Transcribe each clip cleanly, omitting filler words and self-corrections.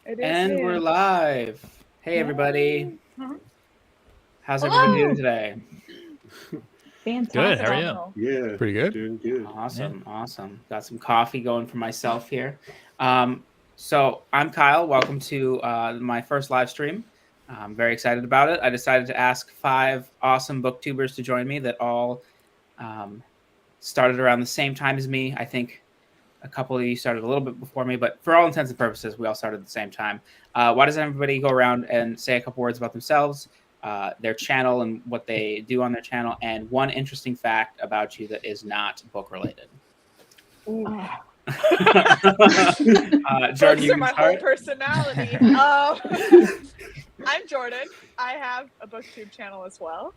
It is And me. we're live. Hey, everybody. How's Hello. everyone doing today? Fantastic. Good. How are you? Yeah, Pretty good. doing good. Awesome. Got some coffee going for myself here. So I'm Kyle. Welcome to my first live stream. I'm very excited about it. I decided to ask 5 awesome booktubers to join me that all started around the same time as me. I think a couple of you started a little bit before me, but for all intents and purposes, we all started at the same time. Why doesn't everybody go around and say a couple words about themselves, their channel and what they do on their channel, and one interesting fact about you that is not book related? Jordan, you my can whole start. personality. I'm Jordan. I have a booktube channel as well,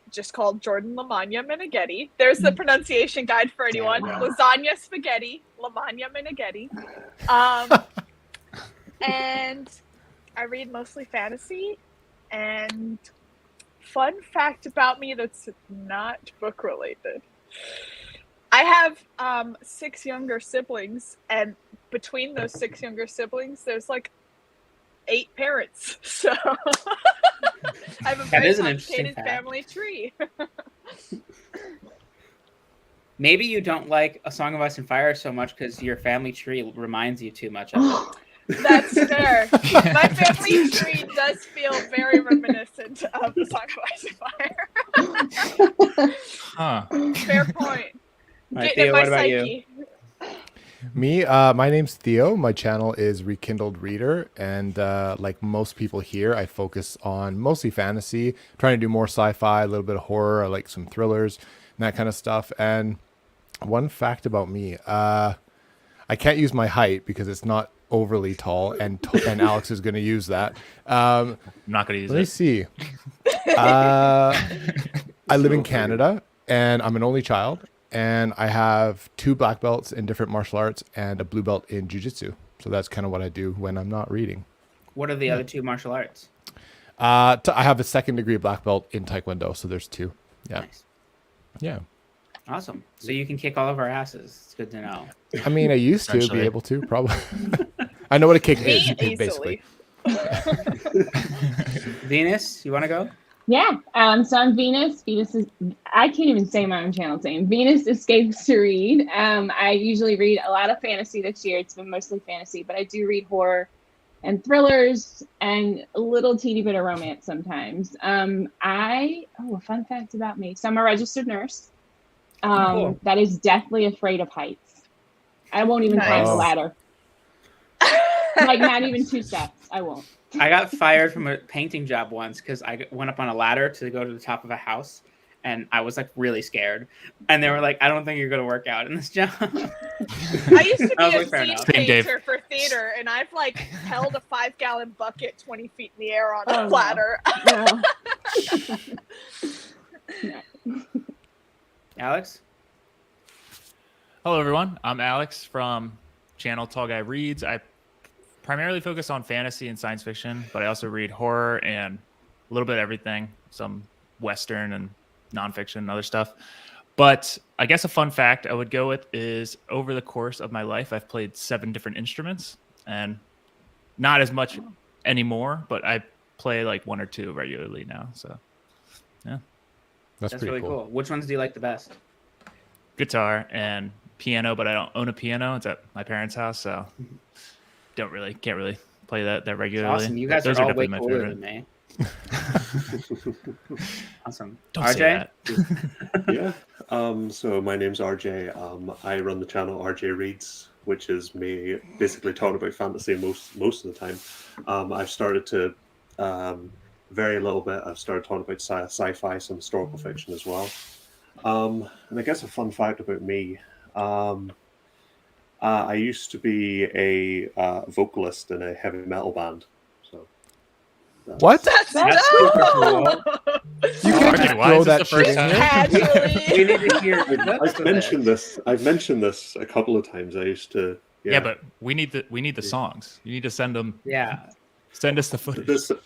just called Jordan Lamagna Meneghetti. There's the pronunciation guide for anyone. Lasagna spaghetti, Lamagna Meneghetti. And I read mostly fantasy. And fun fact about me that's not book related. I have 6 younger siblings, and between those 6 younger siblings, there's like 8 parents. So I have a very complicated family tree. Maybe you don't like A Song of Ice and Fire so much because your family tree reminds you too much of it. That's fair. My family tree does feel very reminiscent of The Song of Ice and Fire. Fair point. Right, Theo, what about you? Me, my name's Theo. My channel is Rekindled Reader, and like most people here, I focus on mostly fantasy, trying to do more sci-fi, a little bit of horror. I like some thrillers and that kind of stuff. And one fact about me, I can't use my height because it's not overly tall, and Alex is going to use that. I'm not going to use it. Let me see. I live in Canada, and I'm an only child. And I have 2 black belts in different martial arts and a blue belt in jiu-jitsu. So that's kind of what I do when I'm not reading. What are the other 2 martial arts? I have a 2nd degree black belt in Taekwondo. So there's 2. Yeah. Nice. Yeah. Awesome. So you can kick all of our asses. It's good to know. I mean, I used to be able to, probably. I know what a kick is, basically. Venus, you want to go? Yeah, so I'm Venus. Venus is, I can't even say my own channel's name. Venus Escapes to Read. I usually read a lot of fantasy this year. It's been mostly fantasy, but I do read horror and thrillers and a little teeny bit of romance sometimes. A fun fact about me. So I'm a registered nurse Cool. that is deathly afraid of heights. I won't even climb the ladder. Like not even 2 steps. I won't. I got fired from a painting job once because I went up on a ladder to go to the top of a house, and I was like really scared. And they were like, "I don't think you're going to work out in this job." I used to be a like, scene painter for theater, and I've like held a 5-gallon bucket 20 feet in the air on a ladder. No. Alex? Hello, everyone. I'm Alex from channel Tall Guy Reads. I primarily focus on fantasy and science fiction, but I also read horror and a little bit of everything, some Western and nonfiction and other stuff. But I guess a fun fact I would go with is over the course of my life, I've played 7 different instruments, and not as much anymore, but I play like 1 or 2 regularly now. So, yeah. That's pretty really cool. Which ones do you like the best? Guitar and piano, but I don't own a piano. It's at my parents' house, so can't really play that regularly. Awesome. You guys are all way cooler than me. Awesome. Don't RJ? say that. Yeah. So my name's RJ. I run the channel RJ Reads, which is me basically talking about fantasy most of the time. I've started to vary a little bit. I've started talking about sci-fi, some historical fiction as well. And I guess a fun fact about me. I used to be a vocalist in a heavy metal band. So what? That's cool. You can't just throw that shit in here. Casually. We need to hear. I've mentioned this a couple of times. I used to. Yeah, but we need the songs. You need to send them. Yeah. Send us the footage. This is,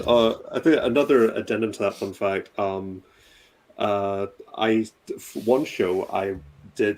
I think another addendum to that fun fact. One show I did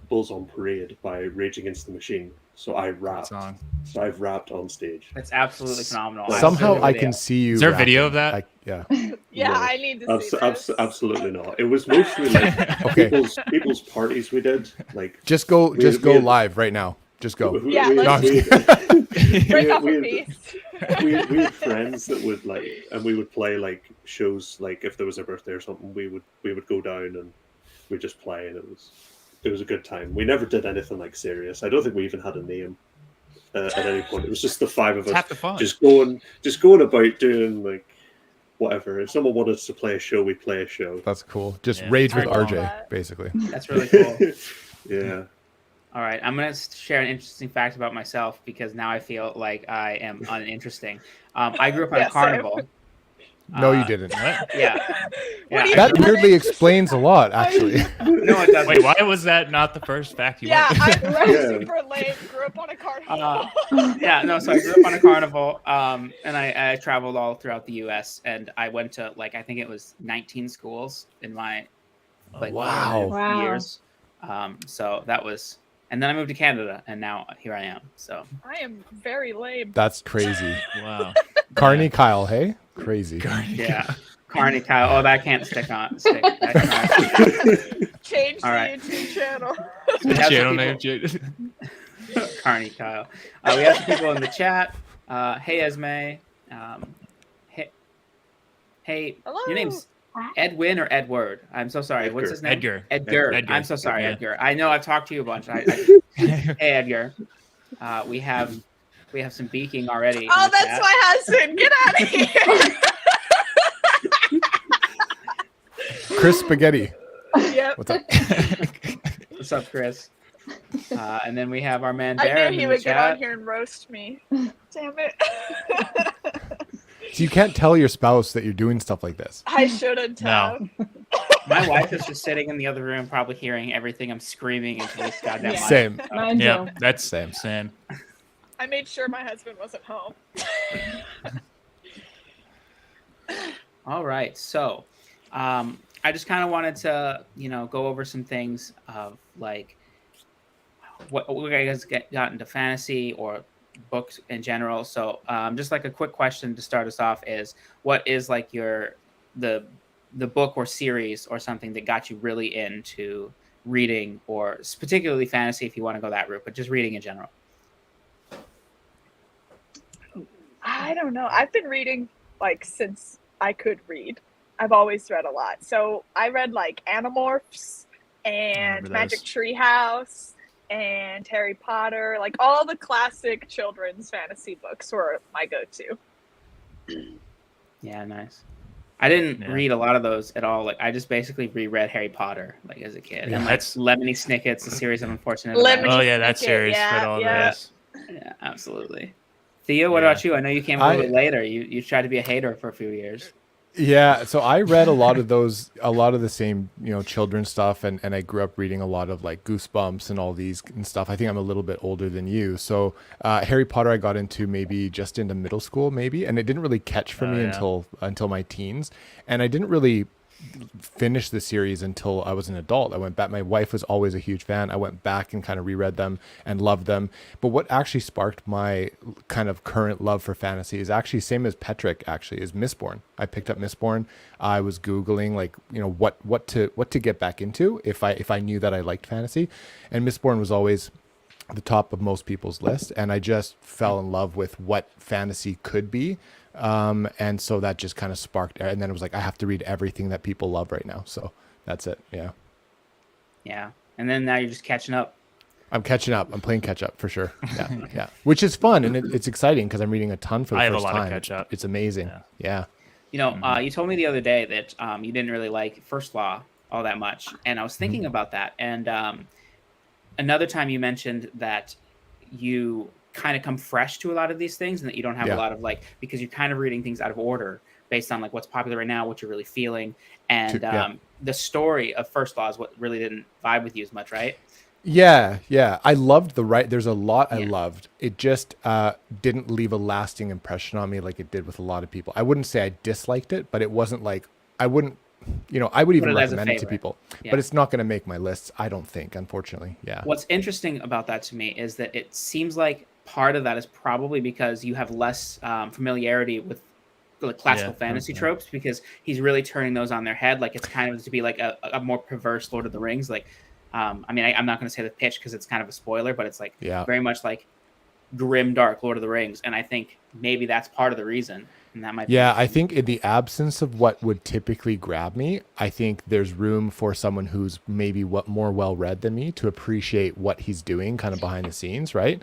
Bulls on Parade by Rage Against the Machine, So I That rapped. song. So I've rapped on stage. That's absolutely phenomenal. I've Somehow seen the I video. can see you. Is there a video rapping. of that? Yeah, No, I need to see this. Absolutely not. It was mostly like Okay. people's parties we did. Like Just go we had- live right now. Just go. Yeah, we, let's we, Break off we a had- piece. we had friends that would and we would play like shows, like if there was a birthday or something, we would go down and we'd just play, and it was a good time. We never did anything like serious. I don't think we even had a name at any point. It was just the five of It's us half the fun. just going about doing like whatever. If someone wanted us to play a show, we play a show. That's cool. Just Yeah. rage with I love RJ, that. basically. That's really cool. Yeah. All right, I'm going to share an interesting fact about myself because now I feel like I am uninteresting. I grew up on Yeah, a carnival. No, you didn't. What? Yeah. What do you That mean? weirdly explains a lot, actually. No, it doesn't. Wait, why was that not the first fact you Yeah, wanted? I'm Yeah. super lame. Grew up on a carnival. Yeah, no. So I grew up on a carnival, and I traveled all throughout the U.S. and I went to I think it was 19 schools in my Wow. Wow. years. So that was, and then I moved to Canada, and now here I am. So I am very lame. That's crazy. Wow. Carney Kyle, hey? Crazy. yeah, Carney Kyle. Oh, that can't stick on. That Change the All right. YouTube channel. We have Channel some name. people- Carney Kyle. We have some people in the chat. Hey Esme. Hey, Hello. your name's Edwin or Edward? I'm so sorry. What's his name? Edgar. Edgar. Edgar. I'm so sorry, Yeah. Edgar. I know I've talked to you a bunch. Hey, Edgar. We have some beaking already. in Oh, the that's chat. my husband. Get out of here. Chris Spaghetti. Yep. What's up? What's up, Chris? And then we have our man I Baron knew he in the would get on chat. here and roast me. Damn it. So you can't tell your spouse that you're doing stuff like this. I shouldn't have. No. My wife is just sitting in the other room, probably hearing everything I'm screaming into this goddamn mic. Same. Mine too. Yeah, that's Same. same. I made sure my husband wasn't home. All right, so I just kind of wanted to, go over some things of like what you guys got into fantasy or books in general. So just like a quick question to start us off is, what is like the book or series or something that got you really into reading, or particularly fantasy if you want to go that route, but just reading in general? I don't know. I've been reading since I could read. I've always read a lot. So I read Animorphs and remember Magic those. Treehouse and Harry Potter. All the classic children's fantasy books were my go-to. Yeah, nice. I didn't Yeah. read a lot of those at all. I just basically reread Harry Potter as a kid. Yeah, And that's- Lemony Snicket's A Series of Unfortunate Lemony Events. Oh yeah, that Snicket, series. yeah, Read all yeah. this. Yeah, absolutely. Theo, what Yeah. about you? I know you came a little bit later. You tried to be a hater for a few years. Yeah, so I read a lot of the same, children's stuff, and I grew up reading a lot of Goosebumps and all these and stuff. I think I'm a little bit older than you. So Harry Potter I got into maybe just into middle school, maybe, and it didn't really catch for Oh, me yeah. until my teens, and I didn't really finish the series until I was an adult. I went back. My wife was always a huge fan. I went back and kind of reread them and loved them. But what actually sparked my kind of current love for fantasy is actually same as Petrick. Actually, is Mistborn. I picked up Mistborn. I was googling what to get back into if I knew that I liked fantasy, and Mistborn was always the top of most people's list, and I just fell in love with what fantasy could be. And so that just kind of sparked, and then it was I have to read everything that people love right now. So that's it. Yeah. Yeah. And then now you're just catching up. I'm catching up. I'm playing catch up for sure. Yeah. Yeah. Which is fun. And it's exciting because I'm reading a ton for the I have a first lot of time. catch up. It's amazing. Yeah. Yeah. You told me the other day that you didn't really like First Law all that much. And I was thinking about that. And another time you mentioned that you kind of come fresh to a lot of these things and that you don't have a lot of because you're kind of reading things out of order based on what's popular right now, what you're really feeling. And the story of First Law is what really didn't vibe with you as much, right? Yeah. I loved there's a lot I loved. It just didn't leave a lasting impression on me like it did with a lot of people. I wouldn't say I disliked it, but it wasn't I would even Put it as a recommend it to favorite. people, Yeah. but it's not going to make my lists, I don't think, unfortunately. Yeah. What's interesting about that to me is that it seems like part of that is probably because you have less familiarity with the classical fantasy tropes, because he's really turning those on their head. Like, it's kind of to be like a more perverse Lord of the Rings. Like, I'm not going to say the pitch because it's kind of a spoiler, but it's like very much like grim, dark Lord of the Rings. And I think maybe that's part of the reason. And that might be I think in the absence of what would typically grab me, I think there's room for someone who's maybe more well-read than me to appreciate what he's doing kind of behind the scenes, right?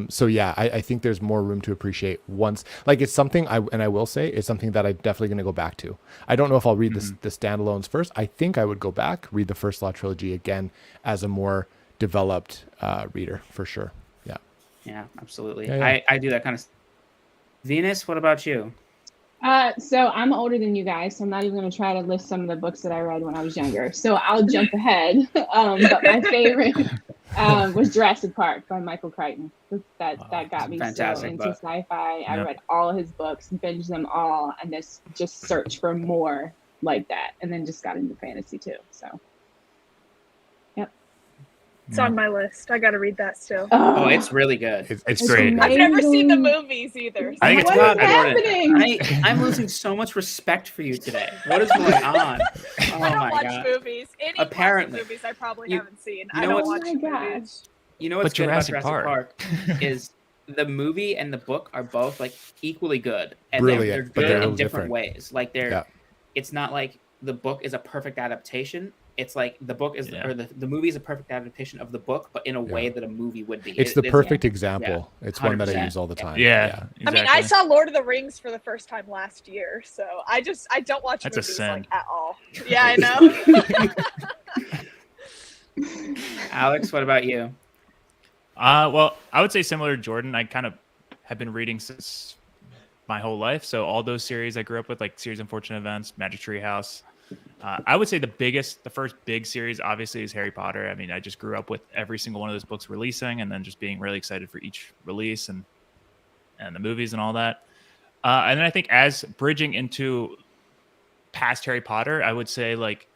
So yeah, I think there's more room to appreciate once. Like, it's something I will say it's something that I'm definitely going to go back to. I don't know if I'll read the standalones first. I think I would go back, read the First Law trilogy again as a more developed reader for sure. Yeah. Yeah, absolutely. Yeah. I do that kind of. Venus, what about you? So I'm older than you guys, so I'm not even going to try to list some of the books that I read when I was younger. So I'll jump ahead. But my favorite was Jurassic Park by Michael Crichton. That got me so into sci-fi. I read all of his books, binged them all, and just searched for more like that. And then just got into fantasy too. So. It's on my list. I got to read that still. Oh, it's really good. It's great. amazing. I've never seen the movies either. I think it's What good. is happening? I'm losing so much respect for you today. What is going on? Oh I don't my watch god. movies. Any Apparently. classic movies I probably You- haven't seen. you I know don't what's- watch Oh my movies. You know what's But good about Jurassic Jurassic Park is the movie and the book are both like equally good, and Brilliant, they're but good they're a in little different different. ways. Like it's not like the book is a perfect adaptation. It's like the book is, or the movie is a perfect adaptation of the book, but in a way that a movie would be. It's the perfect example. It's one that I 100%. use all the time. Yeah. I mean, I saw Lord of the Rings for the first time last year, so I don't watch That's a movies sin. like at all. Yeah, I know. Alex, what about you? Well, I would say similar to Jordan. I kind of have been reading since my whole life. So all those series I grew up with, like Series of Unfortunate Events, Magic Tree House. I would say the first big series, obviously, is Harry Potter. I mean, I just grew up with every single one of those books releasing, and then just being really excited for each release and the movies and all that. And then I think as bridging into past Harry Potter, I would say like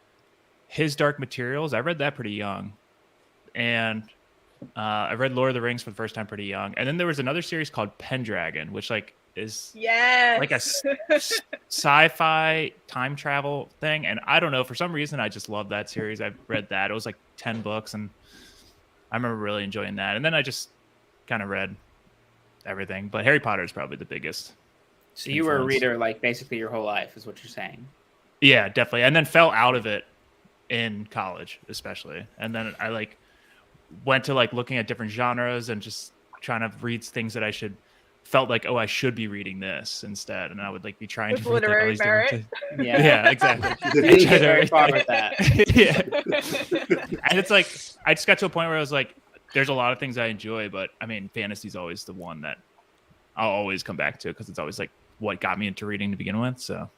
His Dark Materials. I read that pretty young, and I read Lord of the Rings for the first time pretty young. And then there was another series called Pendragon, which like is like a sci-fi time travel thing. And I don't know, for some reason, I just love that series. I read that. It was like 10 books, and I remember really enjoying that. And then I just kind of read everything. But Harry Potter is probably the biggest. So you were a influence. reader like basically your whole life, is what you're saying. Yeah, definitely. And then fell out of it in college, especially. And then I like went to like looking at different genres and just trying to read things that I felt like, oh, I should be reading this instead. And I would like be trying With to read like, all literary these different merit. things. Yeah, Yeah, exactly. You get very far with that. Yeah. And it's like I just got to a point where I was like, there's a lot of things I enjoy, but I mean, fantasy's always the one that I'll always come back to, because it's always like what got me into reading to begin with. So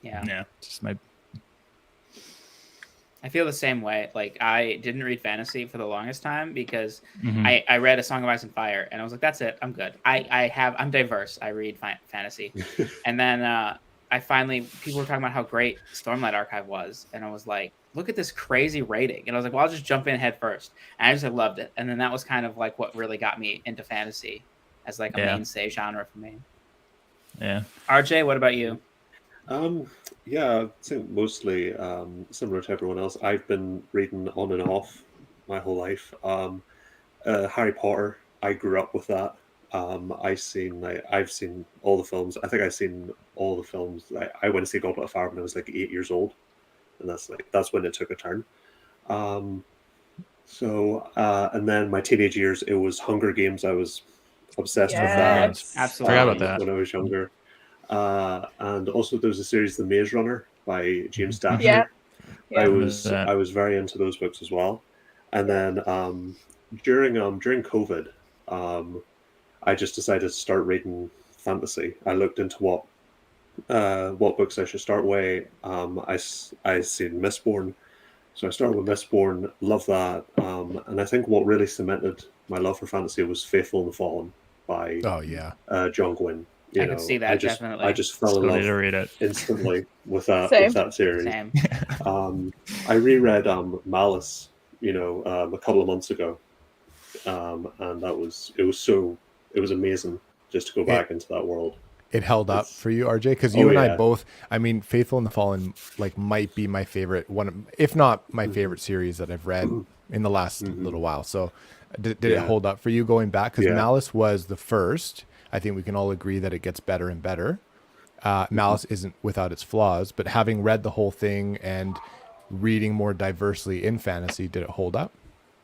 Yeah. Just my I feel the same way. Like, I didn't read fantasy for the longest time because Mhm. I read A Song of Ice and Fire, and I was like, that's it. I'm good. I'm diverse. I read fantasy. And then people were talking about how great Stormlight Archive was. And I was like, look at this crazy rating. And I was like, well, I'll just jump in head first. And I just loved it. And then that was kind of like what really got me into fantasy as like a mainstay genre for me. Yeah. RJ, what about you? Yeah, I think mostly similar to everyone else. I've been reading on and off my whole life. Harry Potter, I grew up with that. I've seen all the films. I think I've seen all the films. I went to see Goblet of Fire when I was like 8 years old, and that's when it took a turn. And then my teenage years, it was Hunger Games. I was obsessed with that. Absolutely. Forgot about that. When I was younger. And also there's a series, The Maze Runner by James Daphne. Yeah. I was very into those books as well. And then during COVID, I just decided to start reading fantasy. I looked into what books I should start with. I seen Mistborn, so I started with Mistborn. Love that. And I think what really cemented my love for fantasy was Faithful and the Fallen by John Gwynne. You I know, could see that, definitely. I just fell in Still need to love read it. instantly with that Same. with that series. Same. I reread Malice, a couple of months ago, and it was amazing just to go back into that world. It held up It's- for you, RJ, because Oh, you and I yeah. both. I mean, Faithful and the Fallen like might be my favorite one, if not my Mhm. favorite series that I've read in the last Mhm. little while. So, did it Yeah. hold up for you going back? Because Yeah. Malice was the first. I think we can all agree that it gets better and better. Malice isn't without its flaws, but having read the whole thing and reading more diversely in fantasy, did it hold up?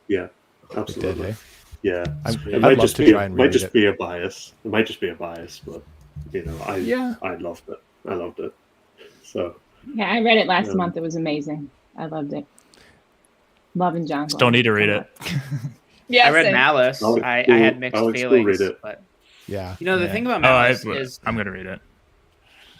Yeah, It did, absolutely. eh? Yeah, I'd it love might just to be try and might reread just it. be a bias. It might just be a bias, but Yeah. I loved it. I loved it. So Yeah, I read it last Um, month. It was amazing. I loved it. Loving John. Still need to read it. Yeah, I read same. Malice. Alex, I go- had mixed Alex, go feelings, read it. but Yeah. the Yeah. thing about Oh, Malice is I'm gonna read it.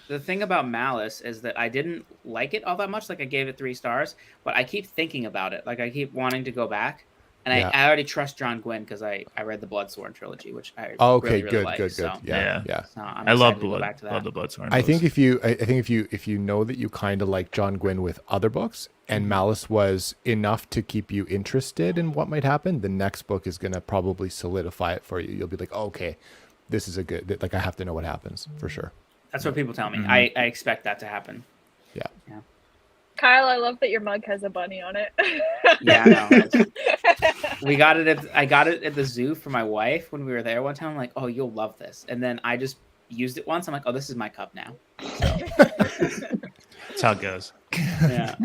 the thing about Malice is that I didn't like it all that much. Like I gave it 3 stars, but I keep thinking about it. Like I keep wanting to go back. And Yeah. I already trust John Gwynn because I read the Bloodsworn trilogy, which I Oh, okay. really good. like. Good. So, Yeah. Yeah. so I'm I love excited to go back to that. love the Bloodsworn. I think if you know that you kind of like John Gwynn with other books, and Malice was enough to keep you interested in what might happen, the next book is going to probably solidify it for you. You'll be like, oh, okay, this is a good. Like I have to know what happens for sure. That's what people tell me. Mhm. I expect that to happen. Yeah. Kyle, I love that your mug has a bunny on it. Yeah, I know. We got it. I got it at the zoo for my wife when we were there one time. I'm like, oh, you'll love this. And then I just used it once. I'm like, oh, this is my cup now. So, that's how it goes. yeah.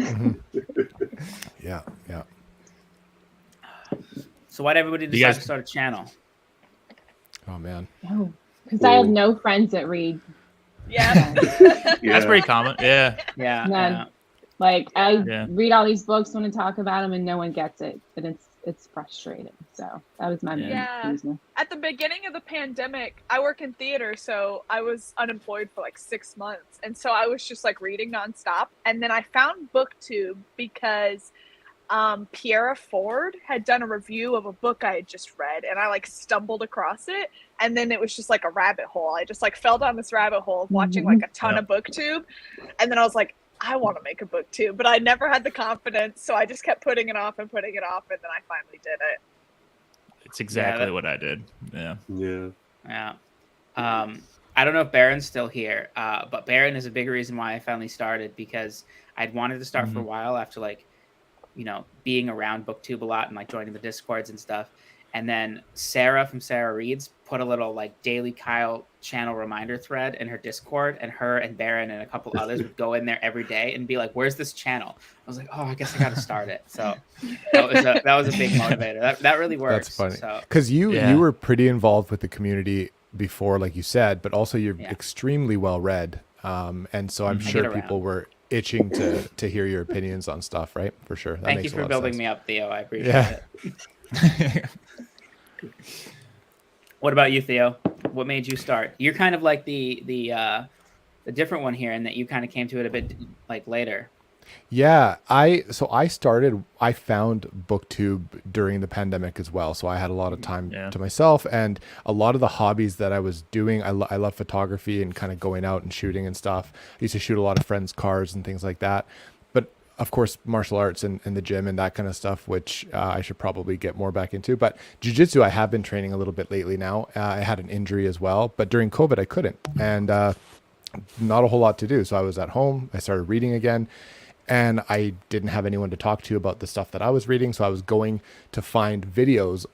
Yeah. Yeah. So why'd everybody You decide guys- to start a channel? Oh man. No, because I have no friends that read. Yeah. That's Yeah. pretty common. Yeah. Yeah. None. yeah. Like I Yeah. read all these books, want to talk about them, and no one gets it, and it's frustrating. So that was my main Yeah. reason. At the beginning of the pandemic, I work in theater, so I was unemployed for like 6 months. And so I was just like reading nonstop. And then I found Booktube because Piera Ford had done a review of a book I had just read, and I like stumbled across it. And then it was just like a rabbit hole. I just like fell down this rabbit hole of watching like a ton of Booktube. And then I was like, I want to make a Booktube, but I never had the confidence. So I just kept putting it off. And then I finally did it. It's exactly that- what I did. Yeah. Yeah. Yeah. I don't know if Baron's still here, but Baron is a big reason why I finally started, because I'd wanted to start for a while after like, being around Booktube a lot and like joining the Discords and stuff. And then Sarah from Sarah Reads put a little like daily Kyle channel reminder thread in her Discord, and her and Baron and a couple others would go in there every day and be like, where's this channel? I was like, oh, I guess I got to start it. So that was a big motivator. That really works. That's funny. So, Because you Yeah. were pretty involved with the community before, like you said, but also you're Yeah. extremely well read. And so I'm I sure get people around. were itching to hear your opinions on stuff, right? For sure. That thank you makes a for lot of building sense. me up, Theo. I appreciate Yeah. it. What about you, Theo? What made you start? You're kind of like the different one here, in that you kind of came to it a bit like later. Yeah, I found Booktube during the pandemic as well. So I had a lot of time Yeah. to myself, and a lot of the hobbies that I was doing, I love photography and kind of going out and shooting and stuff. I used to shoot a lot of friends' cars and things like that. But of course, martial arts and the gym and that kind of stuff, which I should probably get more back into. But jiu-jitsu, I have been training a little bit lately now. I had an injury as well, but during COVID, I couldn't. And not a whole lot to do. So I was at home. I started reading again. And I didn't have anyone to talk to about the stuff that I was reading. So I was going to find videos,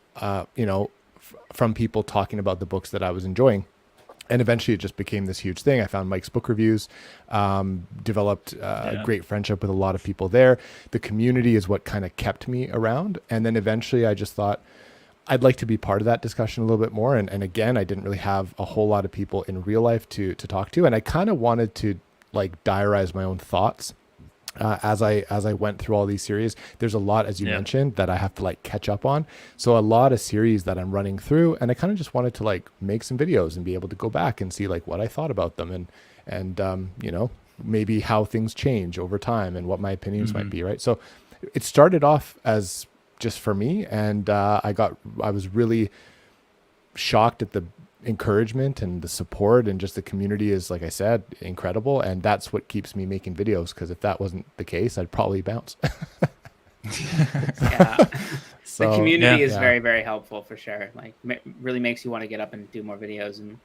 from people talking about the books that I was enjoying. And eventually it just became this huge thing. I found Mike's book reviews, developed a great friendship with a lot of people there. The community is what kind of kept me around. And then eventually I just thought, I'd like to be part of that discussion a little bit more. And again, I didn't really have a whole lot of people in real life to talk to. And I kind of wanted to like diarize my own thoughts. As I went through all these series, there's a lot, as you mentioned, that I have to like catch up on. So a lot of series that I'm running through, and I kind of just wanted to like make some videos and be able to go back and see like what I thought about them, and maybe how things change over time and what my opinions might be, right? So it started off as just for me, and I was really shocked at the encouragement and the support and just the community is, like I said, incredible. And that's what keeps me making videos, because if that wasn't the case, I'd probably bounce. Yeah. So, the community is yeah. very, very helpful for sure. Like, really makes you want to get up and do more videos and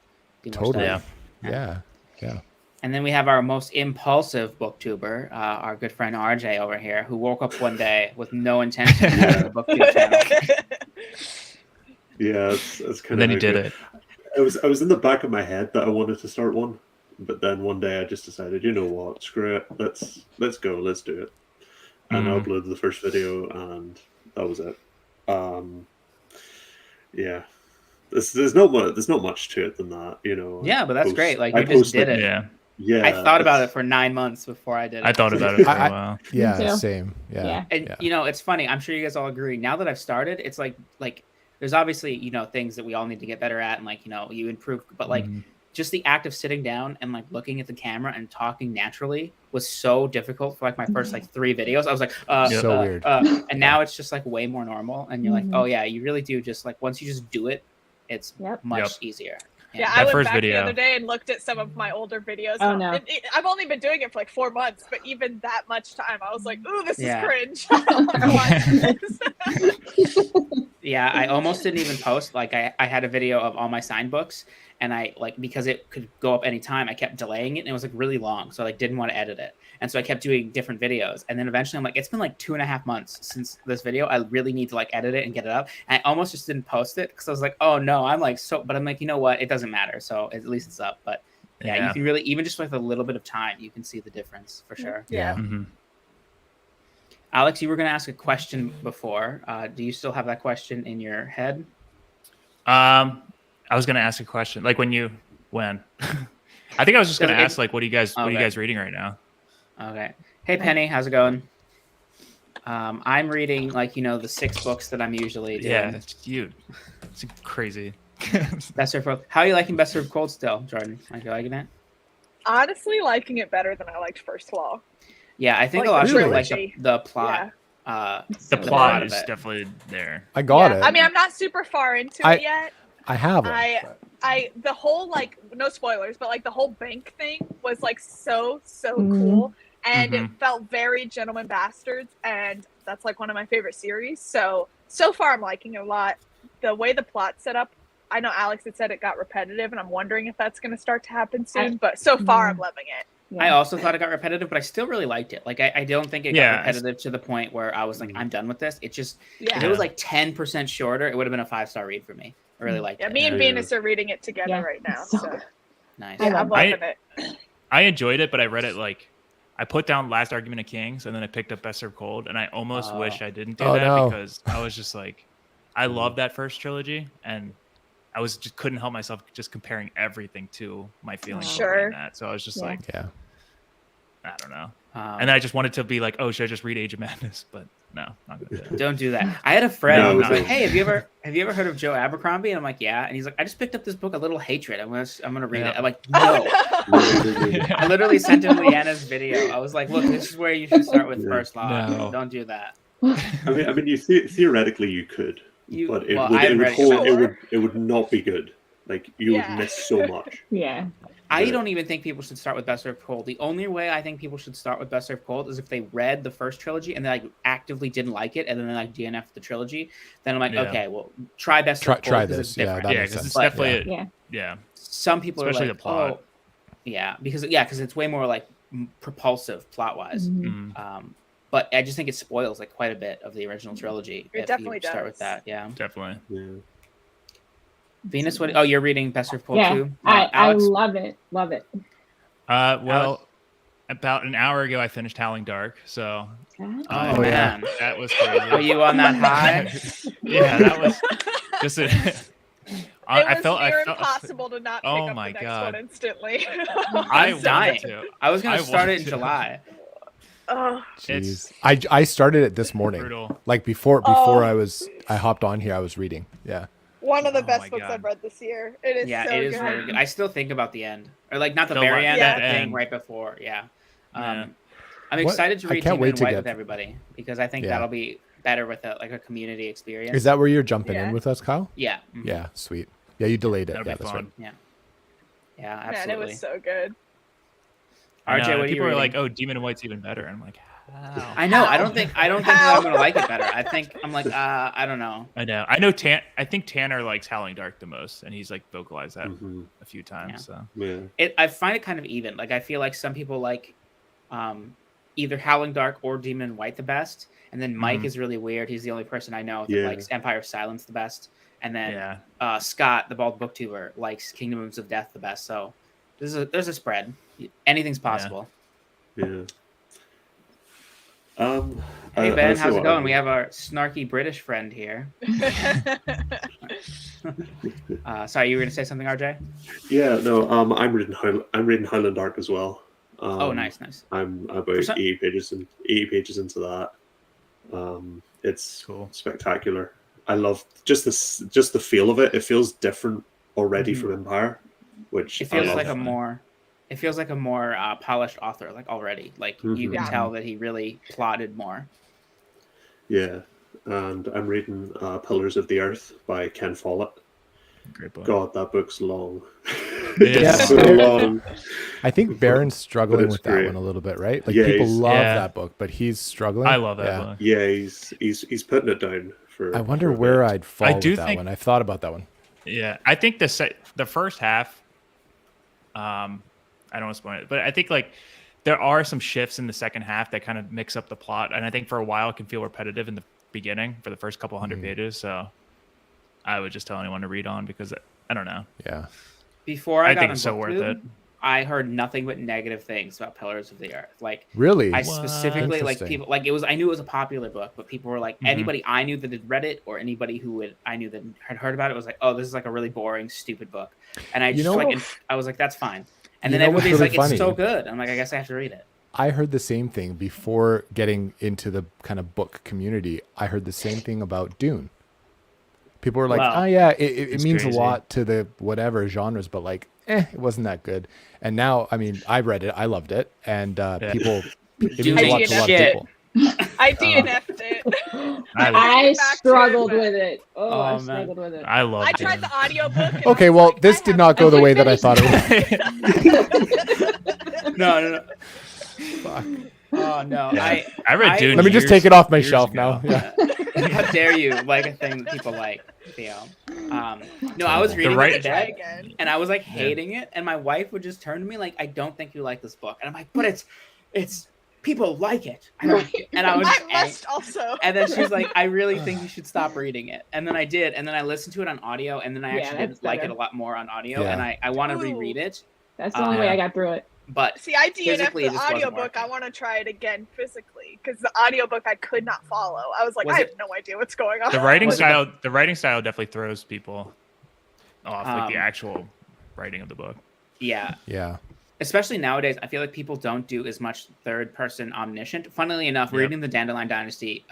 do more Totally. stuff. Yeah. And then we have our most impulsive booktuber, our good friend RJ over here, who woke up one day with no intention of having a booktube channel. Yeah, it's kind And then he did it. I was in the back of my head that I wanted to start one, but then one day I just decided, you know what, screw it, let's go, let's do it. And I uploaded the first video, and that was it. Yeah, there's not much to it than that, you know. Yeah, but that's great. Like, you just did it. Yeah, I thought about it for 9 months before I did it. I thought about it for a while. Yeah, Me too. same. Yeah. And you know, it's funny. I'm sure you guys all agree. Now that I've started, it's like there's obviously, you know, things that we all need to get better at, and like, you know, you improve, but like just the act of sitting down and like looking at the camera and talking naturally was so difficult for like my first like 3 videos. I was like, So weird. And now it's just like way more normal, and you're like, oh yeah, you really do just like, once you just do it, it's much easier. Yeah, That I went first back video. the other day and looked at some of my older videos. Oh, no. I've only been doing it for like 4 months, but even that much time, I was like, ooh, this is cringe. Yeah, I almost didn't even post. Like, I had a video of all my signed books, and I, like, because it could go up anytime, I kept delaying it, and it was like really long, so I like didn't want to edit it. And so I kept doing different videos, and then eventually I'm like, it's been like 2.5 months since this video. I really need to like edit it and get it up. And I almost just didn't post it because I was like, oh no, I'm like but I'm like, you know what? It doesn't matter. So at least it's up. But yeah, you can really, even just with a little bit of time, you can see the difference for sure. Yeah. Alex, you were going to ask a question before. Do you still have that question in your head? I was going to ask a question. Like when? I think I was just going to ask, like, what are you guys reading right now? Okay. Hey, Penny, how's it going? I'm reading, like, you know, the 6 books that I'm usually doing. Yeah, it's crazy. Best Served Cold. How are you liking Best Served Cold still, Jordan? Are you liking it? Honestly, liking it better than I liked First Law. Yeah, I think Like a lot of the people like trilogy. the plot. The plot is definitely there. I got it. I mean, I'm not super far into it yet. I have it. The whole, like, no spoilers, but like the whole bank thing was like so cool, and it felt very Gentleman Bastards, and that's like one of my favorite series. So far I'm liking it a lot. The way the plot's set up, I know Alex had said it got repetitive, and I'm wondering if that's going to start to happen soon. But so far I'm loving it. I also thought it got repetitive, but I still really liked it. Like, I don't think it got repetitive to the point where I was like, I'm done with this. It just, if it was like 10% shorter, it would have been a 5-star read for me. I really liked it. Me and Venus are reading it together right now. So nice. Yeah, I'm loving it. I enjoyed it, but I read it like, I put down Last Argument of Kings, and then I picked up Best Served Cold, and I almost wish I didn't do that because I was just like, I love that first trilogy, and I was just couldn't help myself just comparing everything to my feelings in that. So I was just like, I don't know. And then I just wanted to be like, oh, should I just read Age of Madness? But no, not gonna do that. Don't do that. I had a friend who was like, hey, have you ever heard of Joe Abercrombie? And I'm like, yeah. And he's like, I just picked up this book, A Little Hatred. I'm gonna read it. I'm like, no. I literally sent him Leanna's video. I was like, look, this is where you should start with First Law. No. Don't do that. I mean, theoretically you could, but it would not be good. Like, you would miss so much. I don't even think people should start with Best Served Cold. The only way I think people should start with Best Served Cold is if they read the first trilogy and they like actively didn't like it, and then they like DNF the trilogy. Then I'm like, okay, well, try Best Served Cold. Try this. It's different. Because it's definitely Some people especially are like, the plot. oh, because it's way more like propulsive plot wise. But I just think it spoils like quite a bit of the original trilogy. It definitely does. Start with that, definitely. Venus, what? Oh, you're reading Best Served Cold too? I love it. Well, about an hour ago, I finished Howling Dark. So, man, that was crazy. Are you on that high? Yeah, that was just. I felt impossible to not pick up the next one instantly. I was dying. I was going to start it in July. Oh, jeez! I started it this morning. Brutal. Like before I hopped on here. I was reading. Yeah. One of the best books I've read this year. It is so it is good. really good. I still think about the end, or like not the very end, but the thing right before. I'm excited to read Demon and White with everybody because I think that'll be better with a community experience. Is that where you're jumping in with us, Kyle? Yeah. Yeah, sweet. Yeah, you delayed it. That'd Yeah, be that's fun. right. Yeah, Man, absolutely. it was so good. I know, RJ, what are you people are like, reading? "Oh, Demon and White's even better." I'm like, "How?" I know. I How? don't think that How? I'm gonna like it better. I think I'm like, I don't know. I know. I know. I think Tanner likes Howling Dark the most, and he's like vocalized that Mhm. a few times. So Yeah. I find it kind of even. Like I feel like some people like either Howling Dark or Demon and White the best, and then Mike Mhm. is really weird. He's the only person I know that Yeah. likes Empire of Silence the best, and then yeah, Scott, the bald booktuber, likes Kingdoms of Death the best. So there's a spread. Anything's possible. Yeah. Um, Hey I Ben, say how's it what going? I'm- We have our snarky British friend here. Sorry, you were gonna say something, RJ? Yeah, no. I'm reading Highland Dark as well. Oh, nice. I'm For about some- 80 pages into that. It's Cool. spectacular. I love just the feel of it. It feels different already Mhm. from Empire, which It feels I love. like a more polished author, like already. Like you Mhm. can Yeah. tell that he really plotted more. Yeah, and I'm reading Pillars of the Earth by Ken Follett. great book. God, that book's long. It is It's so long. I think Baron's struggling it's with that great. one a little bit, right? Like Yeah, people he's- love Yeah. that book, but he's struggling. I love that Yeah. book. Yeah, he's putting it down for. I wonder for a where bit. I'd fall do with that think- one. I thought about that one. Yeah, I think the first half, I don't want to spoil it, but I think like there are some shifts in the second half that kind of mix up the plot, and I think for a while it can feel repetitive in the beginning for the first couple hundred pages. So I would just tell anyone to read on because I don't know. Yeah. Before I I got think on it's so worth Booktube, it. I heard nothing but negative things about Pillars of the Earth. Like Really? I What? specifically like Interesting. people like it was. I knew it was a popular book, but people were like Mhm. anybody I knew that had read it or anybody I knew that had heard about it was like, oh, this is like a really boring, stupid book. And I You just know- like I was like, that's fine. And You then know what's everybody's really like, it's so funny? good. I'm like, I guess I have to read it. I heard the same thing before getting into the kind of book community. I heard the same thing about Dune. People were like, Wow. "Oh yeah, it It's means crazy. a lot to the whatever genres," but like, it wasn't that good. And now, I mean, I read it, I loved it, and people, it Dune means a lot ain't to a lot of shit. people. I DNF'd it. I I back to it, struggled but- with it. Oh, I man. struggled with it. I love I tried the audiobook. Okay, well, this did not go the way that I thought it would. No. Fuck. Oh no. Yeah. I read Dune. Let me just years- take it off my years shelf ago. now. Yeah. How dare you like a thing that people like, Theo? No, I was reading right- it Try today, again. and I was like hating it, and my wife would just turn to me like, "I don't think you like this book," and I'm like, "But it's people like it," and I was, I must also. and then she's like, "I really think you should stop reading it," and then I did, and then I listened to it on audio, and then I Yeah, actually that's did like it better. a lot more on audio, Yeah. and I want to Ooh. reread it, That's the only way I got through it. but See, I DNF'd Physically, the this wasn't audiobook. I working. want to try it again physically because the audiobook I could not follow. I was like, Was I it- have no idea what's going on. The writing Was it style definitely throws people off, like the Um, actual writing of the book. yeah. Yeah. Especially nowadays, I feel like people don't do as much third-person omniscient. Funnily enough, Yep. reading the Dandelion Dynasty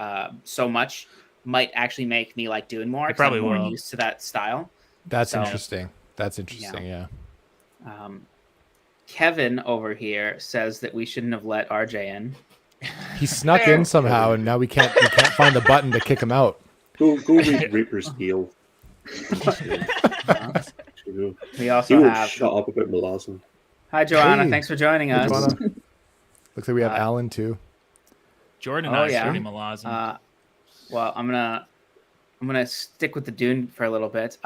so much might actually make me like Dune more. It 'Cause probably I'm more will. used to that style. That's So- interesting. That's interesting. Yeah. Kevin over here says that we shouldn't have let RJ in. He snuck Fair. in somehow, and now we can't find the button to kick him out. Go read Reaper's Heel. You We know, also he won't have. shut up about Malazan. Hi, Joanna. Hey. Thanks for joining Hey, us. Joanna. Looks like we have Uh, Alan too. Jordan and Oh, I yeah. study Malazan. Well, I'm gonna stick with the Dune for a little bit.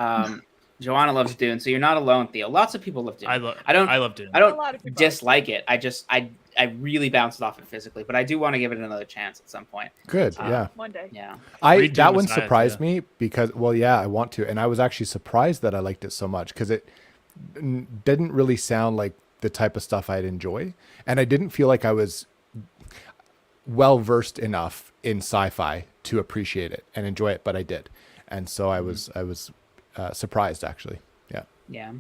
Joanna loves Dune, so you're not alone, Theo. Lots of people love Dune. I love Dune. I A don't lot of people dislike it. I really bounced it off it physically, but I do want to give it another chance at some point. Good. uh, Yeah. one day. Yeah. Read Dune That one Messiah, surprised too. me because, well, yeah, I want to, and I was actually surprised that I liked it so much because it didn't really sound like the type of stuff I'd enjoy, and I didn't feel like I was well versed enough in sci-fi to appreciate it and enjoy it, but I did, and so I was surprised actually. Yeah. Yeah.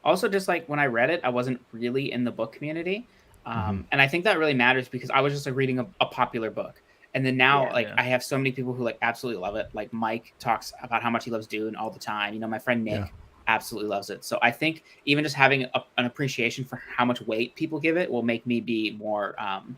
Also, just like when I read it, I wasn't really in the book community. And I think that really matters because I was just like reading a popular book. And then now, Yeah. like, Yeah. I have so many people who like absolutely love it. Like Mike talks about how much he loves Dune all the time. You know, my friend Nick Yeah. absolutely loves it. So I think even just having an appreciation for how much weight people give it will make me be more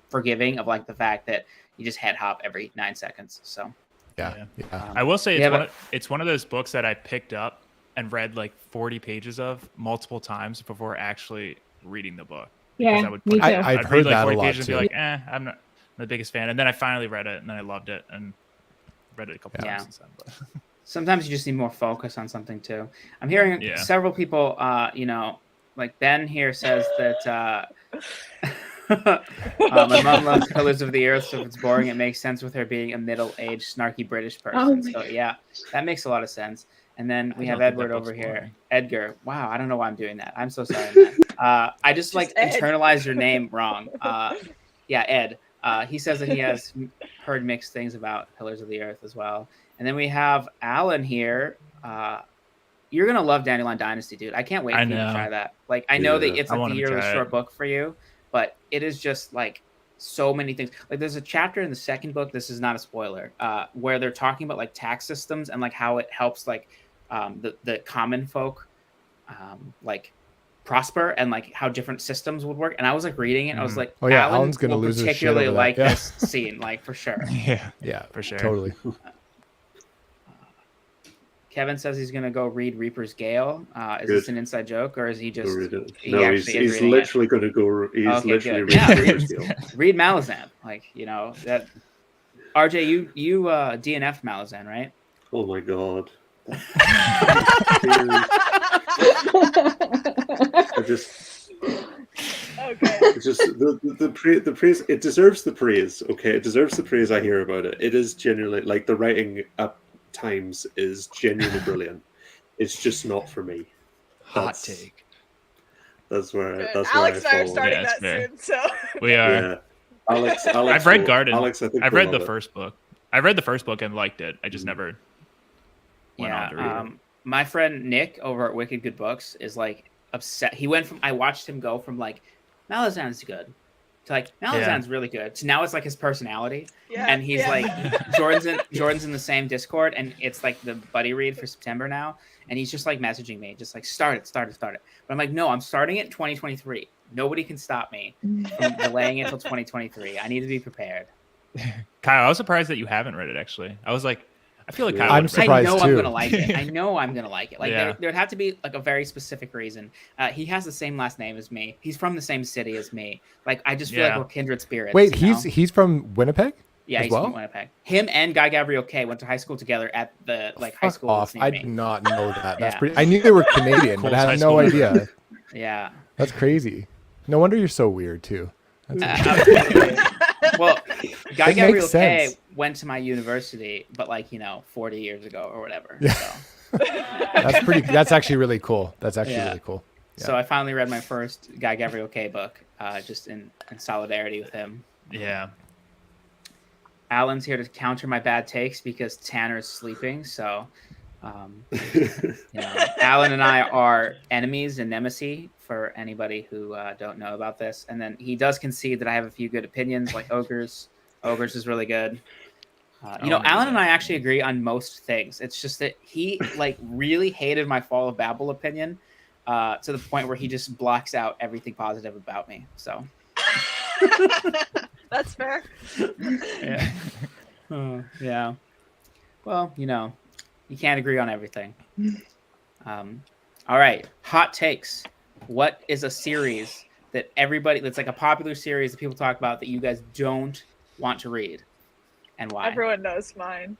forgiving of like the fact that you just head hop every 9 seconds. So Yeah. I will say Yeah, it's one of those books that I picked up and read like 40 pages of multiple times before actually reading the book. Yeah, I would me too. I've heard that a lot pages and too. be like, I'm not the biggest fan. And then I finally read it, and then I loved it, and read it a couple Yeah. times since then. But Sometimes you just need more focus on something too. I'm hearing Yeah. several people, like Ben here says that my mom loves Pillars of the Earth, so if it's boring, it makes sense with her being a middle-aged, snarky British person. So yeah, that makes a lot of sense. And then we I have don't think that Edward over book's here. boring. Edgar. Wow, I don't know why I'm doing that. I'm so sorry, man. I just like Ed. internalized your name wrong. Yeah, Ed. He says that he has heard mixed things about Pillars of the Earth as well. And then we have Alan here. You're gonna love Dandelion Dynasty, dude. I can't wait for you to try that. Like, I know that Yeah. it's I like want the him to yearly try short it. book for you, but it is just like so many things. Like, there's a chapter in the second book. This is not a spoiler, where they're talking about like tax systems and like how it helps like the common folk like prosper and like how different systems would work. And I was like reading it. I was like, Oh, yeah, Alan Alan's gonna will lose his shit particularly over that. like Yeah. this scene, like for sure. Yeah, for sure. totally. Kevin says he's gonna go read Reaper's Gale. Is Good. this an inside joke or is he Go just? read it. he No, actually is he's reading it? literally going to go. He's Okay, literally good. reading Yeah. Reaper's Gale. Read Malazan, like that. RJ, you DNF Malazan, right? Oh my god. I just, Okay. it's just the praise. It deserves the praise. Okay, it deserves the praise. I hear about it. It is genuinely like the writing at times is genuinely brilliant. It's just not for me. Hot That's- take. That's where. Good. That's Alex where and I I are fall. starting Yeah, that that's soon, so We are. Yeah, Alex. I've read will- Garden. Alex, I think I've will read the love it. first book. I read the first book and liked it. I just never went on to read Yeah. it. My friend Nick over at Wicked Good Books is like upset. He went from I watched him go from like Malazan's good to like Malazan's really good. So now it's like his personality. yeah. And he's yeah. like Jordan's in the same Discord, and it's like the buddy read for September now, and he's just like messaging me, just like start it. But I'm like, no, I'm starting it in 2023. Nobody can stop me from delaying it until 2023. I need to be prepared. Kyle, I was surprised that you haven't read it. Actually, I was like, I feel like Yeah. Kyle. I'm would've read it. surprised I know too. I'm gonna like it. I know I'm gonna like it. Like Yeah. there'd have to be like a very specific reason. He has the same last name as me. He's from the same city as me. Like I just feel like Yeah. we're kindred spirits. Wait, you know? he's from Winnipeg? yeah, as he's well? from Winnipeg. Him and Guy Gabriel Kay went to high school together at the like high Fuck school. off. that's near I me. did not know that. That's Yeah. pretty. I knew they were Canadian, but Coolest I high had no school idea. Yeah. That's crazy. No wonder you're so weird too. That's Well, Guy It Gabriel makes Kay sense. went to my university, but like 40 years ago or whatever. Yeah. So. that's pretty. That's actually really cool. That's actually Yeah. really cool. So I finally read my first Guy Gabriel Kay book, just in solidarity with him. Yeah. Alan's here to counter my bad takes because Tanner's sleeping. So, Alan and I are enemies and nemesis for anybody who don't know about this. And then he does concede that I have a few good opinions, like Ogres. Ogres is really good. Alan and I actually agree on most things. It's just that he like really hated my Fall of Babel opinion to the point where he just blocks out everything positive about me. So. That's fair. Yeah. Yeah. Well, you can't agree on everything. All right. Hot takes. What is a series that that's like a popular series that people talk about that you guys don't want to read, and why? Everyone knows mine.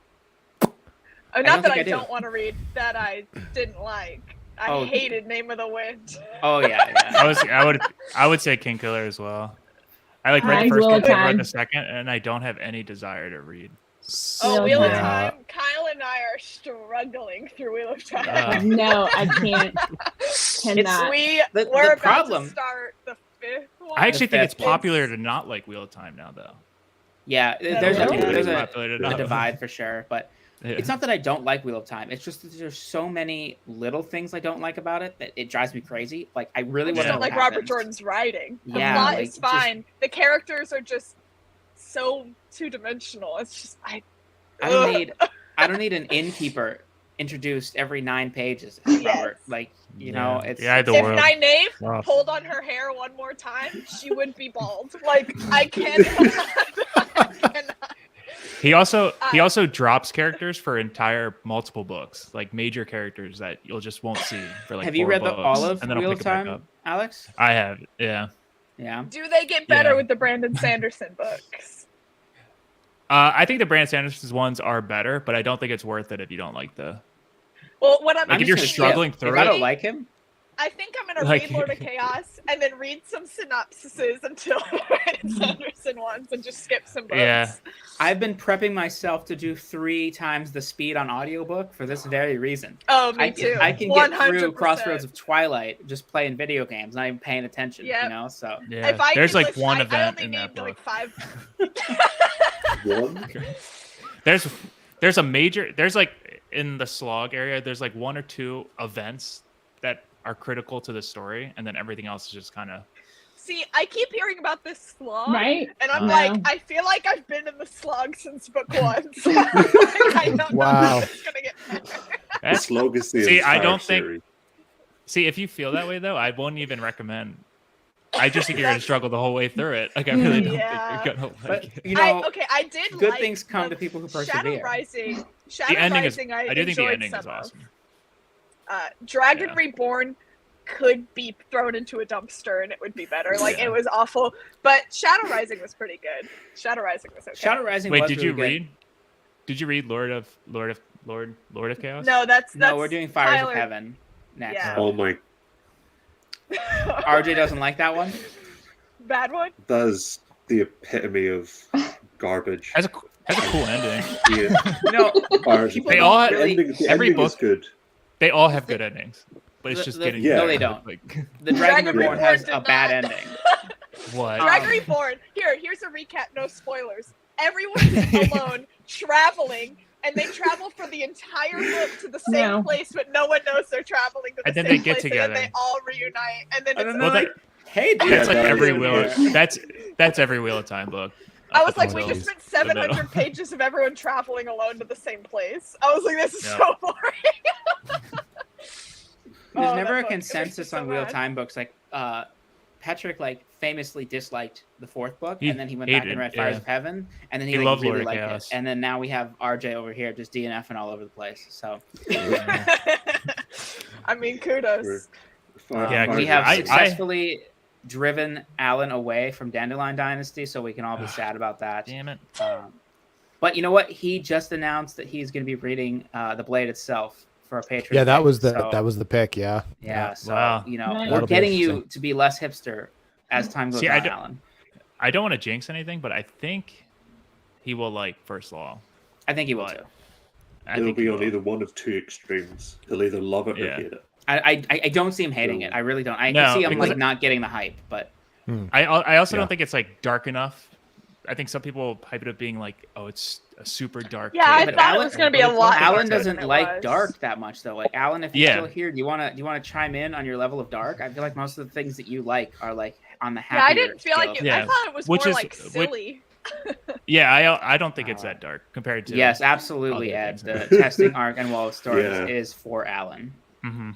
don't Not that think I I do. don't want to read, that I didn't like. I hated Name of the Wind. Oh yeah. I would say King Killer as well. I like read the Eyes first Wheel one, of I read Time. the second, and I don't have any desire to read. Oh, Wheel of Yeah. Time. Kyle and I are struggling through Wheel of Time. No, I can't. Cannot. The We're about problem- to start the fifth one. I actually think it's fifth. popular to not like Wheel of Time now, though. Yeah. Yeah, There's really? there's Popular to a not. divide for sure, but. Yeah. It's not that I don't like Wheel of Time. It's just that there's so many little things I don't like about it that it drives me crazy. Like I really I want just to know don't what like Robert happens. Jordan's writing. The Yeah, plot like, is fine. The characters are just so two-dimensional. It's just I don't need an innkeeper introduced every 9 pages. Yes. Robert, like it's Yeah, the If world. Nynaeve Rough. pulled on her hair one more time, she would be bald. Like I cannot. I cannot. He also drops characters for entire multiple books, like major characters that you'll just won't see for like. Have you 4 read books, all of and then I'll Wheel pick of it back Time, up. Alex? I have, yeah. Yeah. Do they get better Yeah. with the Brandon Sanderson books? I think the Brandon Sanderson ones are better, but I don't think it's worth it if you don't like the. Well, what I'm Like, if you're thinking struggling is, through If I it- don't like him, I think I'm gonna Like- read Lord of Chaos and then read some synopsises until Brandon Sanderson ones and just skip some books. Yeah. I've been prepping myself to do 3 times the speed on audiobook for this very reason. Oh, me too. I can get through 100%. Crossroads of Twilight just playing video games, not even paying attention. Yep. You know, so Yeah. If I There's could like list- one I event only in that named like book. 5. One? There's a major. There's like in the slog area. There's like 1 or 2 events that are critical to the story, and then everything else is just kind of. See, I keep hearing about this slog, Right? and I'm No. like, I feel like I've been in the slog since book 1. So like, I don't Wow. know if it's gonna get better. The slog is the See, I entire don't think- series. See, if you feel that way though, I won't even recommend. I just think you're gonna struggle the whole way through it. Like I really don't Yeah. think you're gonna like but it. you know, I did good like things come the to people who Shadow persevere. Rising. The ending is. Rising, I do think the enjoyed ending some is awesome. of. Dragon Yeah. Reborn could be thrown into a dumpster and it would be better. Like Yeah. it was awful, but Shadow Rising was pretty good. Shadow Rising was okay. Shadow Rising. Wait, was did you really good. read? Did you read Lord of Chaos? No, that's No, we're doing Fires Tyler. of Heaven next. Yeah. Oh my, RJ doesn't like that one. Bad one. that is the epitome of garbage. Has a cool ending. Yeah. You know, Fires people of They don't all- Heaven. really- the every ending is book- good. They all have good endings, but it's The- just the- getting. Yeah. No, they don't. Like, The Dragon Dragon Reborn Reborn has did a bad not. ending. what? Dragon Reborn. Here's a recap. No spoilers. Everyone's alone traveling, and they travel for the entire book to the same No. place, but no one knows they're traveling to the And then same they get place, together. and then they all reunite, and then I it's don't know. Well, like, Hey, dude. That's Yeah, like that every is Wheel. weird. That's every Wheel of Time book. I was like, Up we until just spent the middle. 700 pages of everyone traveling alone to the same place. I was like, this is Yeah. so boring. There's Oh, never that a book, it makes me consensus so on Wheel of mad. Time books. Like Patrick, like famously disliked the 4th book, He and then he went back hated and read it, Fires yeah. of Heaven, and then he He like, loved really Lord of liked Chaos. it. And then now we have RJ over here just DNFing all over the place. So I mean, kudos. Yeah, we have I- successfully driven Alan away from Dandelion Dynasty, so we can all be sad about that. Damn it. But you know what? He just announced that he's going to be reading The Blade itself for a Patreon. Yeah, that thing, was the so- that was the pick. Yeah. Yeah, so Wow. you know, Nice. we're That'll be getting you interesting. to be less hipster as time goes See, on, I don't- Alan. I don't want to jinx anything, but I think he will like First Law. I think he will But- too. I It'll think be he on will. either one of 2 extremes. He'll either love it or Yeah. hate it. I don't see him hating it. I really don't. I No, can see him because- like not getting the hype, but I also Yeah. don't think it's like dark enough. I think some people hype it up being like, oh, it's a super dark. Yeah, I kid. thought it Alan- was going to be a lot. Alan darker doesn't than it like was. dark that much though. Like Alan, if you're Yeah. still here, do you want to chime in on your level of dark? I feel like most of the things that you like are like on the happier. Yeah, I didn't feel like scale. it. I Yeah. thought it was Which more is- like silly. Yeah, I don't think it's that dark compared to. Yes, absolutely, Ed. other The testing arc and Wall of Stories Yeah. is for Alan. Mm-hmm.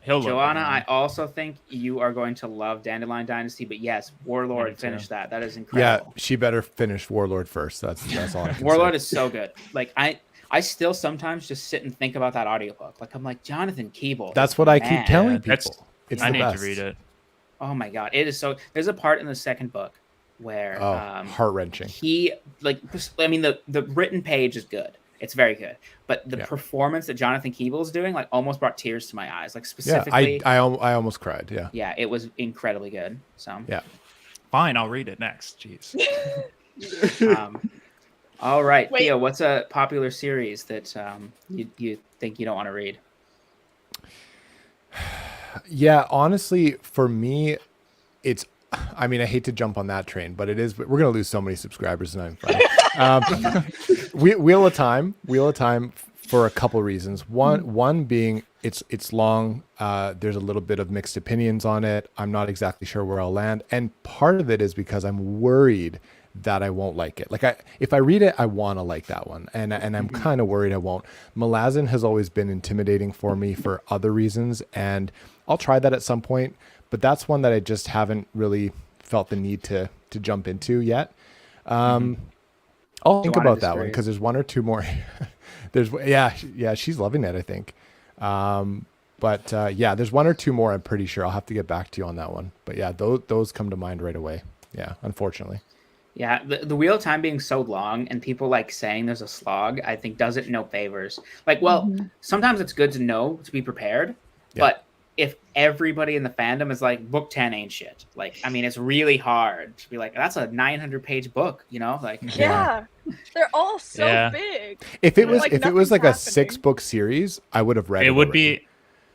He'll love Joanna, it. I also think you are going to love Dandelion Dynasty, but yes, Me Warlord too. finish that. That is Yeah, incredible. she better finish Warlord first. That's all. I can Warlord say. is so good. Like I still sometimes just sit and think about that audiobook. Like I'm like Jonathan Keeble. That's what I keep man. telling Yeah, people. that's- It's I the need best. to read it. Oh my god, it is so. There's a part in the second book where Oh, heart wrenching. he like. I mean, the written page is good. It's very good, but the Yeah. performance that Jonathan Keeble is doing like almost brought tears to my eyes. Like Yeah, specifically, I almost cried. Yeah. yeah, it was incredibly good. So Yeah. Fine, I'll read it next. Jeez. All right, Wait. Theo, what's a popular series that you think you don't want to read? Yeah, honestly, for me, it's. I mean, I hate to jump on that train, but it is. We're gonna lose so many subscribers, and I'm fine. Wheel of Time for a couple reasons. One being it's long. There's a little bit of mixed opinions on it. I'm not exactly sure where I'll land, and part of it is because I'm worried that I won't like it. Like if I read it, I want to like that one, and I'm kind of worried I won't. Malazan has always been intimidating for me for other reasons, and I'll try that at some point. But that's one that I just haven't really felt the need to jump into yet. I'll think Joanna about that one disagrees. because there's one or two more. Yeah, she's loving it, I think. But yeah, there's one or two more. I'm pretty sure. I'll have to get back to you on that one. But yeah, those come to mind right away. Yeah, unfortunately. Yeah, the Wheel of Time being so long and people like saying there's a slog, I think does it no favors. Like, well, sometimes it's good to know to be prepared, Yeah. but if everybody in the fandom is like book 10 ain't shit, like, I mean, it's really hard to be like, that's a 900-page book, you know, like Yeah. They're all so Yeah. big. If it was Like, if it was like nothing's a happening. 6-book series, I would have read it. It would already. be.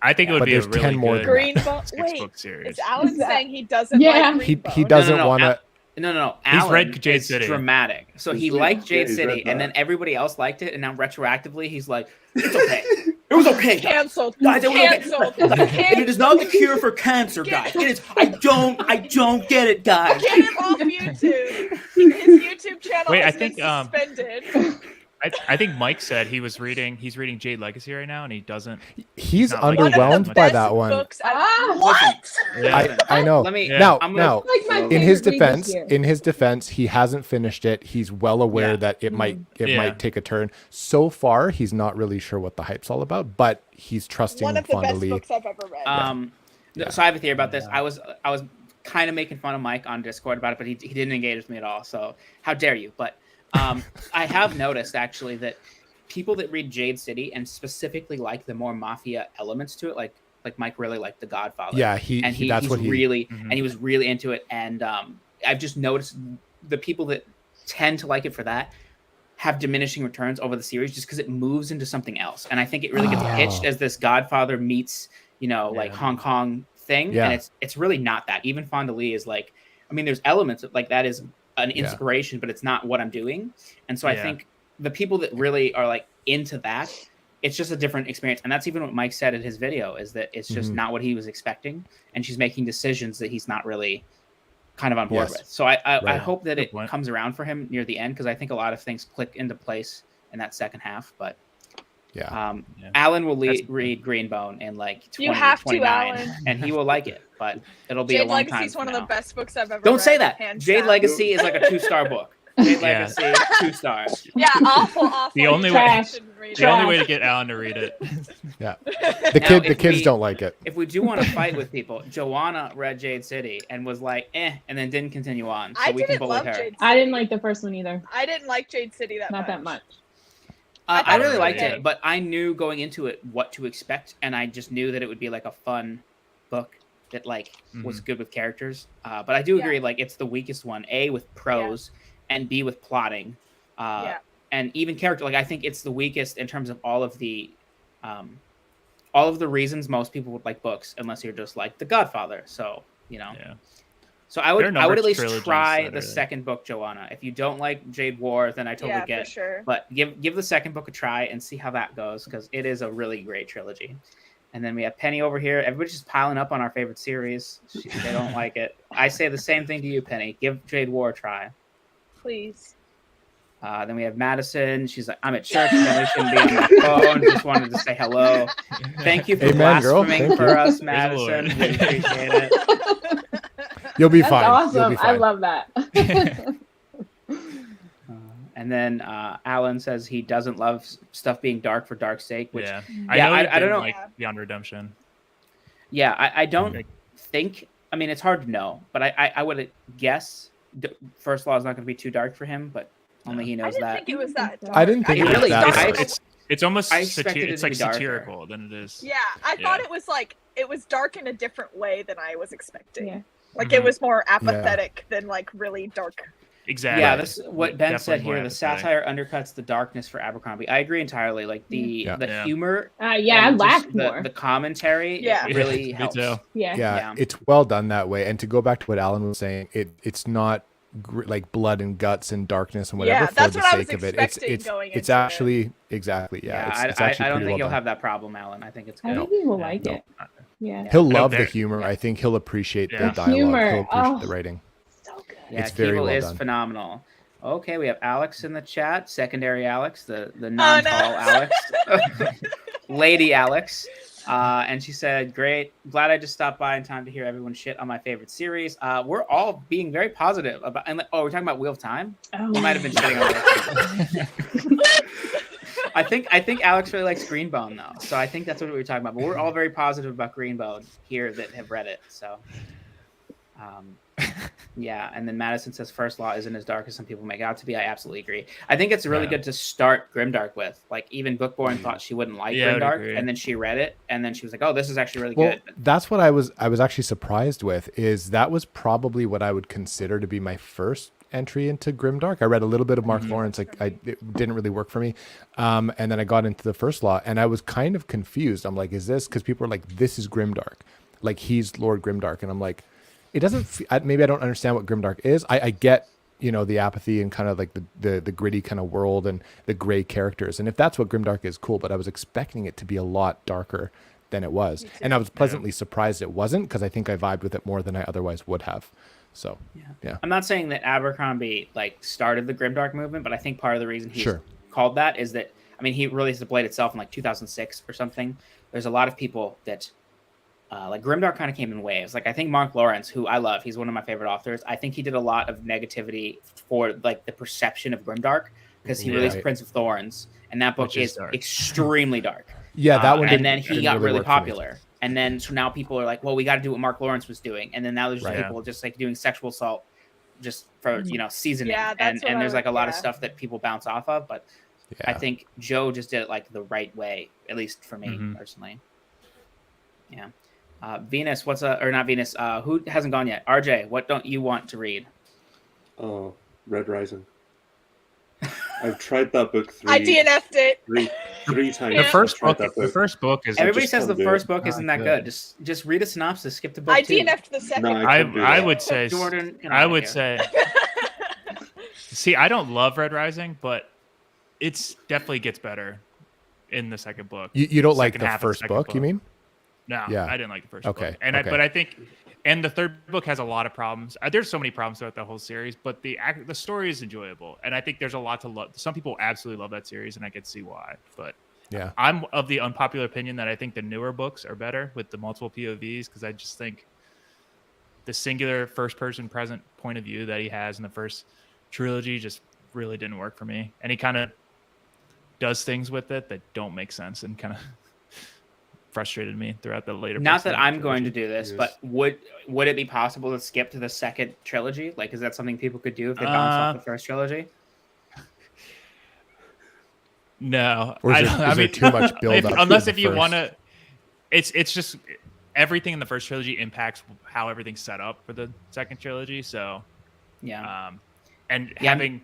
I think it would But be a there's really 10 more good than that. Greenbone. Wait, six-book series. is Alan Is that- saying he doesn't Yeah. like He Greenbone? doesn't No. want to. No. He's Alan read Jade is City. dramatic. So he He's liked read- Jade yeah, he's City, read and that. then everybody else liked it, and now retroactively he's like, it's okay. It was okay. Canceled. Guys, it was okay. Canceled. It is not the cure for cancer, guys. It is. I don't get it, guys. Get him off YouTube. His YouTube channel Wait, I has been think, suspended. I think Mike said he's reading Jade Legacy right now, and he doesn't. He's not like- One of the underwhelmed by best that one. books I've- Ah, What? Yeah. I know. Let me. Yeah. Now, I'm gonna- like my in his favorite read this defense, year. he hasn't finished it. He's well aware Yeah. that it might Yeah. take a turn. So far, he's not really sure what the hype's all about, but he's trusting One of the best fondly. books I've ever read. So I have a theory about this. I was kind of making fun of Mike on Discord about it, but he didn't engage with me at all. So how dare you? But I have noticed actually that people that read Jade City and specifically like the more mafia elements to it, like Mike really liked The Godfather. Yeah, and that's he's what he really Mhm. and he was really into it. And I've just noticed the people that tend to like it for that have diminishing returns over the series just because it moves into something else. And I think it really gets Oh. pitched as this Godfather meets, like Yeah. Hong Kong thing. Yeah. And it's really not that. Even Fonda Lee is like, I mean, there's elements of like that is an Yeah. inspiration, but it's not what I'm doing. And so I Yeah. think the people that really are like into that, it's just a different experience. And that's even what Mike said in his video, is that it's just Mhm. not what he was expecting. And she's making decisions that he's not really kind of on board Yes. with. So I Right. hope that Good it point. comes around for him near the end, because I think a lot of things click into place in that second half. But Yeah. Yeah. Alan will That's- read Greenbone in like 20, You have to, 29, Alan. and he will like it, but it'll be a Jade long Legacy time is one from of the now. best books I've ever read. Don't say that. hands Jade down. Legacy is like a 2-star book. Jade Yeah. Legacy, 2 stars. Yeah, awful. The only You way- shouldn't read The it. only way to get Alan to read it. Yeah. Now, The if kids we- don't like it. If we do want to fight with people, Joanna read Jade City and was like, and then didn't continue on. So I we can didn't bully love her. Jade City. I didn't like the first one either. I didn't like Jade City Not that much. I I thought it really was liked okay. it, but I knew going into it what to expect, and I just knew that it would be like a fun book that like was good with characters. But I do Yeah. agree, like it's the weakest one. A, with prose, and B, with plotting, Yeah. and even character. Like I think it's the weakest in terms of all of the reasons most people would like books, unless you're just like The Godfather. So Yeah. So I There are would a number at of least trilogies try that the are- second book, Joanna. If you don't like Jade War, then I totally Yeah, get for sure. but give the second book a try and see how that goes, because it is a really great trilogy. And then we have Penny over here. Everybody's just piling up on our favorite series. They don't like it. I say the same thing to you, Penny. Give Jade War a try. Please. Then we have Madison. She's like, I'm at church. And we shouldn't be on my phone. Just wanted to say hello. Thank you for Amen, girl. blaspheming Thank for you. us, the Madison. Lord. We appreciate it. You'll be That's fine. You'll awesome. be I fine. love that. And then Alan says he doesn't love stuff being dark for dark's sake, which Yeah. Yeah, I know. I he don't didn't know. Like Beyond Redemption. Yeah, I don't Like- think. I mean, it's hard to know, but I would guess First Law is not going to be too dark for him, but only he I knows didn't that. think it was that dark. I didn't think it it was really that did. dark. It's almost I expected it it's to like be darker. satirical than it is. Yeah, I Yeah. thought it was like it was dark in a different way than I was expecting. Yeah. Like Mhm. it was more apathetic than like really dark. Exactly. Yeah, this what Ben said Definitely here. more The empathetic. satire undercuts the darkness for Abercrombie. I agree entirely. Like the Yeah. the Yeah. humor, Yeah, I and just laughed the, more. the commentary, Yeah. it really Me helps. too. Yeah. Yeah, Yeah. it's well done that way. And to go back to what Alan was saying, it's not like blood and guts and darkness and whatever Yeah, for that's the what I was sake of it. expecting going It's into it. actually exactly Yeah, it's I actually don't pretty think well you'll done. have that problem, Alan. I think it's I good. think he will Yeah. like it. Yeah. He'll No, love the there- humor. I think he'll appreciate Yeah. the dialogue. Humor, He'll appreciate oh. the writing. So good. Yeah, It's very Keeble well is done. phenomenal. Okay, we have Alex in the chat. Secondary Alex, the non-tall no. Alex, Lady Alex. And she said, "Great, glad I just stopped by in time to hear everyone shit on my favorite series. We're all being very positive about." And we're talking about Wheel of Time. Oh. We might have been shitting on Wheel of Time. I think Alex really likes Greenbone though, so I think that's what we were talking about. But we're all very positive about Greenbone here that have read it. So, yeah. And then Madison says First Law isn't as dark as some people make out to be. I absolutely agree. I think it's really good to start Grimdark with. Like even Bookborn thought she wouldn't like Grimdark, and then she read it, and then she was like, "Oh, this is actually really good." That's what I was actually surprised with. Is that was probably what I would consider to be my first entry into Grimdark. I read a little bit of Mark Lawrence. It didn't really work for me. And then I got into the First Law, and I was kind of confused. I'm like, is this, because people are like, this is Grimdark, like he's Lord Grimdark, and I'm like, it doesn't. Maybe I don't understand what Grimdark is. I get, you know, the apathy and kind of like the gritty kind of world and the gray characters, and if that's what Grimdark is, cool. But I was expecting it to be a lot darker than it was, and I was pleasantly surprised it wasn't, because I think I vibed with it more than I otherwise would have. So yeah. I'm not saying that Abercrombie like started the Grimdark movement, but I think part of the reason he's called that is that, I mean, he released the Blade itself in like 2006 or something. There's a lot of people that like Grimdark kind of came in waves. Like I think Mark Lawrence, who I love, he's one of my favorite authors. I think he did a lot of negativity for like the perception of Grimdark, because he released Prince of Thorns, and that book is extremely dark. Yeah, that one. And then he got really popular. And then so now people are like, well, we got to do what Mark Lawrence was doing. And then now there's people just like doing sexual assault just for, you know, seasoning. Yeah, and there's like a lot of stuff that people bounce off of. But I think Joe just did it like the right way, at least for me personally. Yeah. Venus, or not Venus, who hasn't gone yet? RJ, what don't you want to read? Oh, Red Rising. I've tried that book I DNF'd it three times. The first book is. Everybody says the first book isn't that good. Just read a synopsis. Skip to book 2. I DNF'd the second. No, I would say. Jordan. I would say. See, I don't love Red Rising, but it's definitely gets better in the second book. You don't like the first book, you mean? No, I didn't like the first book. But I think, and the third book has a lot of problems. There's so many problems throughout the whole series, but the story is enjoyable, and I think there's a lot to love. Some people absolutely love that series, and I can see why. But I'm of the unpopular opinion that I think the newer books are better with the multiple POVs, because I just think the singular first-person present point of view that he has in the first trilogy just really didn't work for me, and he kind of does things with it that don't make sense and kind of frustrated me throughout the later. Not that I'm going to do this, but would it be possible to skip to the second trilogy? Like, is that something people could do if they bounce off the first trilogy? No, or is there too much build up? Unless if you want to, it's just everything in the first trilogy impacts how everything's set up for the second trilogy. So having,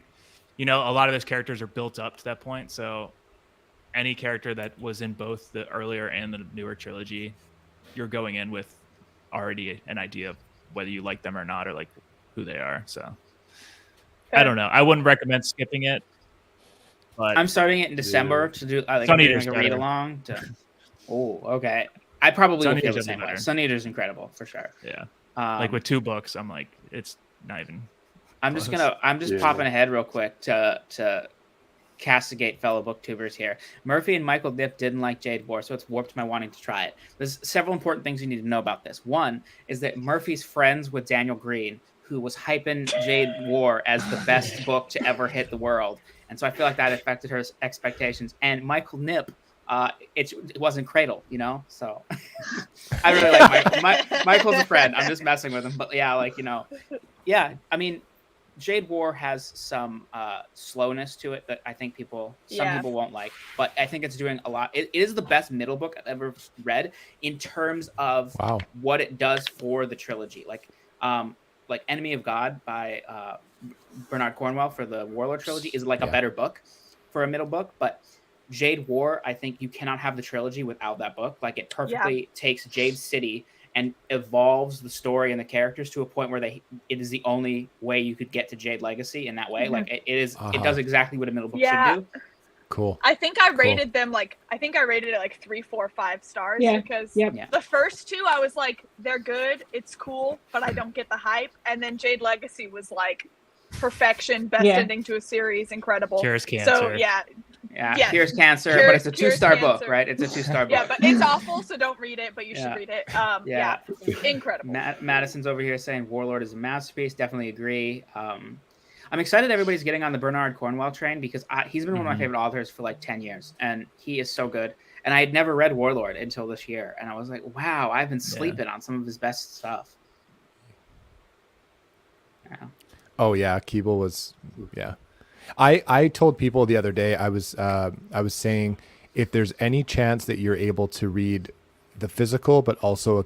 you know, a lot of those characters are built up to that point. So any character that was in both the earlier and the newer trilogy, you're going in with already an idea of whether you like them or not, or like who they are. So I don't know. I wouldn't recommend skipping it. But I'm starting it in December to do like a read along. Okay. I probably would feel the same way. Sun Eater's incredible for sure. Yeah. Like with 2 books, I'm like, it's not even. I'm just popping ahead real quick to castigate fellow booktubers here. Murphy and Michael Diff didn't like Jade War, so it's warped my wanting to try it. There's several important things you need to know about this. One is that Murphy's friends with Daniel Green, who was hyping Jade War as the best book to ever hit the world. And so I feel like that affected her expectations. And Michael Nip, it wasn't Cradle, you know? So I really like Michael's a friend. I'm just messing with him. But yeah, like, you know, I mean, Jade War has some slowness to it that I think some people won't like, but I think it's doing a lot. It is the best middle book I've ever read in terms of what it does for the trilogy. Like Enemy of God by Bernard Cornwell for the Warlord trilogy is like a better book for a middle book, but Jade War, I think you cannot have the trilogy without that book. Like it perfectly takes Jade City and evolves the story and the characters to a point where it is the only way you could get to Jade Legacy in that way. Like it does exactly what a middle book should do. Cool. I think I rated them like, I rated it like 3, 4, 5 stars because the first 2 I was like, they're good, it's cool, but I don't get the hype. And then Jade Legacy was like perfection, best ending to a series, incredible. Cures cancer. So Yeah, Yes. Cures Cancer, Cures- but it's a Cures 2-star book, Cancer. right? It's a 2-star book. Yeah, but it's awful, so don't read it. But you Yeah. should read it. Yeah. Incredible. Madison's over here saying Warlord is a masterpiece. Definitely agree. I'm excited everybody's getting on the Bernard Cornwell train because he's been one of my favorite authors for like 10 years, and he is so good. And I had never read Warlord until this year, and I was like, wow, I've been sleeping on some of his best stuff. Yeah. Oh yeah, Keeble was I told people the other day I was saying if there's any chance that you're able to read the physical but also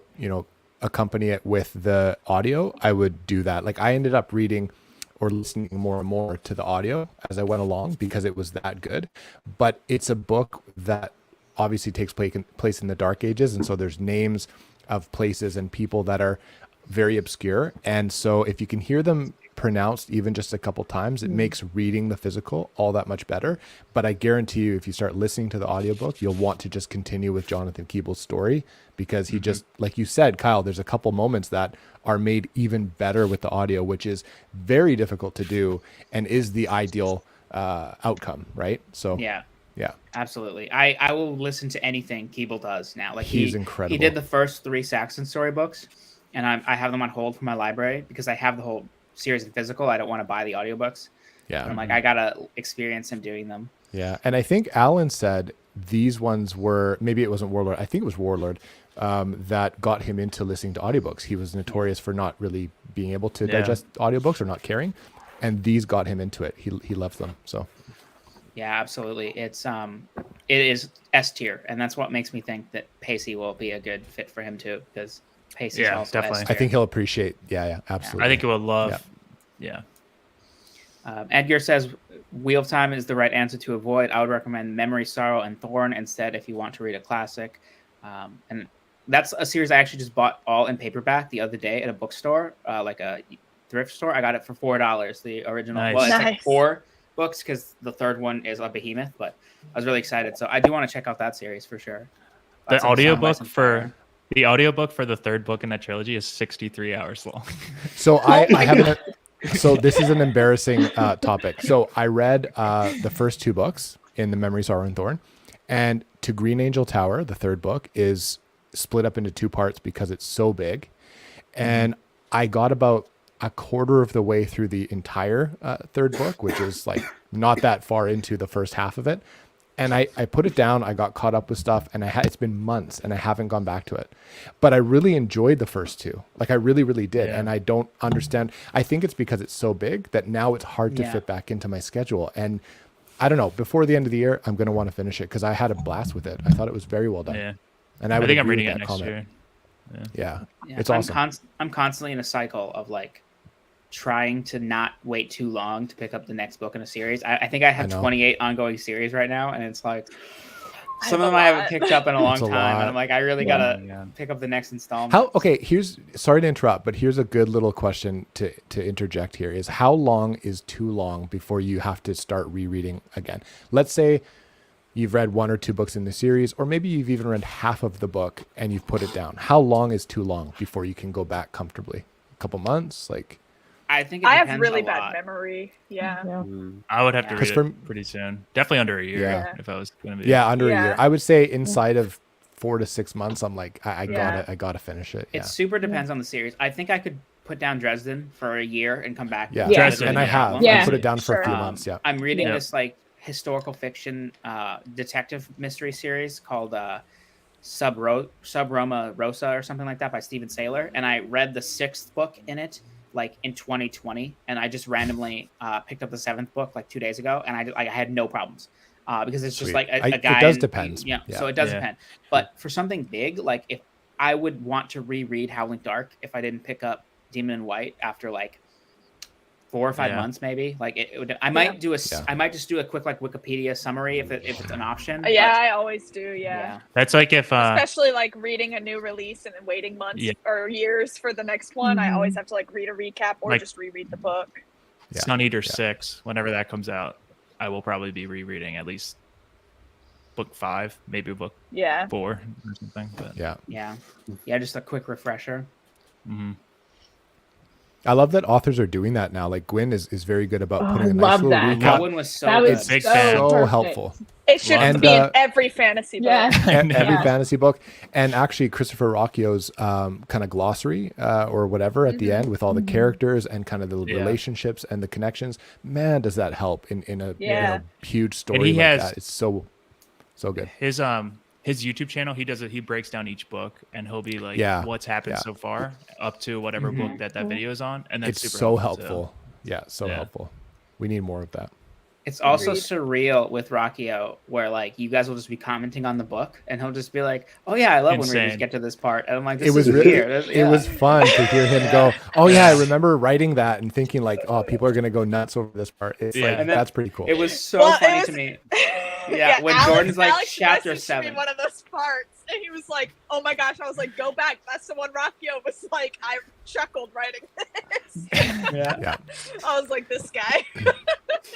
accompany it with the audio, I would do that. Like I ended up reading or listening more and more to the audio as I went along because it was that good. But it's a book that obviously takes place in the Dark Ages, and so there's names of places and people that are very obscure, and so if you can hear them pronounced even just a couple times, it makes reading the physical all that much better. But I guarantee you, if you start listening to the audiobook, you'll want to just continue with Jonathan Keeble's story, because he just, like you said, Kyle, there's a couple moments that are made even better with the audio, which is very difficult to do and is the ideal outcome, right? So Yeah. Yeah, absolutely. I will listen to anything Keeble does now. Like he's incredible. He did the first 3 Saxon storybooks, and I have them on hold for my library because I have the whole series in physical. I don't want to buy the audiobooks. Yeah. And I'm like, I gotta experience him doing them. Yeah, and I think Alan said these ones were, maybe it wasn't Warlord, I think it was Warlord, that got him into listening to audiobooks. He was notorious for not really being able to digest audiobooks or not caring, and these got him into it. He loved them. So yeah, absolutely. It is S tier, and that's what makes me think that Pacey will be a good fit for him too, because Pacey's also definitely. S tier. I think he'll appreciate. Yeah, absolutely. I think he will love. Yeah. Edgar says Wheel of Time is the right answer to avoid. I would recommend Memory, Sorrow, and Thorn instead if you want to read a classic. And that's a series I actually just bought all in paperback the other day at a bookstore, like a thrift store. I got it for $4. The original. Nice. Well, it's Nice. like 4 books because the third one is a behemoth, but I was really excited. So I do want to check out that series for sure. The audiobook for the third book in that trilogy is 63 hours long. So I haven't. So this is an embarrassing topic. So I read the first 2 books in the Memory, Sorrow, and Thorn, and To Green Angel Tower, the third book, is split up into 2 parts because it's so big. And I got about a quarter of the way through the entire third book, which is like not that far into the first half of it. And I put it down. I got caught up with stuff, and it's been months, and I haven't gone back to it. But I really enjoyed the first 2. Like I really, really did. Yeah. And I don't understand. I think it's because it's so big that now it's hard to fit back into my schedule. And I don't know. Before the end of the year, I'm going to want to finish it because I had a blast with it. I thought it was very well done. Yeah. And I would think I'm agree reading with it that next comment. year. Yeah. It's awesome. I'm constantly in a cycle of like trying to not wait too long to pick up the next book in a series. I think I have 28 ongoing series right now, and it's like some of them I haven't picked up in a long It's a time. lot. And I'm like, I really gotta pick up the next installment. Sorry to interrupt, but here's a good little question to interject here is how long is too long before you have to start rereading again? Let's say you've read 1 or 2 books in the series, or maybe you've even read half of the book and you've put it down. How long is too long before you can go back comfortably? A couple months? Like, I think it I depends have really a bad lot. memory. Yeah. I would have to Yeah. read it pretty soon. Definitely under a year Yeah. if I was going to be. under a Yeah. year. I would say inside of 4 to 6 months, I'm like, I gotta finish it. It super depends on the series. I think I could put down Dresden for a year and come back. Yeah. to Dresden, And I have. one. Yeah. I put it down for a few Sure. months. Yeah. I'm reading Yeah. this like historical fiction detective mystery series called Sub Roma Rosa or something like that by Stephen Saylor, and I read the 6th book in it like in 2020, and I just randomly picked up the 7th book like 2 days ago, and I had no problems because it's just Sweet. like a guy. It does depend. Yeah, Yeah. so it does Yeah. depend. But for something big, like if I would want to reread Howling Dark if I didn't pick up Demon in White after like 4 or 5 months, maybe. Like it would. I might do I might just do a quick like Wikipedia summary if it's an option. Yeah, but, I always do. Yeah. That's like if Especially like reading a new release and then waiting months or years for the next one. I always have to like read a recap or Like- just reread the book. Yeah. Sun Eater 6, whenever that comes out, I will probably be rereading at least book 5, maybe book Yeah. 4 or something. But Yeah. yeah, just a quick refresher. mhm. I love that authors are doing that now. Like Gwyn is very good about Oh, putting I a nice love little that. recap. That one was so That good. was Big so, fan. So perfect. helpful. It should And, be in every fantasy book. Yeah. Every Yeah. fantasy book, and actually Christopher Rocchio's kind of glossary or whatever at the end with all the characters and kind of the relationships and the connections. Man, does that help in a huge story he like has- that? It's so good. His YouTube channel, he breaks down each book and he'll be like, Yeah. what's happened Yeah. so far up to whatever book that video is on, and that's It's super so helpful. helpful. Yeah, so helpful. We need more of that. It's also Agreed. surreal with Rocchio, where like you guys will just be commenting on the book, and he'll just be like, "Oh yeah, I love when readers Insane. get to this part," and I'm like, "This It was is really, weird." it was fun to hear him go, "Oh yeah, I remember writing that and thinking like, oh, people are gonna go nuts over this part." It's Yeah. like And then that's pretty cool. It was so Well, it funny was- to me. Yeah, when Alex- Jordan's like Alex chapter messaged me 7. one of those parts, and he was like, "Oh my gosh!" I was like, "Go back." That's the one Rocchio was like. I chuckled writing this. Yeah. I was like, "This guy."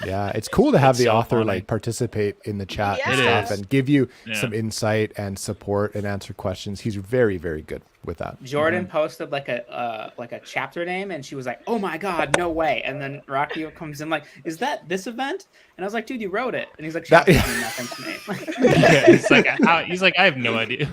Yeah, it's cool to have It's the so author funny. like participate in the chat and It stuff is. and give you Yeah. some insight and support and answer questions. He's very, very good with that. Jordan posted like a chapter name, and she was like, "Oh my god, no way!" And then Rocchio comes in like, "Is that this event?" And I was like, "Dude, you wrote it." And he's like, That- "Chapter mean nothing to me." Yeah, he's like, I have no idea.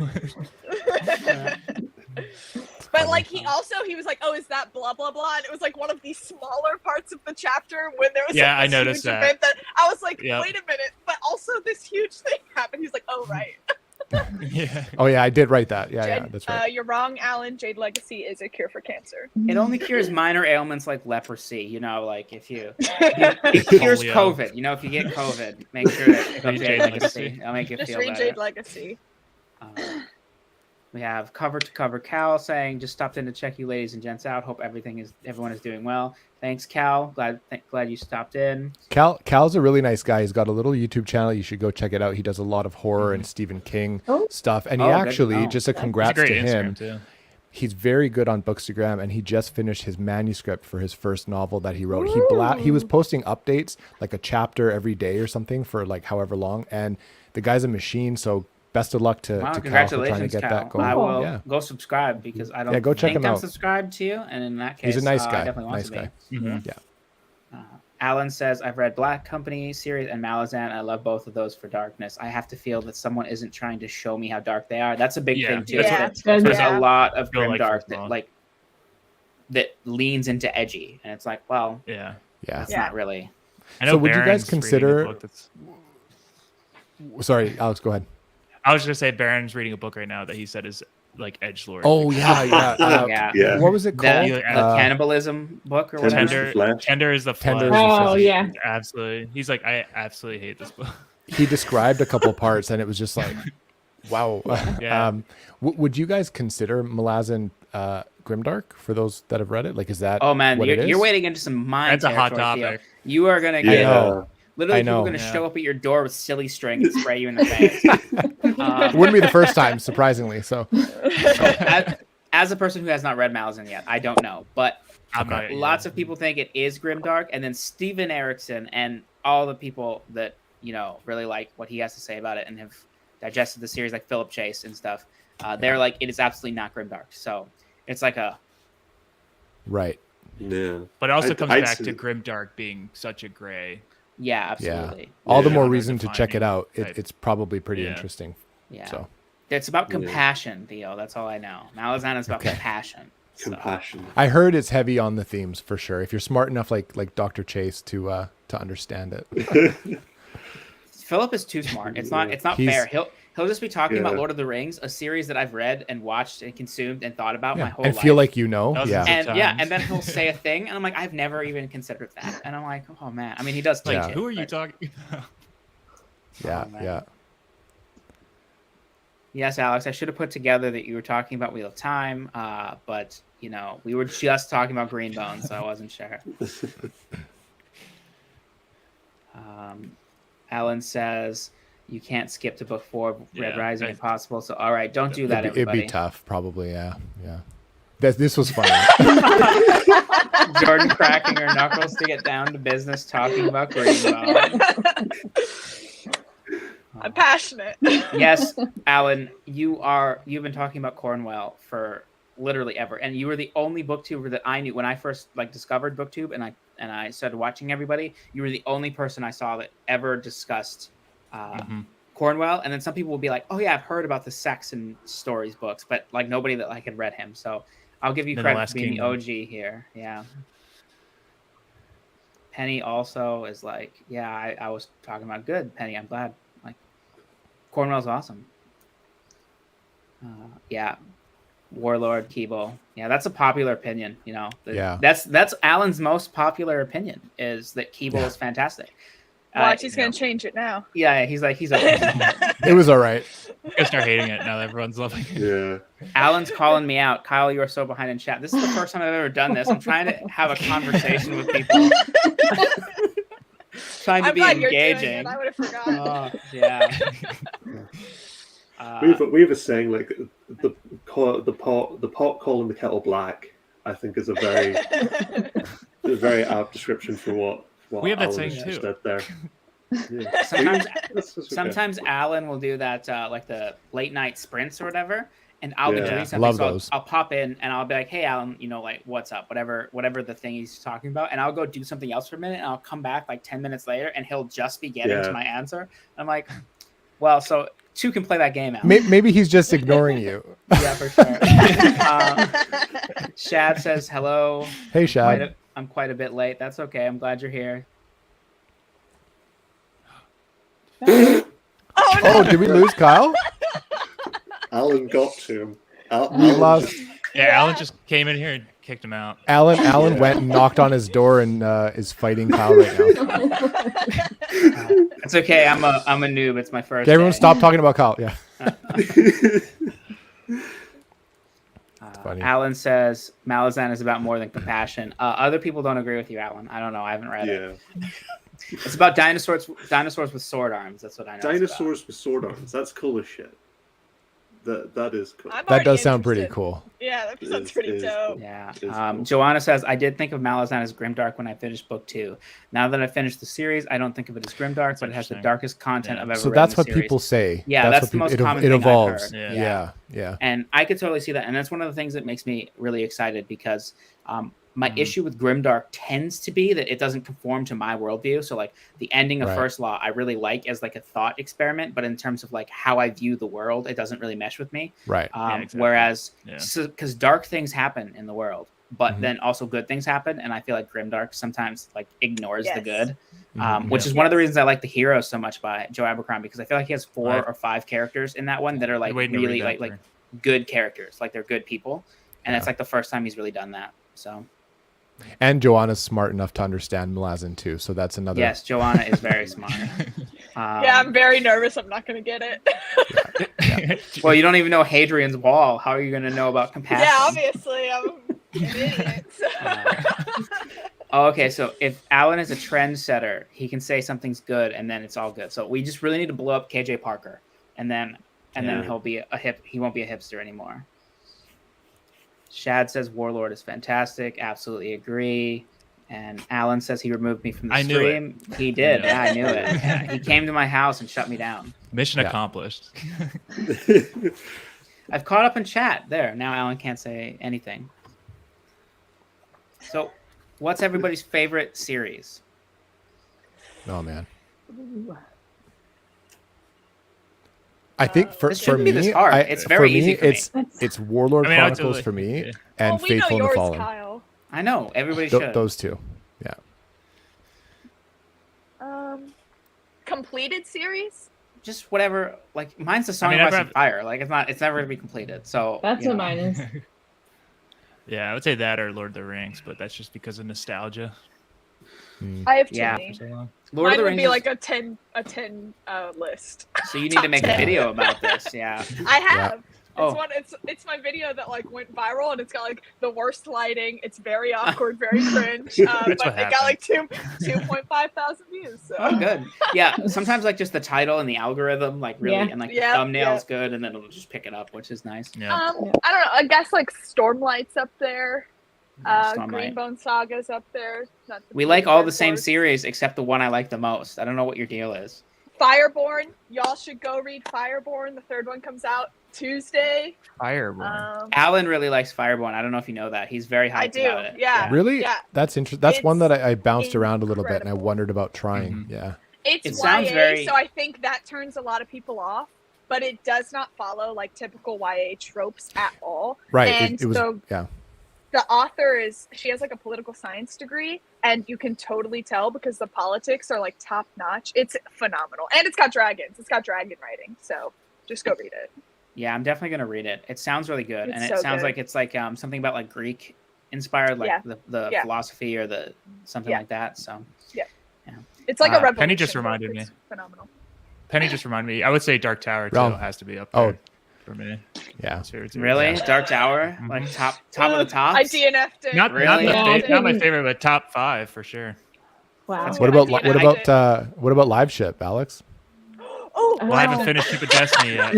But like he was like, "Oh, is that blah blah blah?" And it was like one of the smaller parts of the chapter when there was Yeah, like, I this noticed huge that. event that I was like, Yeah. "Wait a minute!" But also this huge thing happened. He's like, "Oh right." Yeah. Oh yeah, I did write that. Yeah, Jade, yeah, that's right. You're wrong, Alan. Jade Legacy is a cure for cancer. It only cures minor ailments like leprosy. You know, like if it cures Polio. COVID. You know, if you get COVID, make sure that you go Read Jade Jade Legacy. Legacy. That'll make you Just feel read better. Jade Legacy. We have cover to cover Cal saying, "Just stopped in to check you ladies and gents out. Hope everyone is doing well. Thanks, Cal. Glad you stopped in." Cal's a really nice guy. He's got a little YouTube channel. You should go check it out. He does a lot of horror and Stephen King stuff. And he Oh, good to actually, know. just a He's a congrats great to Instagram him. too. He's very good on Bookstagram, and he just finished his manuscript for his first novel that he wrote. He was posting updates, like a chapter every day or something for like however long. And the guy's a machine. So best of luck to Wow, Cal for congratulations, trying to get Cal. that going. I will Yeah. go subscribe because I don't Yeah, go check think him I'm out. subscribed to you. And in that case, He's a nice I guy. definitely want Nice to be. guy. Mhm. Yeah. Alan says, "I've read Black Company series and Malazan. I love both of those for darkness. I have to feel that someone isn't trying to show me how dark they are." That's a big Yeah, thing too. that's Yeah. That That's there's Yeah. a lot of Feel grim like dark first that law. that leans into edgy, and it's like, well, Yeah. Yeah. that's Yeah. not really. I know So would you guys Baron's reading a consider- book that's- Sorry, Alex, go ahead. I was gonna say Baron's reading a book right now that he said is like edgelord. Oh, yeah, yeah. Yeah. Yeah. What was it The, called? the cannibalism book or Tender. whatever. Tender is the Tender flesh. is the Oh flesh. yeah. Absolutely. He's like, I absolutely hate this book. He described a couple parts, and it was just like, wow. Yeah. Would you guys consider Malazan grimdark for those that have read it? Like, is that? Oh man, what it you're is? wading into some mind. That's a hot territory, Theo. topic. You are gonna I get know. literally I know. people are gonna Yeah. show up at your door with silly string and spray you in the face. Wouldn't be the first time, surprisingly. So, As a person who has not read Malazan yet, I don't know, but I'm not, lots of people think it is grimdark, and then Steven Erikson and all the people that really like what he has to say about it and have digested the series, like Philip Chase and stuff. They're like, it is absolutely not grimdark. So it's like a right. Yeah. But it also I'd- comes I'd back say- to grimdark being such a gray. yeah, Yeah. absolutely. All the Yeah. more Genre reason to check it defining out. type. It's probably pretty Yeah. interesting. Yeah. So, It's about Yeah. compassion, Theo. That's all I know. Malazan is about Okay. compassion. So. Compassion. I heard it's heavy on the themes for sure. If you're smart enough, like Dr. Chase, to understand it. Philip is too smart. It's not He's- fair. He'll just be talking about Yeah. Lord of the Rings, a series that I've read and watched and consumed and thought about my Yeah. whole And life. feel like you know. Dozens Yeah. of and times. and then he'll say a thing, and I'm like, I've never even considered that. And I'm like, oh man. I mean, he does teach Yeah. it, Who are you but- talking about? Yeah. Oh, man. Yeah. Yes, Alex, I should have put together that you were talking about Wheel of Time, but we were just talking about Green Bones, so I wasn't sure. Alan says you can't skip to book 4 of Red Yeah, Rising I- impossible. So all right, don't do that, It'd everybody. be tough, probably. Yeah. Yeah. This was funny. Jordan cracking her knuckles to get down to business talking about Green Bones. I'm passionate. Yes, Alan, you've been talking about Cornwell for literally ever. And you were the only booktuber that I knew when I first like discovered Booktube, and I started watching everybody. You were the only person I saw that ever discussed Cornwell. And then some people will be like, "Oh yeah, I've heard about the sex and stories books," but like nobody that like had read him. So I'll give you credit for being the OG here. Yeah. Penny also is like, yeah, I was talking about good. Penny, I'm glad. Like, Cornwell's awesome. Yeah. Warlord, Keeble. Yeah, that's a popular opinion, you know. Yeah. That's Alan's most popular opinion, is that Keeble is fantastic. Watch, he's going to change it now. Yeah, he's okay. It was all right. I'm gonna start hating it now that everyone's loving it. Yeah. Alan's calling me out. Kyle, you are so behind in chat. This is the first time I've ever done this. I'm trying to have a conversation with people. Trying to be engaging. I would have forgotten. Oh, yeah. We have a saying like the pot calling the kettle black. I think is a very apt description for what we have that Alan saying just too. did there. Yeah. Sometimes Alan will do that like the late night sprints or whatever, and I'll be doing something. Love so those. I'll pop in and I'll be like, "Hey, Alan, you know, like what's up? Whatever the thing he's talking about," and I'll go do something else for a minute, and I'll come back like 10 minutes later, and he'll just be getting to my answer. And I'm like, "Well, so two can play that game out." Maybe he's just ignoring you. Yeah, for sure. Shad says hello. Hey, Shad. I'm quite a bit late. That's okay. I'm glad you're here. Oh, did we lose Kyle? Alan got to him. We lost. Yeah, Alan just came in here and kicked him out. Alan went and knocked on his door and is fighting Kyle right now. It's okay. I'm a noob. It's my first. Okay, everyone, day. stop talking about Kyle. Yeah. Funny. Alan says Malazan is about more than compassion. Other people don't agree with you, Alan. I don't know. I haven't read it. It's about dinosaurs with sword arms. That's what I know. Dinosaurs with sword arms. That's cool as shit. That is cool. That does sound pretty cool. Yeah, that sounds pretty dope. Cool. Yeah. Cool. Joanna says, I did think of Malazan as grimdark when I finished book 2. Now that I finished the series, I don't think of it as grimdark, but it has the darkest content I've ever read. So that's in the what series. people say. Yeah, that's the most common it thing evolves. I've heard. Yeah. And I could totally see that. And that's one of the things that makes me really excited because my issue with grimdark tends to be that it doesn't conform to my worldview. So like the ending of First Law, I really like as like a thought experiment, but in terms of like how I view the world, it doesn't really mesh with me. Right. Exactly. Whereas, because dark things happen in the world, but then also good things happen. And I feel like grimdark sometimes like ignores the good, which is one of the reasons I like The Hero so much by Joe Abercrombie, because I feel like he has 4 or 5 characters in that one that are like really like good characters, like they're good people. And it's like the first time he's really done that. So. And Joanna's smart enough to understand Malazan too, so that's another. Yes, Joanna is very smart. Yeah, I'm very nervous. I'm not going to get it. Well, you don't even know Hadrian's Wall. How are you going to know about compassion? Yeah, obviously, I'm an idiot. Okay, so if Alan is a trendsetter, he can say something's good, and then it's all good. So we just really need to blow up KJ Parker, and then he'll be he won't be a hipster anymore. Shad says Warlord is fantastic. Absolutely agree. And Alan says he removed me from the stream. He did. Yeah, I knew it. Yeah, he came to my house and shut me down. Mission accomplished. I've caught up in chat. There. Now Alan can't say anything. So, what's everybody's favorite series? Oh, man. I think for me, it's very easy for me. It's Warlord Chronicles for me and Faithful and the Fallen. Kyle. I know everybody should. Those two, yeah. Completed series? Just whatever. Like mine's the Song of Ice and Fire. Like it's never gonna be completed. So that's what mine is. Yeah, I would say that or Lord of the Rings, but that's just because of nostalgia. I have too many. Lord of the Rings would be like a 10 list. So you need to make a video about this. Yeah. I have. Yeah. It's my video that like went viral, and it's got like the worst lighting. It's very awkward, very cringe. But it got like 2.5 thousand views. So. Oh, good. Yeah. Sometimes like just the title and the algorithm, like really, and like the thumbnail's good, and then it'll just pick it up, which is nice. Yeah. I don't know. I guess like Stormlight's up there. Greenbone Saga's up there. We like all the same series except the one I like the most. I don't know what your deal is. Fireborn. Y'all should go read Fireborn. The 3rd one comes out Tuesday. Fireborn. Alan really likes Fireborn. I don't know if you know that. He's very hyped I do. about it. Yeah. Really? Yeah. That's interesting. That's one It's that I bounced around a little bit and I incredible. wondered about trying. Mhm. Yeah. It's It YA, sounds very- so I think that turns a lot of people off. But it does not follow like typical YA tropes at all. Right. And It was. so Yeah. the author she has like a political science degree, and you can totally tell because the politics are like top notch. It's phenomenal, and it's got dragons. It's got dragon writing, so just go read it. Yeah, I'm definitely gonna read it. It sounds really good, and It's it so sounds good. like it's like something about like Greek inspired, like Yeah. the Yeah. philosophy or the something Yeah. like that. So It's like a revolution. Penny just book. reminded It's me. phenomenal. Penny just reminded me. I would say Dark Tower too Realm. has to be up Oh. there for me. Yeah. Seriously. really, Yeah. Dark Tower, Mhm. like top of the tops. I DNF'd it. Not Really? not my favorite, but top 5 for sure. Wow. That's What good. about I what about live ship, Alex? Oh, Well, I haven't Oh. finished Stupid Destiny yet.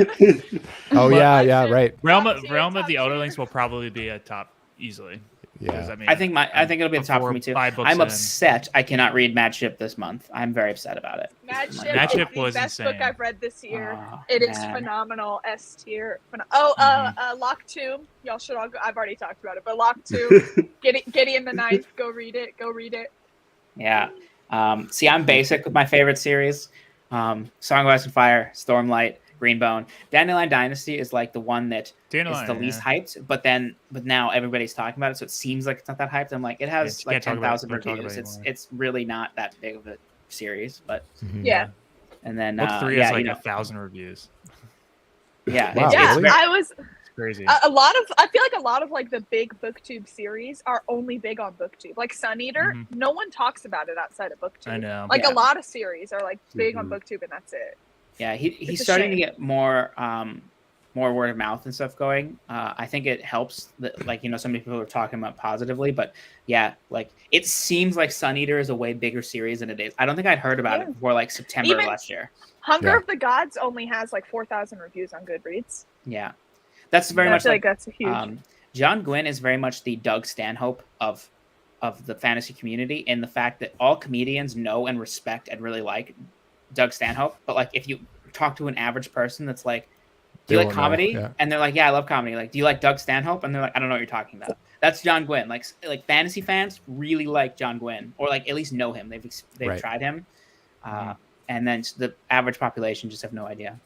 Oh But- yeah, right. Realm Top of tier, Realm of top the tier. Outerlings will probably be a top easily. 'Cause, Yeah. mean, I think it'll be the top for before me too. 5 books I'm in. upset I cannot read Mad Ship this month. I'm very upset about it. Mad Ship Mad is Ship the was best insane. book I've read this year. Oh, It is man. phenomenal. S tier. Lock Tomb. Y'all should all go. I've already talked about it, but Lock Tomb. Gideon the Ninth. Go read it. Go read it. Yeah. See, I'm basic with my favorite series. Song of Ice and Fire, Stormlight, Greenbone. Dandelion Dynasty is like the one that Dandelion, is the least hyped, but now everybody's talking about it, so it seems like it's not that hyped. I'm like, it has Yeah, like can't talk about it. 10,000 Don't talk reviews. about it anymore. It's really not that big of a series, but Mhm. Yeah. and then Book 3 yeah, has like you know, 1,000 reviews. yeah, Wow, Yeah, really? I was It's crazy. I feel like a lot of like the big Booktube series are only big on Booktube. Like Sun Eater, Mhm. no one talks about it outside of Booktube. I know. Like Yeah. a lot of series are like big on Mhm. Booktube, and that's it. yeah. It's He's a starting to shame. get more word of mouth and stuff going. I think it helps that, like, you know, so many people are talking about positively, but yeah, like it seems like Sun Eater is a way bigger series than it is. I don't think I'd heard about Yeah. it before like September Even- last year. Hunger Yeah. of the Gods only has like 4,000 reviews on Goodreads. Yeah, that's very And I much feel like like that's a huge. John Gwynn is very much the Doug Stanhope of the fantasy community, in the fact that all comedians know and respect and really like Doug Stanhope, but like if you talk to an average person that's like, do you They like won't know, comedy? yeah. And they're like, yeah, I love comedy. Like, do you like Doug Stanhope? And they're like, I don't know what you're talking about. That's John Gwynn. Like fantasy fans really like John Gwynn, or like at least know him. They've Right. tried him, and then the average population just have no idea.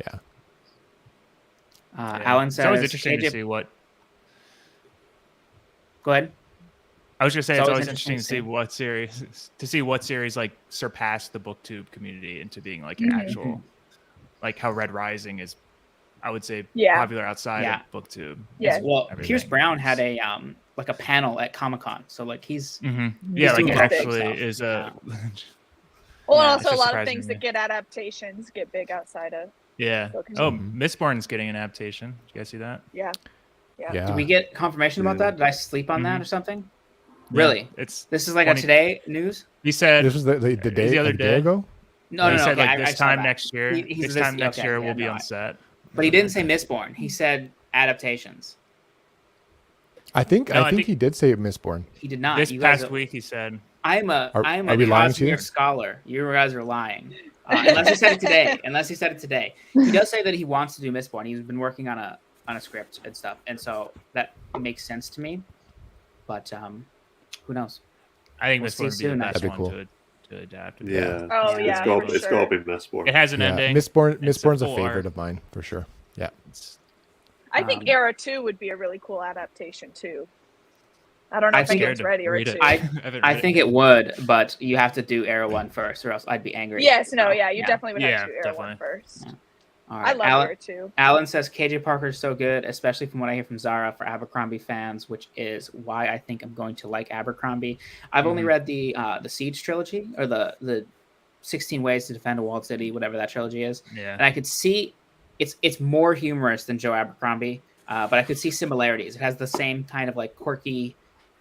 Yeah. Yeah. Alan says, it's always interesting to KJ see what. Go ahead. I was gonna say It's it's always always interesting to see what series like surpass the BookTube community into being like an Mhm. actual, like how Red Rising is, I would say, Yeah. popular outside Yeah. of BookTube. Yeah. Well, Everything. Pierce Brown had a like a panel at Comic-Con, so like he's Yeah, like doing it big actually stuff. is a. Well, Yeah, and it's also a just lot of surprising things to me. that get adaptations get big outside of. Yeah. BookTube. Oh, Mhm. Mistborn's getting an adaptation. Did you guys see that? Yeah. Yeah. Did we get confirmation about Yeah. that? Did I sleep on that Mhm. or something? Yeah, Really? it's. This is like 20 a today news? He said. This was the day the other like a day day. ago. No, he no, no. said okay, like I this saw time that. next year. He's This time next okay, year yeah, we'll be no, on set. But he didn't say Mistborn. He said adaptations. I think No, I I think think- he did say Mistborn. He did not. This You guys past are- week he said. I'm a Are Cosmere we lying to you? scholar. You guys are lying. Unless he said it today. He does say that he wants to do Mistborn. He's been working on a script and stuff, and so that makes sense to me. But who knows? I think We'll this see would be the soon, best That'd be one cool. to adapt. Yeah. Oh, Yeah. yeah. It's for got to sure. be Mistborn. It has an Yeah, ending. Mistborn's It's a full favorite art. of mine for sure. Yeah. It's- I think Um, Era 2 would be a really cool adaptation too. I don't know I if think anyone's scared to ready or read two. it. I I think it would, but you have to do Era 1 first, or else I'd be angry. Yes, no, So, yeah, you definitely would have Yeah, to do Era definitely. 1 first. Yeah. All I right. love Alan, Era 2. Alan says KJ Parker is so good, especially from what I hear from Zara for Abercrombie fans, which is why I think I'm going to like Abercrombie. I've only Mhm. read the Siege trilogy, or the 16 Ways to Defend a Walled City, whatever that trilogy is, Yeah. and I could see it's more humorous than Joe Abercrombie, but I could see similarities. It has the same kind of like quirky,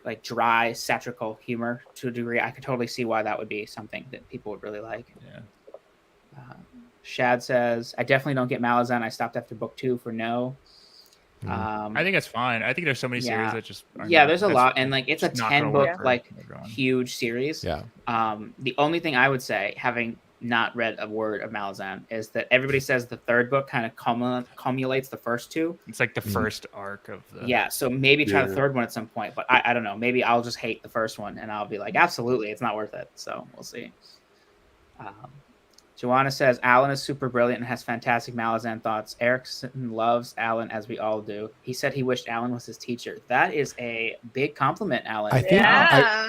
like dry, satirical humor to a degree. I could totally see why that would be something that people would really like. Yeah. Shad says, I definitely don't get Malazan. I stopped after book 2 for no. I think it's fine. I think there's so many Yeah. series that just Yeah, there's a lot, and like it's a just not gonna 10 work book for like everyone. huge series. Yeah. The only thing I would say, having not read a word of Malazan is that everybody says the third book kind of cumulates the first two. It's like the first arc of the. Yeah, so maybe try the Yeah. third one at some point, but I don't know. Maybe I'll just hate the first one and I'll be like, absolutely, it's not worth it. So we'll see. Joanna says Alan is super brilliant and has fantastic Malazan thoughts. Erickson loves Alan as we all do. He said he wished Alan was his teacher. That is a big compliment, Alan. I think Yeah.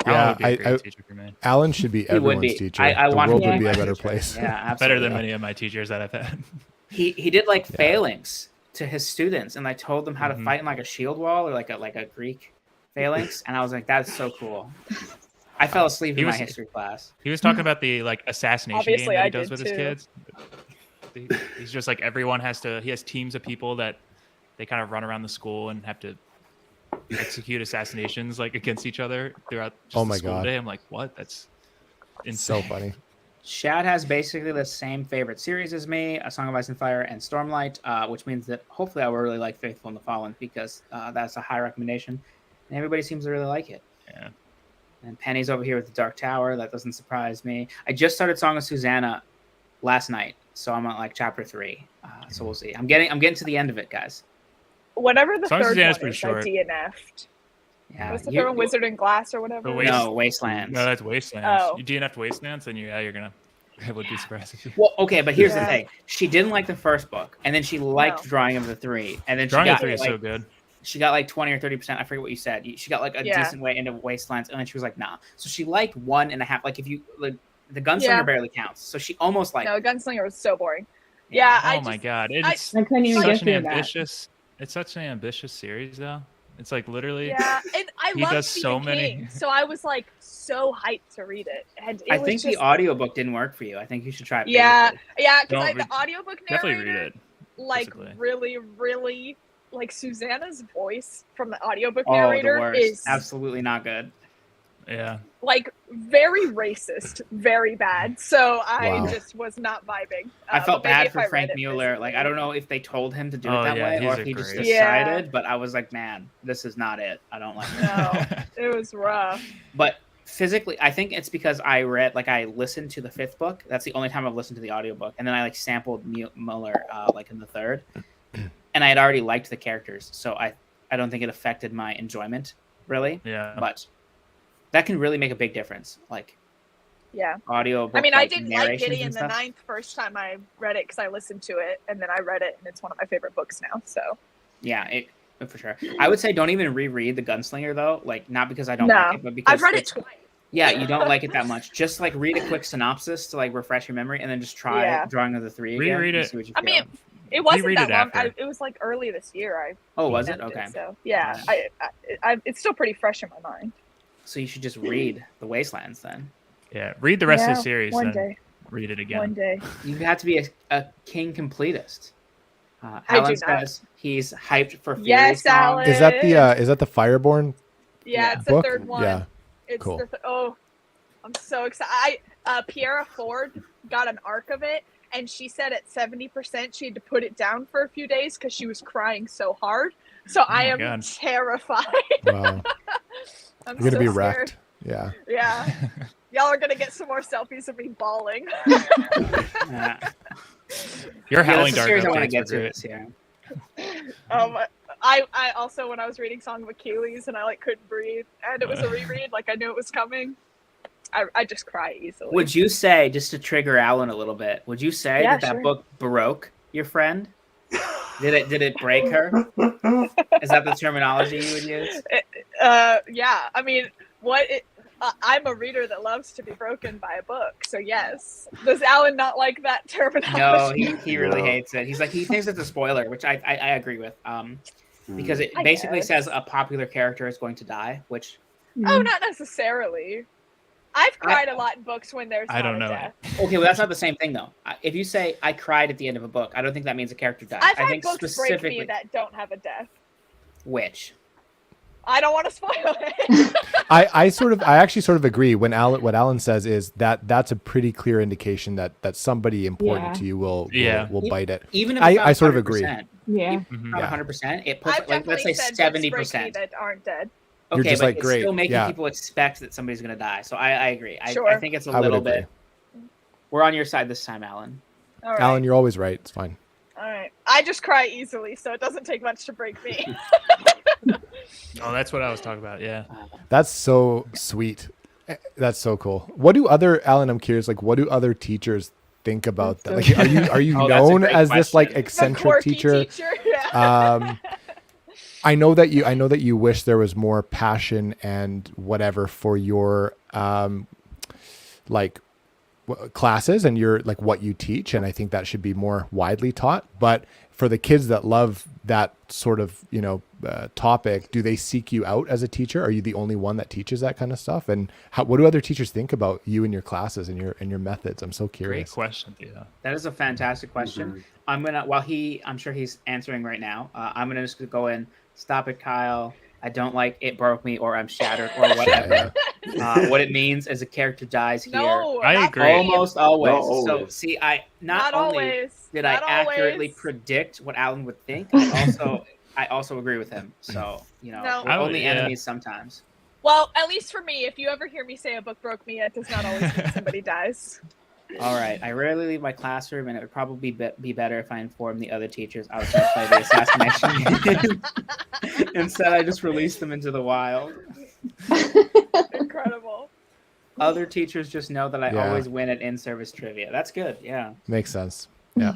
Alan would be a great I teacher for me. Alan should be He would everyone's be. teacher. I the want world him to would be be a my better teacher. place. Yeah, absolutely. Better than many of my teachers that I've had. He did like Yeah. phalanx to his students and like told them how to Mhm. fight in like a shield wall or like a Greek phalanx, and I was like, that's so cool. I fell asleep He in my was- history class. He was talking about the like assassination Obviously, game that I he does did with his too. kids. He's just like everyone has to. He has teams of people that they kind of run around the school and have to execute assassinations like against each other throughout just Oh the my school God. day. I'm like, what? That's So insane. funny. Shad has basically the same favorite series as me, A Song of Ice and Fire and Stormlight, which means that hopefully I will really like Faithful and the Fallen because that's a high recommendation, and everybody seems to really like it. Yeah. And Penny's over here with the Dark Tower. That doesn't surprise me. I just started Song of Susanna last night, so I'm on like chapter 3. So we'll see. I'm getting to the end of it, guys. Whatever the Song of third Susanna's one pretty is, short. I DNF'd. Yeah. What's the third one? Wizard and Glass or whatever? The it is? Waste- No, Wastelands. No, that's Wastelands. Oh. You DNF Wastelands, then you're gonna. I would be surprised if you. Well, okay, but here's the Yeah. thing. She didn't like the first book, and then she liked No. Drawing of the Three, and then Drawing she of got Three is like, so good. she got like 20 or 30%. I forget what you said. She got like a Yeah. decent way into Wastelands, and then she was like, nah. So she liked 1.5. Like if you like the Gunslinger Yeah. barely counts. So she almost like No, Gunslinger was so boring. Yeah, Oh my god, it's I couldn't even get such an through that. ambitious. It's such an ambitious series, though. It's like literally. Yeah, and I He love does Stephen so many- King, so I was like so hyped to read it, and it I was think just, the audiobook didn't work for you. I think you should try it. Yeah, physically. yeah, because Don't like the read- audiobook Definitely narrator, read it. like physically. really, like Susanna's voice from the audiobook Oh, the narrator worst. is Absolutely not good. Yeah. like very racist, very bad. So I Wow. just was not vibing. I felt but maybe bad if for I read Frank it Mueller. Like I physically. don't know if they told him to do Oh, it that yeah, way he's or a if he just great- decided. Yeah. But I was like, man, this is not it. I don't like it. No, it was rough. But physically, I think it's because I listened to the 5th book. That's the only time I've listened to the audiobook. And then I like sampled Mueller like in the 3rd. And I had already liked the characters. So I don't think it affected my enjoyment really. Yeah. But that can really make a big difference. Like Yeah. audiobook. I mean, I like, didn't like narrations Gideon and the stuff. Ninth first time I read it because I listened to it, and then I read it, and it's one of my favorite books now. So Yeah, for sure. I would say don't even reread the Gunslinger though. Like not because I don't No. like it, but because I've read it it's- twice. Yeah, you don't like it that much. Just like read a quick synopsis to like refresh your memory, and then just try Yeah. Drawing of the Three again. Reread and it. see what you I feel. mean, it wasn't read that it long. after. It was like early this year. oh, was it? attempted, Okay. So yeah, it's still pretty fresh in my mind. So you should just read the Wastelands then. Yeah. Read the rest of Yeah, the series. one Then day. read it again. One day. You have to be a king completist. I Alan do not. says he's hyped for Fury Yes, Song. Alan. Is that the Fireborn Yeah, it's the book? third one. Yeah. It's Cool. I'm so excited. Piera Ford got an arc of it, and she said at 70% she had to put it down for a few days because she was crying so hard. So I my am God. terrified. Wow. I'm You're gonna so be scared. wrecked. Yeah. Yeah. Y'all are gonna get some more selfies of me bawling. Yeah. Your Yeah, Howling that's the Dark series I want to updates get were to great. this year. I also, when I was reading Song of Achilles and I like couldn't breathe and it was a reread, like I knew it was coming. I just cry easily. Would you say, just to trigger Alan a little bit, would you say Yeah, that sure. book broke your friend? Did it break her? Is that the terminology you would use? Yeah. I mean, I'm a reader that loves to be broken by a book, so yes. Does Alan not like that No, terminology? he really No. hates it. He's like, he thinks it's a spoiler, which I agree with. Because it I basically guess. says a popular character is going to die, which Oh, not necessarily. I've cried a lot in books when there's I not don't a know. death. okay, well that's not the same thing though. If you say I cried at the end of a book, I don't think that means a character died. I've I had think books break specifically me that don't have a death. which. I don't want to spoil it. I actually sort of agree when what Alan says is that's a pretty clear indication that somebody important Yeah. to you will bite it. Even if I- it's not I sort of 100%, agree. Yeah. Mhm. not Yeah. 100%, it puts I've like let's say definitely said books break me 70%. that aren't dead. You're Okay, just but like, it's great, still making yeah. people expect that somebody's going to die. So I agree. I Sure. think it's a I would little agree. bit. we're on your side this time, Alan. All right. Alan, you're always right. It's fine. All right. I just cry easily, so it doesn't take much to break me. Oh, that's what I was talking about. Yeah. That's so sweet. That's so cool. What do other Alan? I'm curious. Like, what do other teachers think about that? That's Like, are you Oh, that's a known great as this like question. The eccentric quirky teacher? Yeah. I know that you wish there was more passion and whatever for your like classes and your like what you teach, and I think that should be more widely taught. But for the kids that love that sort of topic, do they seek you out as a teacher? Are you the only one that teaches that kind of stuff? And what do other teachers think about you and your classes and your methods? I'm so Great curious. question. Yeah. That is a fantastic question. I'm gonna I'm sure he's answering right now. I'm gonna just go in. Stop it, Kyle. I don't like it broke me or I'm shattered or whatever. What it means is a character dies here. No, I not agree. me. Almost always. Not always. So see, I not only always. did Not I accurately always. predict what Alan would think, I also agree with him. So No. we're I would- only yeah. enemies sometimes. Well, at least for me, if you ever hear me say a book broke me, it does not always mean somebody dies. All right. I rarely leave my classroom, and it would probably be better if I informed the other teachers I was going to play the assassination game. Instead, I just released them into the wild. Incredible. Other teachers just know that I Yeah. always win at in-service trivia. That's good. Yeah. Makes sense. Yeah.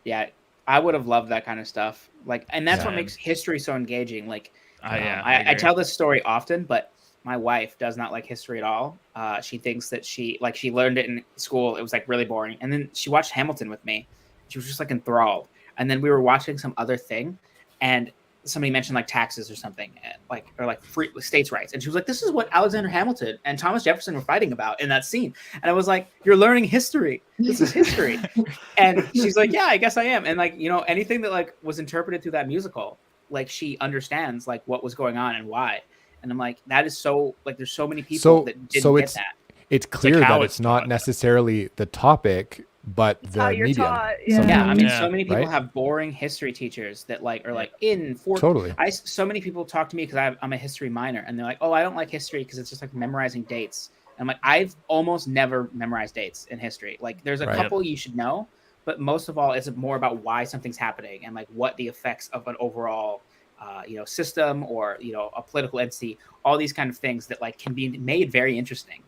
Yeah. I would have loved that kind of stuff. Like, and that's what Yeah. makes history so engaging. Like, Yeah. I agree. tell this story often, but my wife does not like history at all. She thinks that she learned it in school. It was like really boring. And then she watched Hamilton with me. She was just like enthralled. And then we were watching some other thing, and somebody mentioned like taxes or something, or free states' rights. And she was like, "This is what Alexander Hamilton and Thomas Jefferson were fighting about in that scene." And I was like, "You're learning history. This is history." And she's like, "Yeah, I guess I am." And like, anything that like was interpreted through that musical, like she understands like what was going on and why. And I'm like, that is so like there's so many people that didn't get that. It's clear how that it's it's not taught. necessarily the topic, but It's the how you're medium. taught. So- Yeah. Yeah, I mean, Yeah. so many people Right? have boring history teachers that like are like in for Totally. So many people talk to me because I'm a history minor, and they're like, "Oh, I don't like history because it's just like memorizing dates." And I'm like, I've almost never memorized dates in history. Like, there's a Right. couple you should know, but most of all, it's more about why something's happening and like what the effects of an overall, system or a political entity. All these kind of things that like can be made very interesting,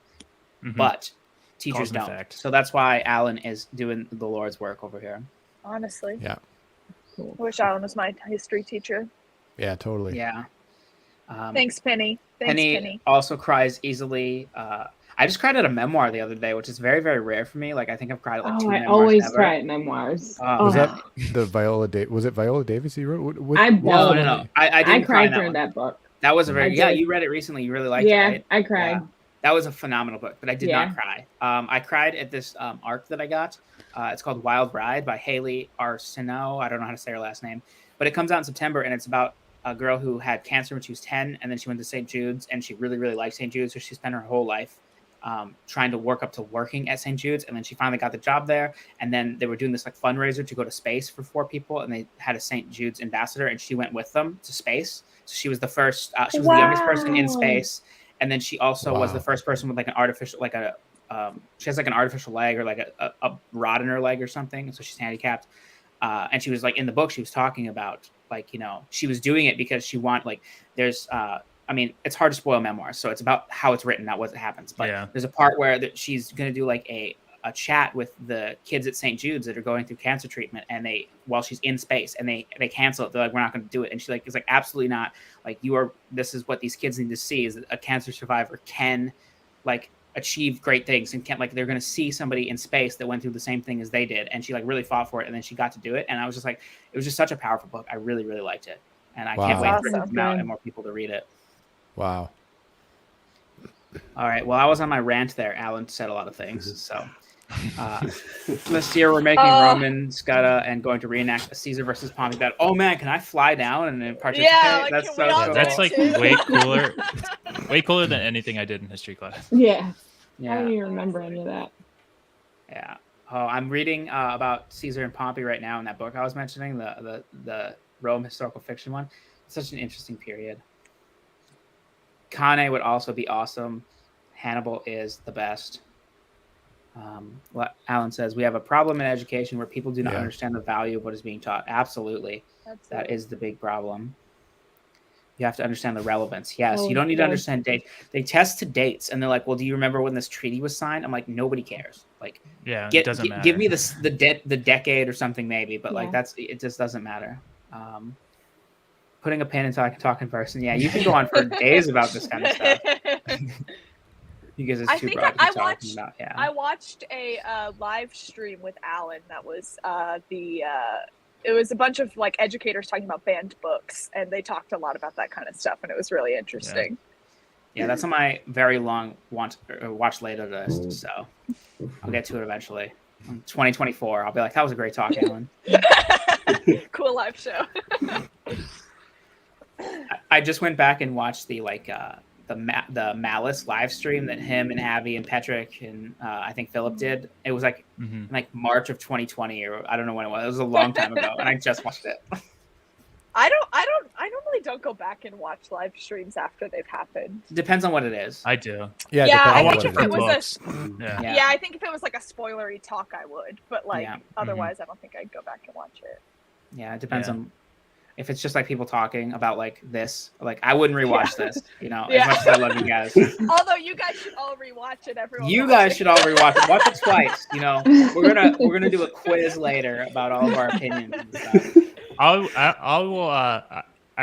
Mhm. but teachers Cause and don't. effect. So that's why Alan is doing the Lord's work over here. Honestly. Yeah. I wish Alan was my history teacher. Yeah, totally. Yeah. Thanks, Penny. Thanks, Penny. also cries easily. I just cried at a memoir the other day, which is very, very rare for me. Like, I think I've cried at like two Oh, I memoirs always ever. cry at memoirs. Oh, Was man. that the Viola Davis? Was it Viola Davis you wrote? I No, bawled. no. I I didn't cry cried in that during one. that book. That was a very I did. You read it recently. You really liked it, Yeah, right? I cried. Yeah. That was a phenomenal book, but I did Yeah. not cry. I cried at this arc that I got. It's called Wild Ride by Haley Arsenault. I don't know how to say her last name, but it comes out in September, and it's about a girl who had cancer when she was 10, and then she went to St. Jude's, and she really, really liked St. Jude's, so she spent her whole life trying to work up to working at St. Jude's, and then she finally got the job there, and then they were doing this like fundraiser to go to space for 4 people, and they had a St. Jude's ambassador, and she went with them to space. So she was the first, she was the youngest person in Wow. space, and then she also was Wow. the first person with like an artificial, like she has like an artificial leg or like a rod in her leg or something, so she's handicapped. And she was like in the book, she was talking about like, she was doing it because she there's I mean, it's hard to spoil memoirs, so it's about how it's written, not what happens. But Yeah. there's a part where she's going to do like a chat with the kids at St. Jude's that are going through cancer treatment, and while she's in space, and they cancel it. They're like, "We're not going to do it," and she is like, "Absolutely not! Like, this is what these kids need to see: is that a cancer survivor can like achieve great things, and can't like they're going to see somebody in space that went through the same thing as they did." And she like really fought for it, and then she got to do it. And I was just like, it was just such a powerful book. I really, really liked it, and I can't Wow. wait for it to Awesome. come out and more people to read it. Wow. All right. Well, I was on my rant there. Alan said a lot of things. So this year we're making Roman Scudda and going to reenact a Caesar versus Pompey battle. Oh man, can I fly down and participate? Yeah, like, That's can so we all cool. do That's like too? way cooler than anything I did in history class. Yeah. I Yeah. don't even remember any of that. Yeah. Oh, I'm reading about Caesar and Pompey right now in that book I was mentioning, the Rome historical fiction one. It's such an interesting period. Kane would also be awesome. Hannibal is the best. What Alan says, we have a problem in education where people do not Yeah. understand the value of what is being taught. Absolutely. That's That is the big problem. You have to understand the relevance. Yes, Oh, you don't need to yes. understand dates. They test to dates, and they're like, "Well, do you remember when this treaty was signed?" I'm like, nobody cares. Like, Yeah, it doesn't matter. give me the decade or something maybe, but like Yeah. it just doesn't matter. Putting a pen and talk in person. Yeah, you can go on for days about this kind of stuff because it's I too think broad to be I talking watched- about. Yeah, I watched a live stream with Alan that was it was a bunch of like educators talking about banned books, and they talked a lot about that kind of stuff, and it was really interesting. yeah, that's on my very long watch later list. So I'll get to it eventually. 2024, I'll be like, that was a great talk, Alan. Cool live show. I just went back and watched the the Malice live stream that him and Abby and Patrick and I think Philip did. It was like Mhm. like March of 2020 or I don't know when it was. It was a long time ago, and I just watched it. I normally don't go back and watch live streams after they've happened. Depends on what it is. I do. Yeah, it Yeah, depends I I'll on watch what it think for if it was books. Yeah. Yeah. Yeah, I think if it was like a spoilery talk, I would, but like Yeah. otherwise, I don't think I'd go back and watch it. Yeah, it depends Yeah. on if it's just like people talking about like this. Like I wouldn't rewatch this, you know, Yeah. as much as I love you guys. Although you guys should all rewatch it. Everyone, You watch guys it. should all rewatch it. Watch it twice. You know, we're gonna do a quiz later about all of our opinions and stuff. I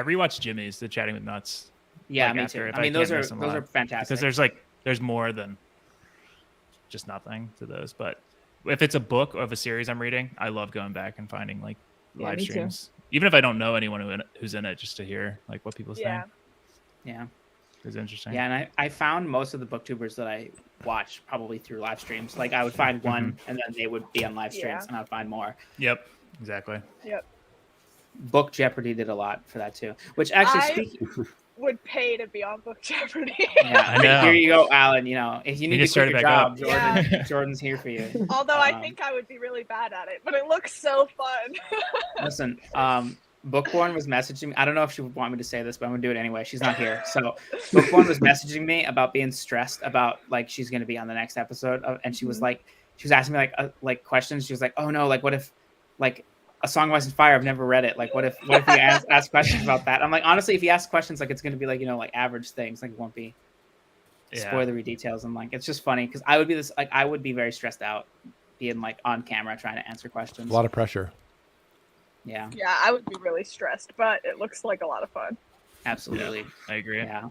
rewatched Jimmy's The Chatting with Nuts. Yeah, Like me after, too. if I I mean, can't those are miss them live. fantastic. Because there's more than just nothing to those. But if it's a book of a series I'm reading, I love going back and finding like Yeah, live me too. streams, even if I don't know anyone who's in it, just to hear like what people Yeah. think. Yeah. It's interesting. Yeah, and I found most of the booktubers that I watch probably through live streams. Like I would find one, and then they would be on live streams, Yeah. and I'd find more. Yep. Exactly. Book Jeopardy did a lot for that too. Which actually, I- speaking, Would pay to be on Book Jeopardy. yeah, I know. here you go, Alan. You know, if you need get to quit started your back job, up. Jordan, Yeah. Jordan's here for you. Although I Um, think I would be really bad at it, but it looks so fun. Listen, Bookborn was messaging me. I don't know if she would want me to say this, but I'm gonna do it anyway. She's not here. So Bookborn was messaging me about being stressed about like she's gonna be on the next episode, and she was like, she was asking me like questions. She was like, oh no, like what if like A Song of Ice and Fire? I've never read it. Like what if you ask questions about that? I'm like, honestly, if you ask questions, like it's gonna be like like average things. Like it won't be spoilery details. I'm like, it's just funny because I would be very stressed out being like on camera trying to answer questions. A lot of pressure. Yeah, Yeah, I would be really stressed, but it looks like a lot of fun. absolutely. I agree. Yeah.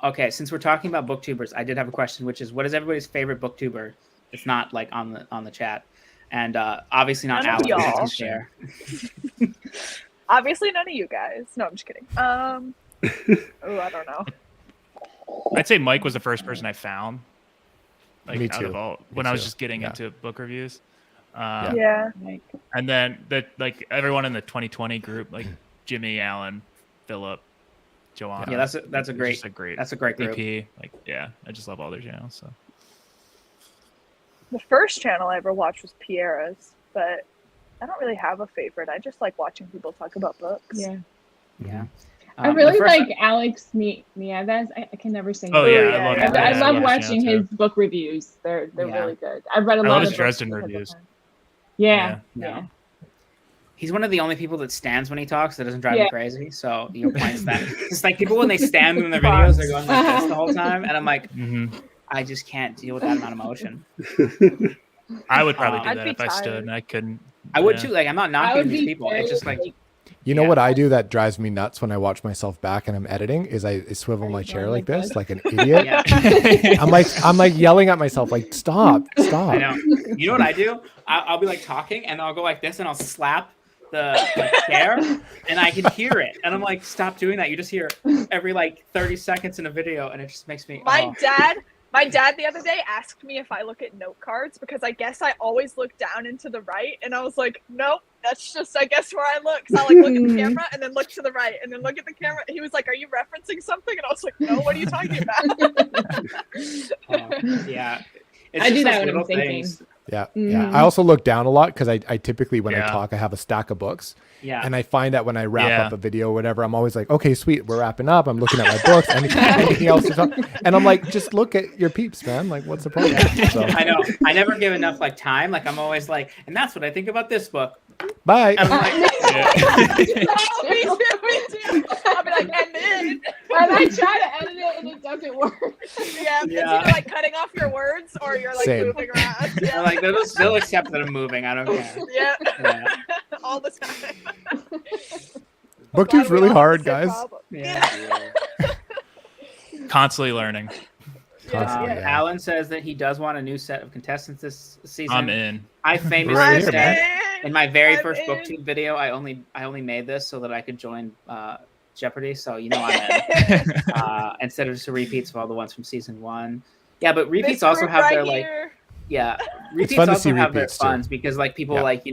Okay, since we're talking about booktubers, I did have a question, which is, what is everybody's favorite booktuber? It's not like on the chat, and obviously not None of Alan. y'all. He's there. Obviously, none of you guys. No, I'm just kidding. Oh, I don't know. I'd say Mike was the first person I found. Like Me out too. of all Me when I was too. just getting Yeah. into book reviews. Yeah. Like, And then like everyone in the 2020 group, like Jimmy, Alan, Philip, Joanna. Yeah, that's a It's great just a great that's a great group. AP. Like yeah, I just love all their channels. So The first channel I ever watched was Piera's, but I don't really have a favorite. I just like watching people talk about books. yeah. Yeah. I The really first- like Alex Nieves. I can never say. oh his yeah, name. yeah, I love yeah. that. I love Yeah, watching yeah, his too. book reviews. They're Yeah. really good. I've read a lot love of his books Dresden because of reviews. him. Yeah, Yeah. yeah. He's one of the only people that stands when he talks that doesn't drive me Yeah. crazy. So you know, points that. It's like people when they stand in their videos, they're going like this the whole time, and I'm like, Mhm. I just can't deal with that amount of emotion. I would probably do I'd that be if I stood tired. and I couldn't. I would yeah. too. Like I'm not I knocking would these be people. very, It's just like You know Yeah. what I do that drives me nuts when I watch myself back and I'm editing is I swivel my chair like this, like an idiot. yeah. I'm like yelling at myself, like stop. I know. You know what I do? I'll be like talking and I'll go like this and I'll slap the chair and I can hear it. And I'm like, stop doing that. You just hear it every like 30 seconds in a video and it just makes me. My dad the other day asked me if I look at note cards because I guess I always look down and to the right, and I was like, nope, that's just I guess where I look. So I like look at the camera and then look to the right and then look at the camera. He was like, "Are you referencing something?" And I was like, "No, what are you talking about?" Yeah. It's I just do that those when I'm little thinking. things. Yeah. Mhm. I also look down a lot because I typically, when I Yeah. talk, I have a stack of books. Yeah. And I find that when I wrap Yeah. up a video or whatever, I'm always like, okay, sweet, we're wrapping up. I'm looking at my books. Anything else to talk? And I'm like, just look at your peeps, man. Like, what's the problem? So, I know. I never give enough like time. Like I'm always like, and that's what I think about this book. bye. I'm like, Me too. I'll be like, and then. And I try to edit it and it doesn't work. Yeah, it's Yeah. either like cutting off your words or you're like Same. moving around. I'm Yeah. like they'll accept that I'm moving. I don't care. Yeah. Yeah. All the time. Booktube's Glad we really all have hard, the same guys. problem. Yeah. Constantly learning. Constantly, Yeah. yeah. Alan says that he does want a new set of contestants this season. I'm in. I famously Right here, said man. in my very I'm first in. booktube video, I only made this so that I could join Jeopardy. So you know I'm in. Instead of just repeats of all the ones from season 1. Yeah, but repeats This also group have right their like here. yeah repeats fun to also see have their repeats, too. funs because like people Yeah. like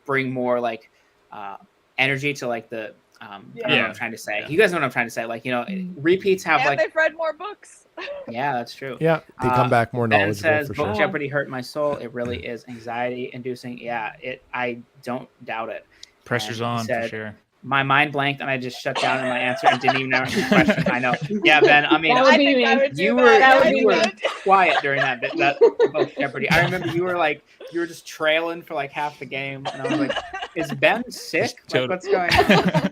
bring more like energy to like the I don't know what Yeah. I'm trying to say. Yeah. You guys know what I'm trying to say. Like repeats have And like they've read more books. yeah, that's true. Yeah, they come back more Ben knowledgeable says for Book sure. Jeopardy hurt my soul. It really is anxiety inducing. Yeah, I don't doubt it. Pressure's And he on for said, sure. My mind blanked and I just shut down in my answer and didn't even answer the question. I know. Yeah, Ben. I mean, That would I be think me. I would do you that. were That would I be you were me. would. quiet during that bit that Book Jeopardy. I remember you were just trailing for like half the game, and I was like, "Is Ben sick? Like, what's going on?"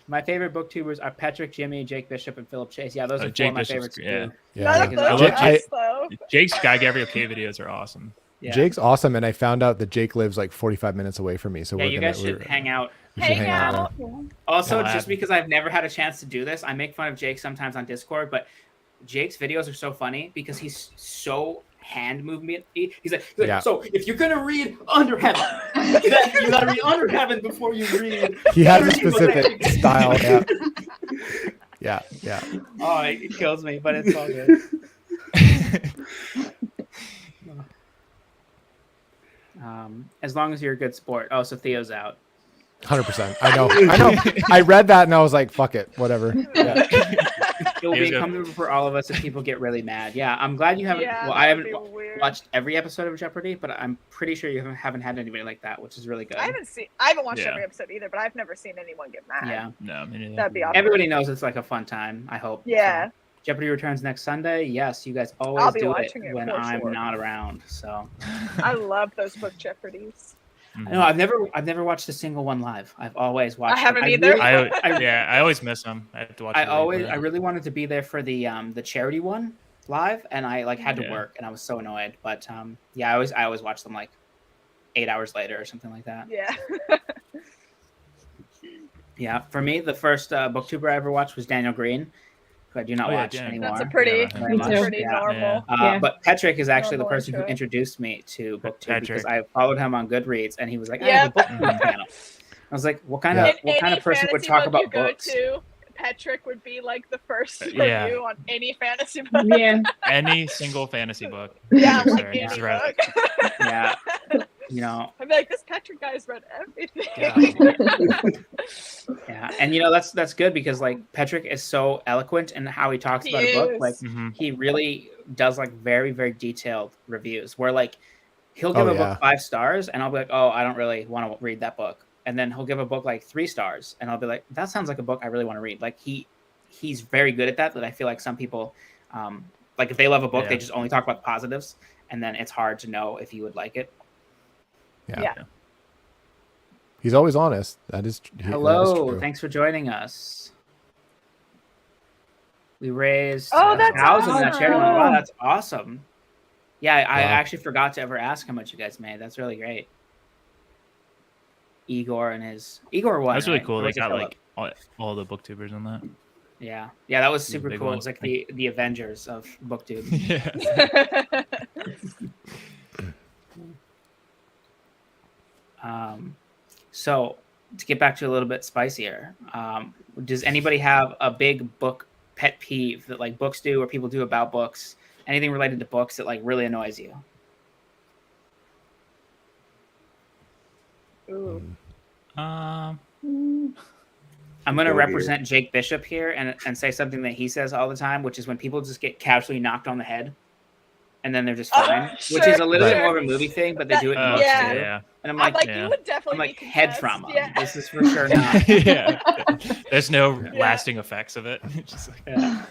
My favorite booktubers are Patrick, Jimmy, Jake Bishop, and Philip Chase. Yeah, those are four Jake of my Bishop's favorites great, yeah. too. Yeah. None of I those love are Jake. us, though. Jake's Guy Gabby OK videos are awesome. Yeah. Jake's awesome, and I found out that Jake lives like 45 minutes away from me. So Yeah, we're you gonna guys should hang out. we should Hang out. Also, Yeah, just because I've never had a chance to do this, I make fun of Jake sometimes on Discord, but Jake's videos are so funny because he's so hand movement. He's like, Yeah. so if you're gonna read Under Heaven, then you gotta read Under Heaven before you read. He has a every single specific thing. style. Yeah. Yeah. Yeah. Oh, it kills me, but it's all good. As long as you're a good sport. Oh, so Theo's out. 100%. I know. I read that and I was like, fuck it, whatever. Yeah. It will He be was good. incumbent for all of us if people get really mad. Yeah, I'm glad you haven't. Yeah, well, I that would haven't be weird. watched every episode of Jeopardy, but I'm pretty sure you haven't had anybody like that, which is really good. I haven't watched Yeah. every episode either, but I've never seen anyone get mad. Yeah, No, me neither. That'd be awesome. everybody knows it's like a fun time. I hope. Yeah. So, Jeopardy returns next Sunday. Yes, you guys I'll always be do it watching it when for I'm sure. not around. So I love those book Jeopardies. Mhm. no, I've never watched a single one live. I've always watched. I haven't them. either. I always miss them. I have to watch. I the replay. really wanted to be there for the charity one live, and I like had to Yeah. work, and I was so annoyed. But yeah, I always watch them like 8 hours later or something like that. Yeah. Yeah, for me, the first booktuber I ever watched was Daniel Green, who I do not Oh, yeah, watch Daniel. anymore. That's a pretty, Yeah, very that's much. pretty Yeah. normal. Yeah. But Patrick is actually the Normal person who intro. introduced me to booktube because Patrick. I followed him on Goodreads, and he was like, "I Yeah. have a booktube channel." I was like, "What kind Yeah. of what kind Any of person would fantasy talk book you about go books?" to, Patrick would be like the first Yeah. review on any fantasy book. Yeah. Any single fantasy book. Yeah, Sorry, like he's any right. book. Yeah, you know, I'd be like, this Patrick guy's read everything. yeah, and you know that's good because like Patrick is so eloquent in how he talks He about a book. is. Like Mhm. he really does like very very detailed reviews where like he'll give Oh, a yeah. book 5 stars and I'll be like, oh, I don't really want to read that book, and then he'll give a book like 3 stars and I'll be like, that sounds like a book I really want to read. Like he's very good at that I feel like some people like if they love a book Yeah. they just only talk about the positives, and then it's hard to know if you would like it. Yeah. Yeah. He's always honest. That is Hello, true. thanks for joining us. We raised Oh, that's 1,000 in that charity one. Wow, awesome. that's awesome. Yeah, I Wow. actually forgot to ever ask how much you guys made. That's really great. Igor won. That's really right? cool. Or They was it got Philip? like all the booktubers on that. Yeah, that was He's a super big cool. one. It was like the Avengers of BookTube. Yeah. So to get back to a little bit spicier, does anybody have a big book pet peeve that like books do or people do about books? Anything related to books that like really annoys you? Ooh. I'm going to Go represent Jake Bishop here and say something that he says all the time, which is when people just get casually knocked on the head. and then they're just Oh, fine, sure, which is a little bit sure. more of a movie thing, but they That- do it in Oh, books yeah. too. yeah. And I'm I'm like, like, yeah. you would definitely I'm like be head concussed. trauma. Yeah. This is for sure not. Yeah. There's no Yeah. lasting effects of it. Just like, Yeah.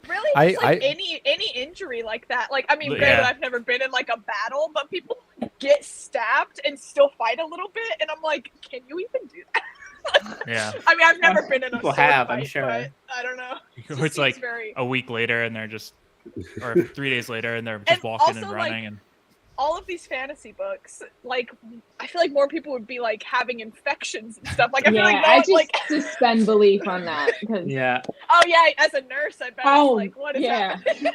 Really, just like I- any injury like that. Like, I mean, Yeah. granted, I've never been in like a battle, but people get stabbed and still fight a little bit, and I'm like, can you even do that? yeah. I mean, I've never been in a People sword have, fight, I'm sure. but I don't know. It just Or it's seems like very... a week later and they're just, or 3 days later and they're just And walking and also, running. like, And all of these fantasy books, like, I feel like more people would be like having infections and stuff. Like, I feel Yeah, like no I one, just like, suspend belief on that because Yeah. oh yeah, as a nurse, I bet. Oh, It's like, what is yeah. happening?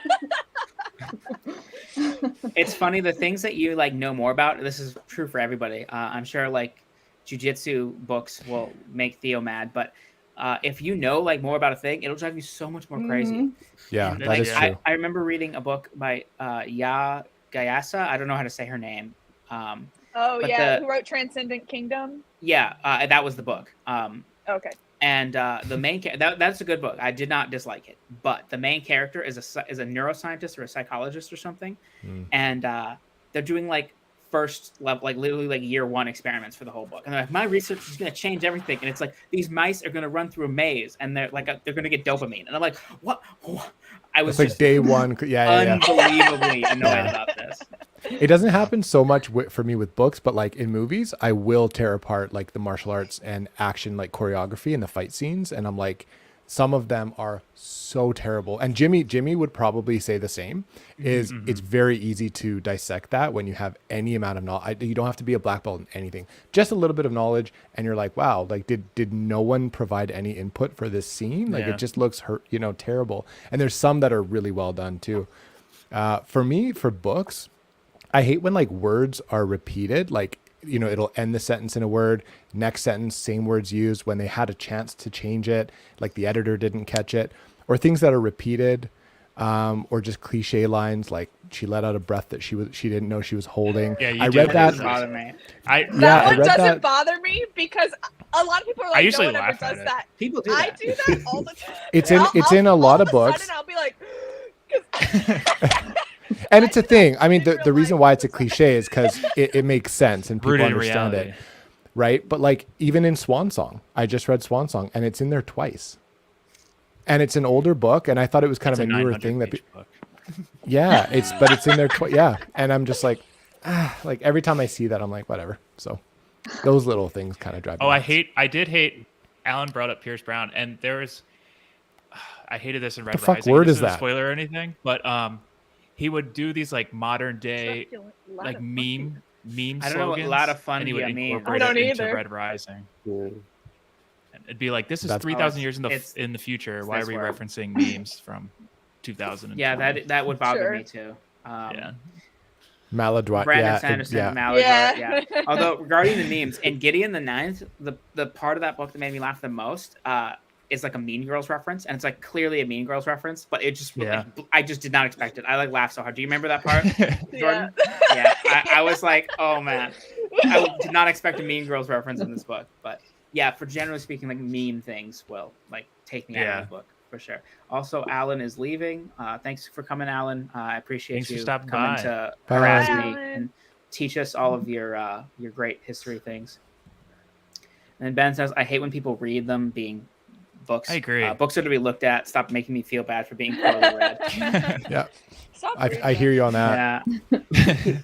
It's funny the things that you like know more about. This is true for everybody. I'm sure like jujitsu books will make Theo mad, but if you know like more about a thing, it'll drive you so much more crazy. Mhm. Yeah, And, that like, is true. I remember reading a book by Ya Gayasa. I don't know how to say her name. Oh But yeah, the- who wrote Transcendent Kingdom? Yeah, that was the book. Okay. And the main that's a good book. I did not dislike it, but the main character is a neuroscientist or a psychologist or something, Mm. and they're doing like first level, like literally like year one experiments for the whole book. And they're like, my research is going to change everything. And it's like these mice are going to run through a maze, and they're like they're going to get dopamine. And I'm like, what? I was It's like just day one. Yeah, yeah. unbelievably annoyed Yeah. about this. It doesn't happen so much for me with books, but like in movies, I will tear apart like the martial arts and action, like choreography and the fight scenes. And I'm like, some of them are so terrible. And Jimmy would probably say the same. Is it's very easy to dissect that when you have any amount of knowledge. You don't have to be a black belt in anything, just a little bit of knowledge, and you're like, wow, like did no one provide any input for this scene? Like Yeah. it just looks terrible. And there's some that are really well done too. For me, for books, I hate when like words are repeated, like, it'll end the sentence in a word, next sentence, same words used when they had a chance to change it, like the editor didn't catch it, or things that are repeated, or just cliche lines like she let out a breath that she didn't know she was holding. Yeah, you I do read that. that. Doesn't bother me. I That Yeah, I one read doesn't that. bother me because a lot of people are like, usually no one ever laugh at does it. that. People do I that. do that all the time. It's And in a lot all of books. Sudden I'll be like, 'cause- And it's a thing. I mean, in the real reason life why all it's a the time. cliche is because it makes sense and people Rooted in understand reality. it. Right. But like even in Swan Song, I just read Swan Song and it's in there twice. And it's an older book. And I thought it was kind It's of a newer 900 thing that, page book. yeah, but it's in there. Yeah. And I'm just like, like every time I see that, I'm like, whatever. So those little things kind of drive me Oh, nuts. I did hate, Alan brought up Pierce Brown, and there was, I hated this in Red The fuck Rising. word This is isn't a that? spoiler or anything, but he would do these like modern day, Succulent, lot like of meme I don't know what slogans. lot of fun and he would you mean. incorporate I don't it into either. Red Rising. Yeah. And it'd be like, this is That's- 3,000 years it's- in the future. it's Why are this we word. referencing memes from 2000? Yeah, that would bother Sure. me too. Yeah. Maladroit. Brandon Yeah. Sanderson, yeah. Mallory, Yeah. yeah. Although regarding the memes, and Gideon the Ninth, the part of that book that made me laugh the most is like a Mean Girls reference, and it's like clearly a Mean Girls reference, but it just Yeah. like, I just did not expect it. I like laughed so hard. Do you remember that part, Yeah. Jordan? Yeah, I was like, oh man, I did not expect a Mean Girls reference in this book, but yeah, for generally speaking, like meme things will like take me out Yeah. of the book for sure. Also, Alan is leaving. Thanks for coming, Alan. I appreciate Thanks for you stopping coming by. to Bye. harass Bye, me Alan. and teach us all of your great history things. And then Ben says, I hate when people read them being books. I agree. Books are to be looked at. Stop making me feel bad for being poorly read. Yeah. Stop I reading hear them. you on that. Yeah.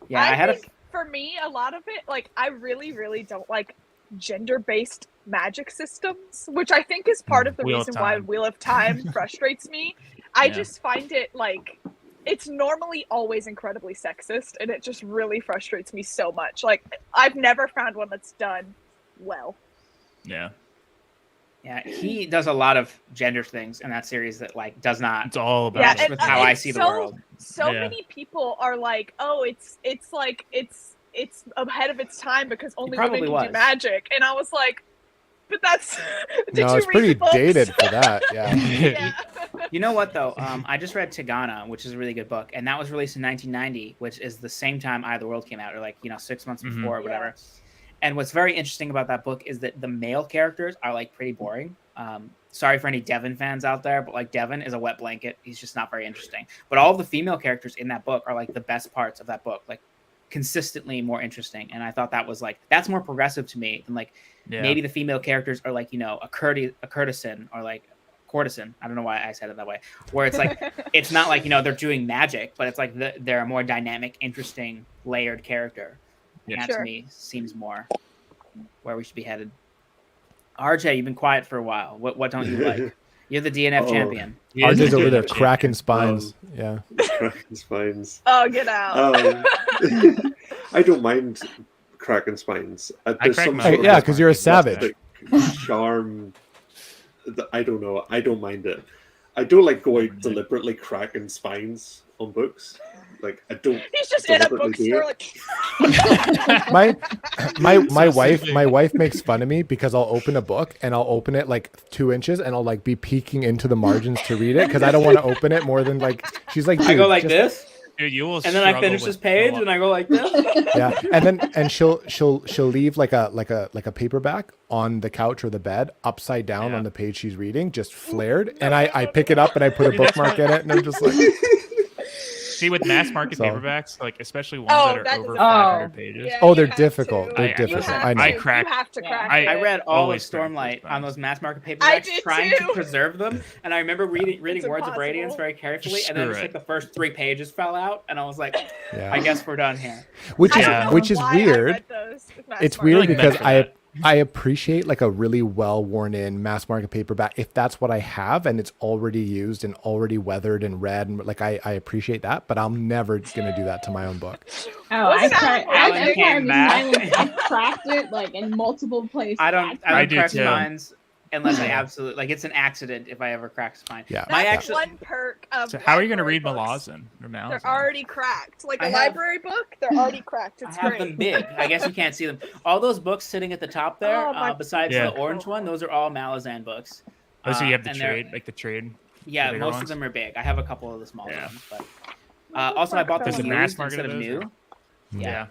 Yeah, I had a think for me, a lot of it, like, I really, really don't like gender-based magic systems, which I think is part of the Wheel of reason why Time. Wheel of Time frustrates me. I Yeah. just find it like it's normally always incredibly sexist, and it just really frustrates me so much. Like, I've never found one that's done well. Yeah. Yeah, he does a lot of gender things in that series that like does not It's all about Yeah, it. match with how I it's see the so- world. So Yeah. many people are like, "Oh, it's ahead of its time because only women probably can was. do magic," and I was like, "But that's did No, you it's read pretty the books? dated for that. Yeah. Yeah. You know what though? I just read Tagana, which is a really good book, and that was released in 1990, which is the same time Eye of the World came out, or like 6 months Mhm. before or whatever. And what's very interesting about that book is that the male characters are like pretty boring. Sorry for any Devin fans out there, but like Devin is a wet blanket. He's just not very interesting. But all of the female characters in that book are like the best parts of that book, like consistently more interesting. And I thought that was like, that's more progressive to me than like maybe the female characters are like, you know, a courtesan or like courtesan. I don't know why I said it that way. Where it's like, it's not like, you know, they're doing magic, but it's like they're a more dynamic, interesting, layered character. And that to me seems more where we should be headed. RJ, you've been quiet for a while. What don't you like? You're the DNF champion. RJ's over there cracking spines. Cracking spines. Oh, get out. I don't mind cracking spines. There's some sort of because you're a savage. Charm. I don't know. I don't mind it. I don't like going deliberately cracking spines on books. Like I don't. He's just in a bookstore. My wife makes fun of me because I'll open a book and I'll open it like 2 inches and I'll like be peeking into the margins to read it because I don't want to open it more than like. She's like, I go like this. Dude, you will. And then I finish this page and I go like this. Yeah, and she'll leave like a paperback on the couch or the bed upside down on the page she's reading, just flared, and I pick it up and I put a bookmark in it and I'm just like. See, with mass market paperbacks, like especially ones that are over 500 pages. Yeah, they're difficult. They're difficult. I know. I cracked. You have to crack I read all of Stormlight on those mass market paperbacks, trying to preserve them. And I remember reading Words of Radiance very carefully, and then just like the first 3 pages fell out, and I was like, I guess we're done here. Which is weird. It's weird because I appreciate like a really well worn in mass market paperback if that's what I have and it's already used and already weathered and read, and like I appreciate that, but I'm never gonna do that to my own book. Oh, I cracked it like in multiple places. I don't crack spines unless I absolutely like it's an accident if I ever crack spine. Yeah, that's one perk of. So how are you going to read Malazan? They're already cracked. Like a library book, they're already cracked. It's I have them big. I guess you can't see them. All those books sitting at the top there, besides the orange one, those are all Malazan books. Oh, so you have the trade, like the trade. Yeah, most of them are big. I have a couple of the smaller ones, but also I bought them used instead of new. Yeah.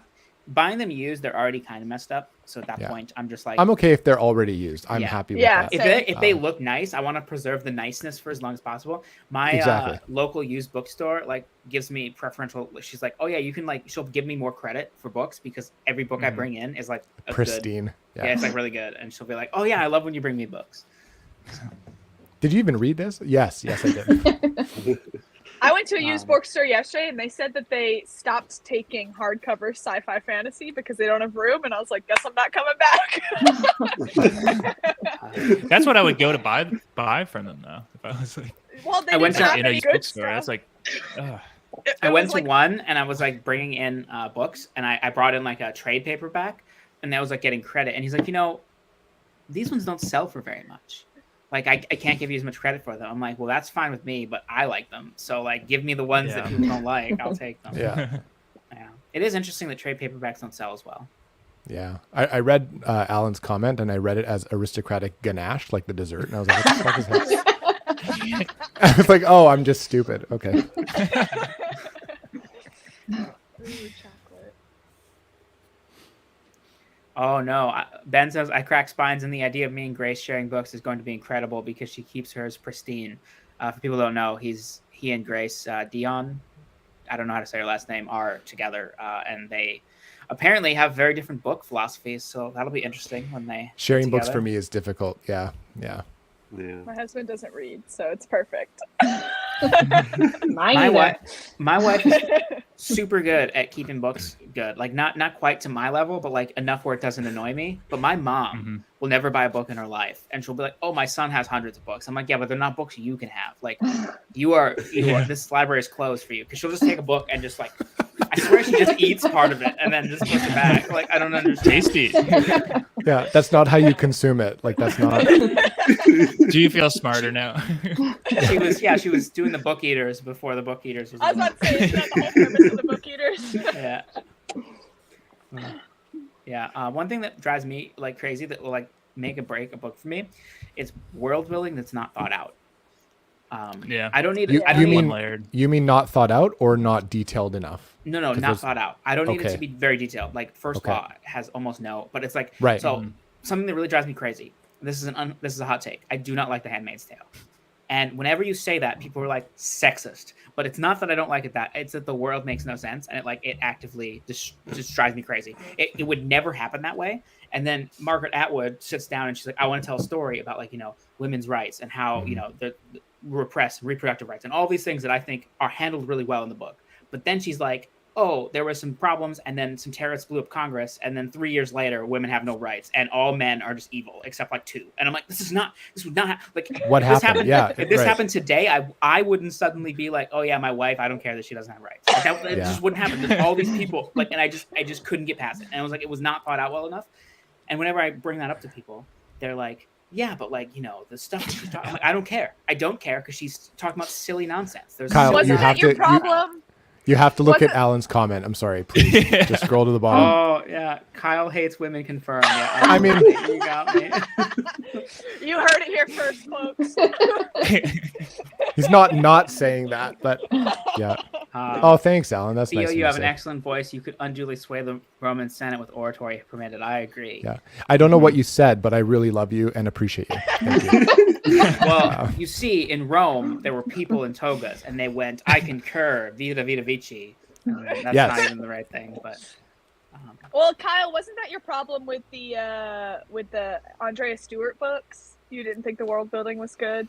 Buying them used, they're already kind of messed up. So at that point, I'm just like, I'm okay if they're already used. I'm happy with that. If they look nice, I want to preserve the niceness for as long as possible. My local used bookstore like gives me preferential. She's like, oh yeah, you can like. She'll give me more credit for books because every book I bring in is like a pristine. Good, it's like really good, and she'll be like, oh yeah, I love when you bring me books. Did you even read this? Yes, I did. I went to a used bookstore yesterday and they said that they stopped taking hardcover sci-fi fantasy because they don't have room, and I was like, guess I'm not coming back. That's what I would go to buy from them though. If I was like, well, they didn't have any good bookstore. That's like, I went to one and I was like bringing in books, and I brought in like a trade paperback, and that was like getting credit, and he's like, you know, these ones don't sell for very much. Like, I can't give you as much credit for them. I'm like, well, that's fine with me, but I like them. So, like, give me the ones that people don't like. I'll take them. Yeah. It is interesting that trade paperbacks don't sell as well. Yeah. I read Alan's comment, and I read it as aristocratic ganache, like the dessert. And I was like, what the fuck is that? I was like, oh, I'm just stupid. Okay. Oh no, Ben says I crack spines, and the idea of me and Grace sharing books is going to be incredible because she keeps hers pristine. For people who don't know, he and Grace Dion, I don't know how to say her last name, are together, and they apparently have very different book philosophies. So that'll be interesting when they sharing books for me is difficult. Yeah. My husband doesn't read, so it's perfect. My wife is super good at keeping books good. Like not quite to my level, but like enough where it doesn't annoy me. But my mom will never buy a book in her life, and she'll be like, "Oh, my son has hundreds of books." I'm like, "Yeah, but they're not books you can have. Like, you are. This library is closed for you." Because she'll just take a book and just like, I swear she just eats part of it and then just puts it back. Like, I don't understand. Tasty. Yeah, that's not how you consume it. Like, that's not. Do you feel smarter now? She was doing the book eaters before the book eaters was. I was about to say, isn't that the whole purpose of the book eaters? Yeah. One thing that drives me like crazy that will like make or break a book for me is world building that's not thought out. I don't need. You mean not thought out or not detailed enough? No, not thought out. I don't need it to be very detailed. Like First Law has almost no, but it's like right. So something that really drives me crazy. this is a hot take. I do not like The Handmaid's Tale. And whenever you say that, people are like sexist. But it's not that I don't like it. It's that the world makes no sense, and it actively just drives me crazy. It would never happen that way. And then Margaret Atwood sits down and she's like, I want to tell a story about women's rights and how the repressed reproductive rights and all these things that I think are handled really well in the book. But then she's like, oh, there were some problems, and then some terrorists blew up Congress, and then 3 years later, women have no rights, and all men are just evil except like 2. And I'm like, this would not like What happened? Yeah, if this right. happened today, I wouldn't suddenly be like, oh yeah, my wife, I don't care that she doesn't have rights. Like, it just wouldn't happen. There's all these people and I just couldn't get past it. And I was like, it was not thought out well enough. And whenever I bring that up to people, they're like, yeah, but the stuff she's talking, I'm like, I don't care. I don't care because she's talking about silly nonsense. Kyle, Wasn't you that have your to- problem? You have to look What's at Alan's comment. I'm sorry. Please just scroll to the bottom. Oh yeah, Kyle hates women confirmed. Yeah, I mean- you got me. You heard it here first, folks. He's not saying that, but yeah. Oh, thanks, Alan. That's Theo, nice. of you to have an say. excellent voice. You could unduly sway the Roman Senate with oratory if permitted. I agree. Yeah. I don't know what you said, but I really love you and appreciate you. Thank you. Well, you see, in Rome, there were people in togas, and they went, I concur, Vita Vita Vici. And that's Yes. not even the right thing, but... Well, Kyle, wasn't that your problem with the Andrea Stewart books? You didn't think the world building was good?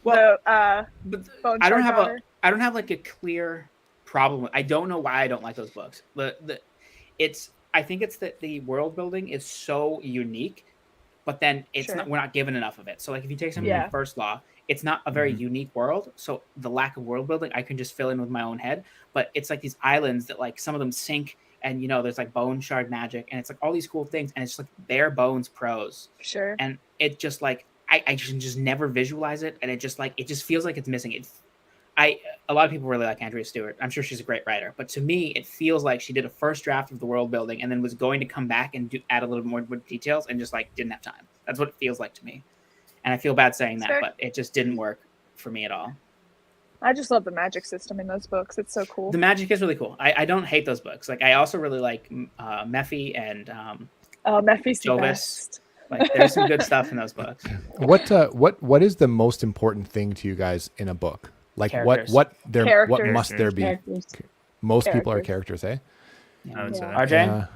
Well, The, but Bone I don't Shard have Daughter? I don't have like a clear problem. I don't know why I don't like those books. I think it's that the world building is so unique, but then we're not given enough of it. So like if you take something like First Law, it's not a very unique world. So the lack of world building, I can just fill in with my own head. But it's like these islands that like some of them sink, and there's like bone shard magic, and it's like all these cool things, and it's just like bare bones prose. Sure. And it just like I just never visualize it, and it just feels like it's missing. A lot of people really like Andrea Stewart. I'm sure she's a great writer, but to me, it feels like she did a first draft of the world building and then was going to come back and add a little bit more details, and just like didn't have time. That's what it feels like to me, and I feel bad saying that, but it just didn't work for me at all. I just love the magic system in those books. It's so cool. The magic is really cool. I don't hate those books. Like I also really like Mephi and Mephi's the Jovis. best. Like there's some good stuff in those books. What is the most important thing to you guys in a book? Like Characters. what Characters. must there be? Characters. Most people are characters, eh? I would say. RJ, Yeah.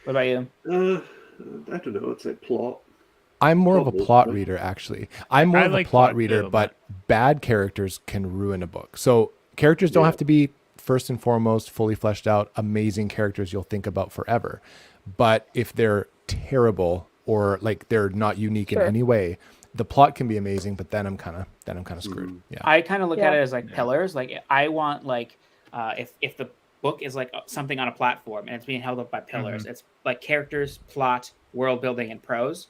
what about you? I don't know. It's like plot. I'm more of a Probably. plot reader, actually. I'm more I of a like plot plot reader, too, but bad characters can ruin a book. So characters don't have to be first and foremost fully fleshed out, amazing characters you'll think about forever. But if they're terrible or like they're not unique in any way, the plot can be amazing, but then I'm kind of screwed. Yeah. I kind of look at it as like pillars. Like I want like if the book is like something on a platform and it's being held up by pillars, it's like characters, plot, world building, and prose.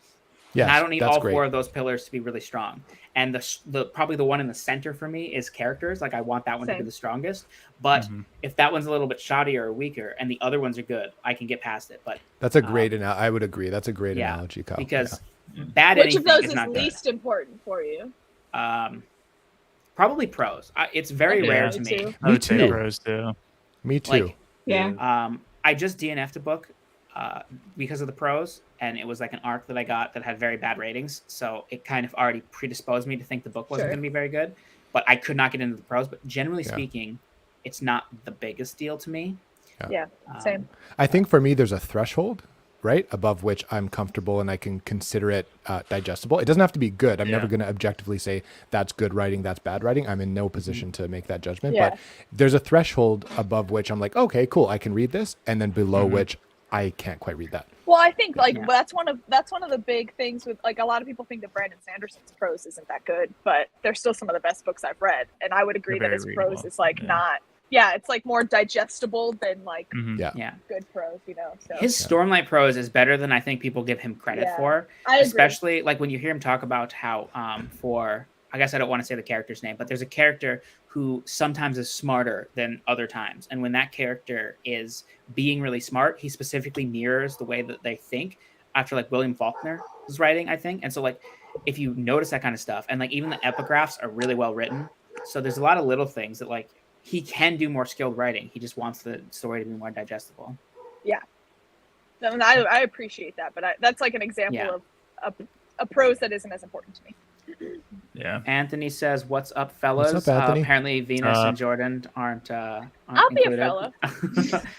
Yes, and I don't need all great. 4 of those pillars to be really strong. And the probably the one in the center for me is characters. Like I want that one to be the strongest. But if that one's a little bit shoddier or weaker, and the other ones are good, I can get past it. But That's a great I would agree. That's a great analogy, Kyle. because bad Which anything of those is is not least important for you? good. Probably prose. It's very rare to me me. too. I would say too. prose too. Me too. Like, Yeah. I just DNF'd a book because of the prose, and it was like an arc that I got that had very bad ratings, so it kind of already predisposed me to think the book wasn't going to be very good. But I could not get into the prose. But generally speaking, it's not the biggest deal to me. Yeah, same. I think for me, there's a threshold, right, above which I'm comfortable and I can consider it digestible. It doesn't have to be good. I'm never going to objectively say that's good writing, that's bad writing. I'm in no position to make that judgment. But there's a threshold above which I'm like, okay, cool, I can read this, and then below which I can't quite read that. Well, I think like that's one of the big things with like a lot of people think that Brandon Sanderson's prose isn't that good, but they're still some of the best books I've read, and I would agree that his prose is like not. Yeah, it's like more digestible than like good prose, So. His Stormlight prose is better than I think people give him credit for. I agree. Especially like when you hear him talk about how I guess I don't want to say the character's name, but there's a character who sometimes is smarter than other times. And when that character is being really smart, he specifically mirrors the way that they think after like William Faulkner was writing, I think. And so like if you notice that kind of stuff, and like even the epigraphs are really well written. So there's a lot of little things that like he can do more skilled writing. He just wants the story to be more digestible. Yeah. And I appreciate that, but that's like an example of a prose that isn't as important to me. Yeah. Anthony says, "What's up, fellas?" What's up, Anthony? Apparently, Venus and Jordan aren't I'll included. be a fella.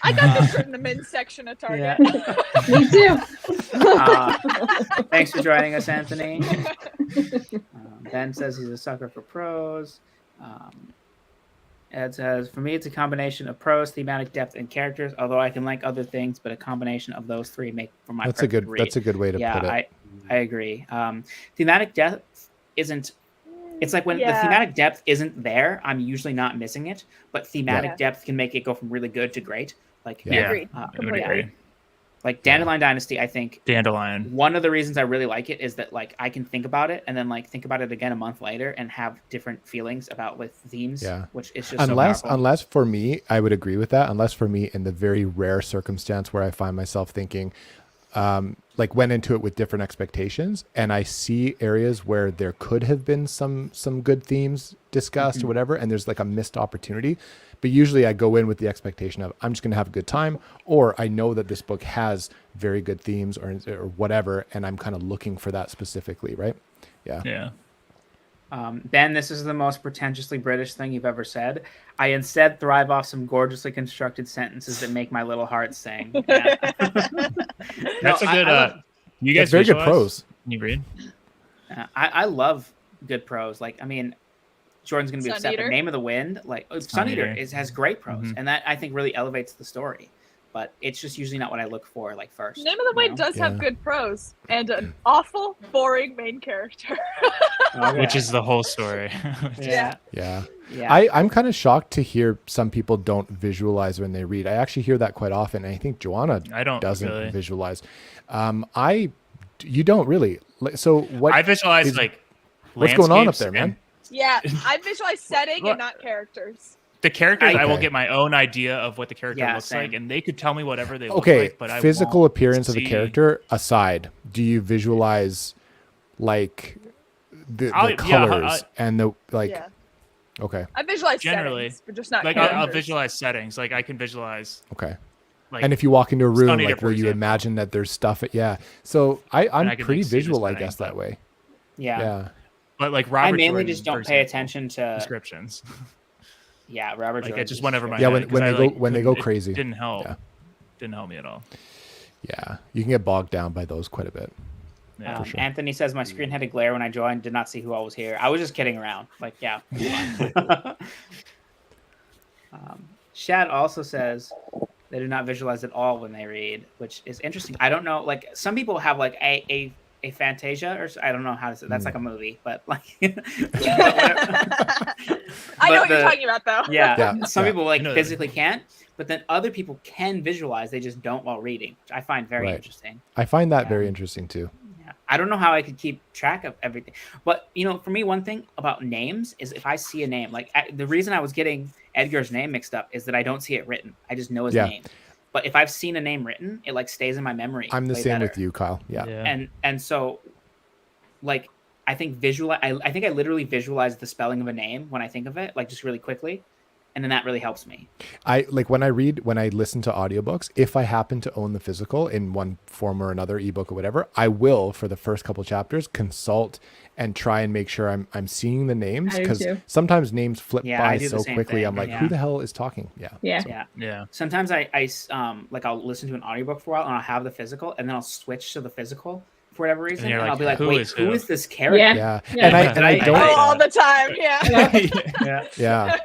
I got this shirt in the men's section at Target. Me too. Thanks for joining us, Anthony. Ben says he's a sucker for prose. Ed says, "For me, it's a combination of prose, thematic depth, and characters. Although I can like other things, but a combination of those three make for my That's a perfect good. read." That's a good way to put it. I agree. Thematic depth isn't. It's like when the Yeah. thematic depth isn't there, I'm usually not missing it. But thematic Yeah. depth can make it go from really good to great. Like Yeah. Agreed. I would Completely. agree. like Dandelion Dynasty, I think Dandelion. one of the reasons I really like it is that like I can think about it and then like think about it again a month later and have different feelings about with themes. Yeah. Which is just Unless so powerful. unless for me, I would agree with that. Unless for me, in the very rare circumstance where I find myself thinking, like went into it with different expectations, and I see areas where there could have been some good themes discussed or whatever, and there's like a missed opportunity. But usually I go in with the expectation of I'm just going to have a good time, or I know that this book has very good themes or whatever, and I'm kind of looking for that specifically, right? Yeah. Yeah. Ben, this is the most pretentiously British thing you've ever said. I instead thrive off some gorgeously constructed sentences that make my little heart sing. Yeah. That's a good. You That's guys very good visualize? prose. Can you read? I love good prose. Like, I mean, Jordan's going to be upset, but Suneater? Name of the Wind, like Suneater Suneater. has great prose, Mhm. and that I think really elevates the story. But it's just usually not what I look for, like first. Name of the Wind does have Yeah. good prose and an awful, boring main character. Okay. Which is the whole story. yeah, Yeah. yeah. I'm kind of shocked to hear some people don't visualize when they read. I actually hear that quite often. And I think Joanna I don't doesn't really. visualize. You don't really. So what? I visualize is- like what's going on up landscapes there, man? and Yeah, I visualize setting What? and not characters. The characters, I will Okay. get my own idea of what the character Yeah, looks same. like, and they could tell me whatever they look Okay, like. But I physical won't appearance of the see- character aside, do you visualize like the I'll- yeah, colors and the like? Yeah, Okay, I visualize Generally, settings, but just not Like characters. I'll visualize settings. Like I can visualize. okay. Like, And if you walk into a room, Suneater, like for where you example. imagine that there's stuff, yeah. So I'm I can, pretty like, see the visual, I setting, guess, that but- way. yeah. Yeah. but like Robert I mainly Jordan, just don't for pay example, attention to. descriptions. Yeah, Robert. Like Jordan it just is went over my great. Yeah, head, when 'cause they I, go- when they go it crazy. Didn't help. Yeah. Didn't help me at all. Yeah, you can get bogged down by those quite a bit. Yeah. sure. Anthony says my screen had a glare when I joined. Did not see who all was here. I was just kidding around. Like, yeah. Shad also says they do not visualize at all when they read, which is interesting. I don't know. Like, some people have like a Fantasia, or I don't know how to say. That's like a movie, but like. I know But what you're talking about, though. Yeah, Yeah, some yeah. people like I know that. physically can't, but then other people can visualize. They just don't while reading, which I find very Right. interesting. I find that Yeah. very interesting too. Yeah. I don't know how I could keep track of everything, but for me, one thing about names is if I see a name, like the reason I was getting Edgar's name mixed up is that I don't see it written. I just know his Yeah. name. But if I've seen a name written, it like stays in my memory. I'm the way same better. with you, Kyle. Yeah. And so, like, I think I think I literally visualize the spelling of a name when I think of it, like just really quickly, and then that really helps me. I like when I listen to audiobooks, if I happen to own the physical in one form or another, ebook or whatever, I will for the first couple chapters consult and try and make sure I'm seeing the names, I do because too. sometimes names flip Yeah, I by do the so same quickly. thing, I'm like, yeah. who the hell is talking? Yeah. Yeah. Yeah. Yeah. Sometimes I like I'll listen to an audiobook for a while and I'll have the physical and then I'll switch to the physical for whatever reason, and, you're I'll like, be like, who wait, is who who? is this character? Yeah. Yeah. Yeah. And I I don't Oh, all the time. Yeah. Yeah. yeah.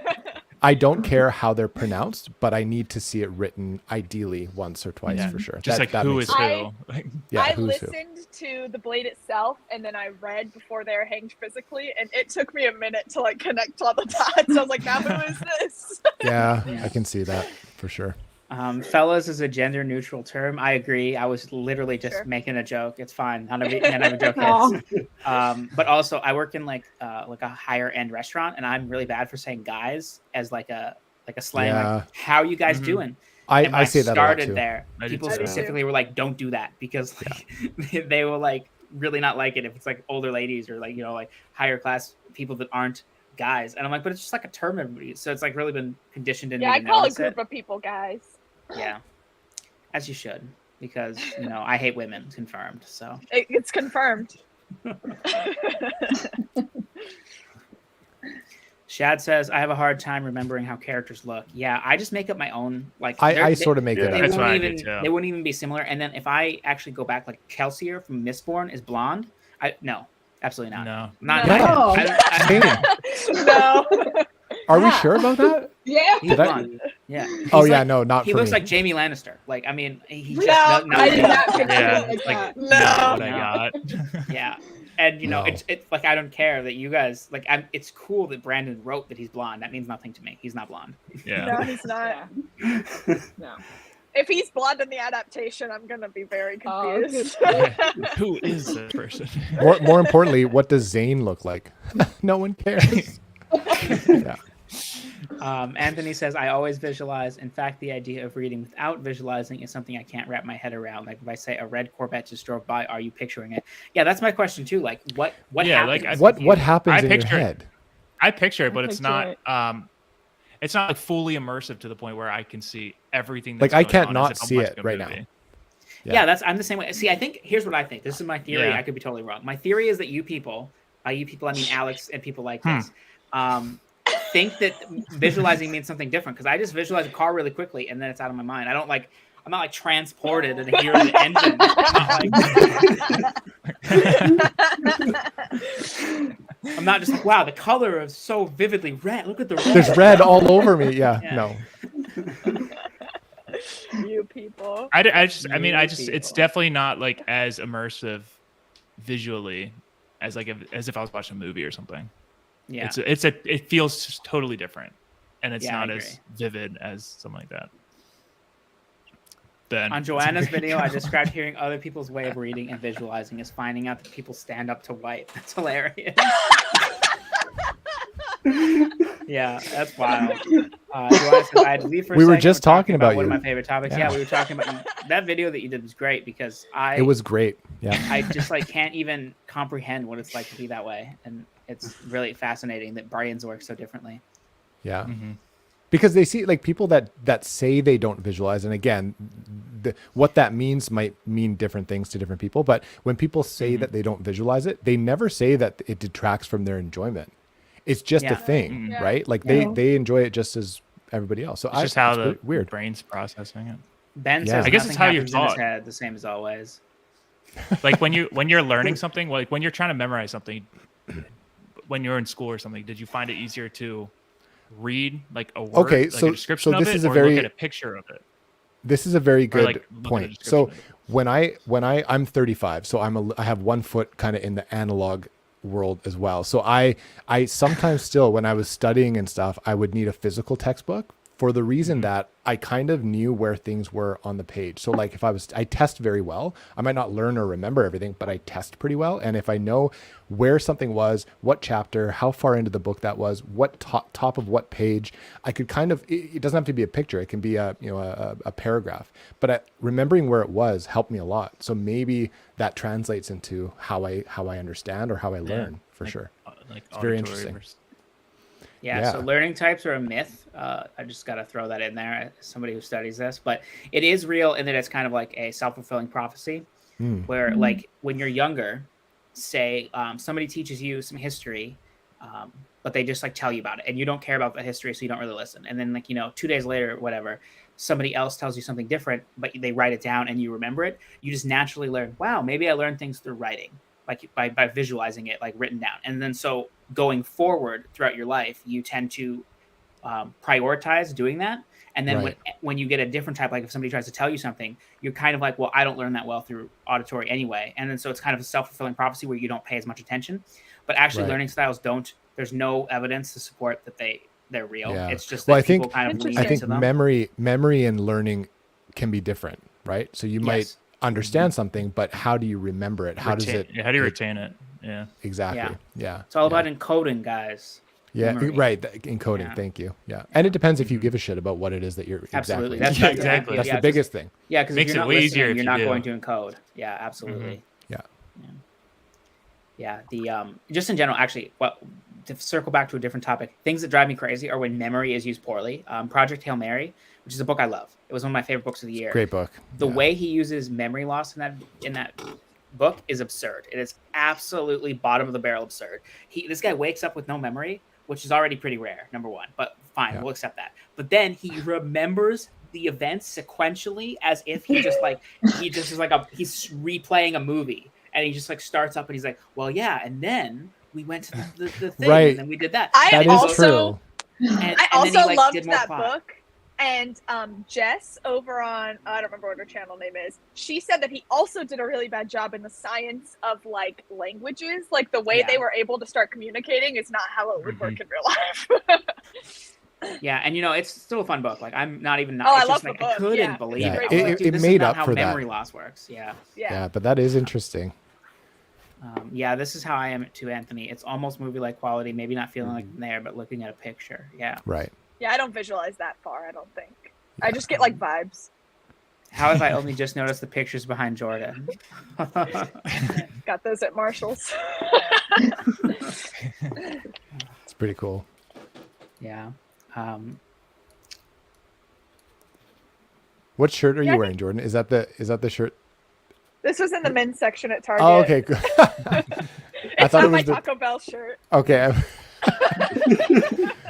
I don't care how they're pronounced, but I need to see it written ideally once or twice Yeah. for sure. Just That who makes is sense. who? Like, Yeah, I who's who. listened to the blade itself, and then I read before they were hanged physically, and it took me a minute to like connect all the dots. I was like, now who is this? Yeah, Yeah. I can see that for sure. Fellas is a gender neutral term. I agree. I was literally just Sure. making a joke. It's fine. None of a joke Aw. hits. But also, I work in like a higher end restaurant, and I'm really bad for saying guys as like a slang. Yeah. Like, how are you guys Mhm. doing? And when I say that a lot started too. there, I do people too. specifically were like, "Don't do that," because like they will like really not like it if it's like older ladies or like like higher class people that aren't guys. And I'm like, but it's just like a term everybody. So it's like really been conditioned in Yeah, me I to call a notice group it. of people guys. Yeah, as you should, because I hate women. Confirmed. So It's confirmed. Shad says, I have a hard time remembering how characters look. Yeah, I just make up my own. Like I sort of make it Yeah. up. That's what I wouldn't do, even, too. they wouldn't even be similar. And then if I actually go back, like Kelsier from Mistborn is blonde. No, absolutely not. No. Not. No. No. Are we Yeah. sure about that? Yeah. He's Did I- blonde. Yeah. Oh He's yeah, like- no, not He for looks me. like Jamie Lannister. Like, I mean, he just No, I did not picture Yeah, it like it's like that. not what No. I got. Yeah. And you know, No. it's like I don't care that you guys like. It's cool that Brandon wrote that he's blonde. That means nothing to me. He's not blonde. Yeah. No, he's not. Yeah. No. If he's blonde in the adaptation, I'm gonna be very Oh, confused. Who is this person? More importantly, what does Zane look like? No one cares. Yeah. Anthony says, I always visualize. In fact, the idea of reading without visualizing is something I can't wrap my head around. Like if I say a red Corvette just drove by, are you picturing it? Yeah, that's my question too. Like what Yeah, happens? like, What happens I in your picture it. head? I picture it, but I it's picture not. It's not like fully immersive to the point where I can see everything. Like, That's I going can't on not as if I'm see watching it a right now. movie. Yeah, I'm the same way. See, I think here's what I think. This is my theory. Yeah. I could be totally wrong. My theory is that you people, by you people, I mean Alex and people like this, think that visualizing means something different. Because I just visualize a car really quickly and then it's out of my mind. I'm not like transported and hear the engine. I'm not just like, wow, the color is so vividly red. Look at the red. There's red all over me. Yeah, Yeah. no. You people. It's people. definitely not like as immersive visually as as if I was watching a movie or something. Yeah. It feels just totally different, and it's Yeah, I not agree. as vivid as something like that. Ben, On Joanna's video, I described hearing other people's way of reading and visualizing as finding out that people stand up to white. That's hilarious. Yeah, that's wild. Joanna says, I had to leave for a We were second. just We're talking about one you. of my favorite topics. Yeah. Yeah, we were talking about that video that you did was great because It was great. Yeah. I just like can't even comprehend what it's like to be that way, and it's really fascinating that brains work so differently. Yeah. Mhm. Because they see like people that say they don't visualize, and again, what that means might mean different things to different people. But when people say that they don't visualize it, they never say that it detracts from their enjoyment. It's just Yeah. a thing, Mhm. right? Like Yeah. they enjoy it just as everybody else. So It's just how the weird. brain's processing it. Ben Yeah. says, I guess it's nothing how you're happens in his taught. head, the same as always. Like when you're learning something, like when you're trying to memorize something, when you're in school or something, did you find it easier to read like a word, Okay, like so- a description so of this it, is a or very- look at a picture of it? This is a very good like, look at a point. So description when I'm 35, so I have one foot kind of in the analog world as well. So I sometimes still, when I was studying and stuff, I would need a physical textbook for the reason that I kind of knew where things were on the page. So like if I test very well, I might not learn or remember everything, but I test pretty well. And if I know where something was, what chapter, how far into the book that was, what top of what page, I could kind of, it doesn't have to be a picture. It can be a paragraph, but remembering where it was helped me a lot. So maybe that translates into how I understand or how I learn for sure. Like It's very auditory interesting. versus- Yeah, so Yeah. learning types are a myth. I just got to throw that in there as somebody who studies this, but it is real in that it's kind of like a self-fulfilling prophecy where like when you're younger, say somebody teaches you some history, but they just like tell you about it and you don't care about the history, so you don't really listen. And then like, 2 days later, whatever, somebody else tells you something different, but they write it down and you remember it. You just naturally learn, wow, maybe I learned things through writing, like by visualizing it, like written down. And then so going forward throughout your life, you tend to prioritize doing that. And then Right. when you get a different type, like if somebody tries to tell you something, you're kind of like, well, I don't learn that well through auditory anyway. And then so it's kind of a self-fulfilling prophecy where you don't pay as much attention. But actually Right. learning styles there's no evidence to support that they're real. Yeah. It's just Well, that I think- people kind of lean I think into them. memory and learning can be different, right? So you might Yes. understand something, but how do you remember it? How does it? How do you retain it? Yeah. Exactly. Yeah. It's all about encoding, guys. Yeah, memory. right. Encoding. Yeah. Thank you. Yeah, and it depends if you give a shit about what it is that you're Absolutely. exactly. That's Exactly. That's Yeah, the biggest thing. Yeah, because if Makes you're it not way listening, easier if you're you not do. going to encode. Yeah, absolutely. Yeah. Yeah. The just in general, actually, well, to circle back to a different topic, things that drive me crazy are when memory is used poorly. Project Hail Mary, which is a book I love. It was one of my favorite books of the year. Great book. The Yeah. way he uses memory loss in that book is absurd. It is absolutely bottom of the barrel absurd. This guy wakes up with no memory, which is already pretty rare, number one. But fine, we'll accept that. But then he remembers the events sequentially as if he just is like he's replaying a movie, and he just like starts up and he's like, well, yeah, and then we went to the thing, Right. and then we did that. That is true. I also loved that book. And Jess over on, I don't remember what her channel name is, she said that he also did a really bad job in the science of like languages. Like the way they were able to start communicating is not how it would work in real life. Yeah, and it's still a fun book. Like I'm not even. Oh, it's I love just, like, the book. I couldn't believe it. It made up how for memory that. loss works. Yeah. Yeah, but that is interesting. Yeah, this is how I am to Anthony. It's almost movie-like quality. Maybe not feeling like I'm there, but looking at a picture. Yeah. Right. Yeah, I don't visualize that far, I don't think. I just get like vibes. How have I only just noticed the pictures behind Jordan? Got those at Marshall's. It's pretty cool. Yeah. What shirt are you wearing, Jordan? Is that the shirt? This was in the men's section at Target. Oh, okay. Good. I thought it was my Taco Bell shirt. Okay.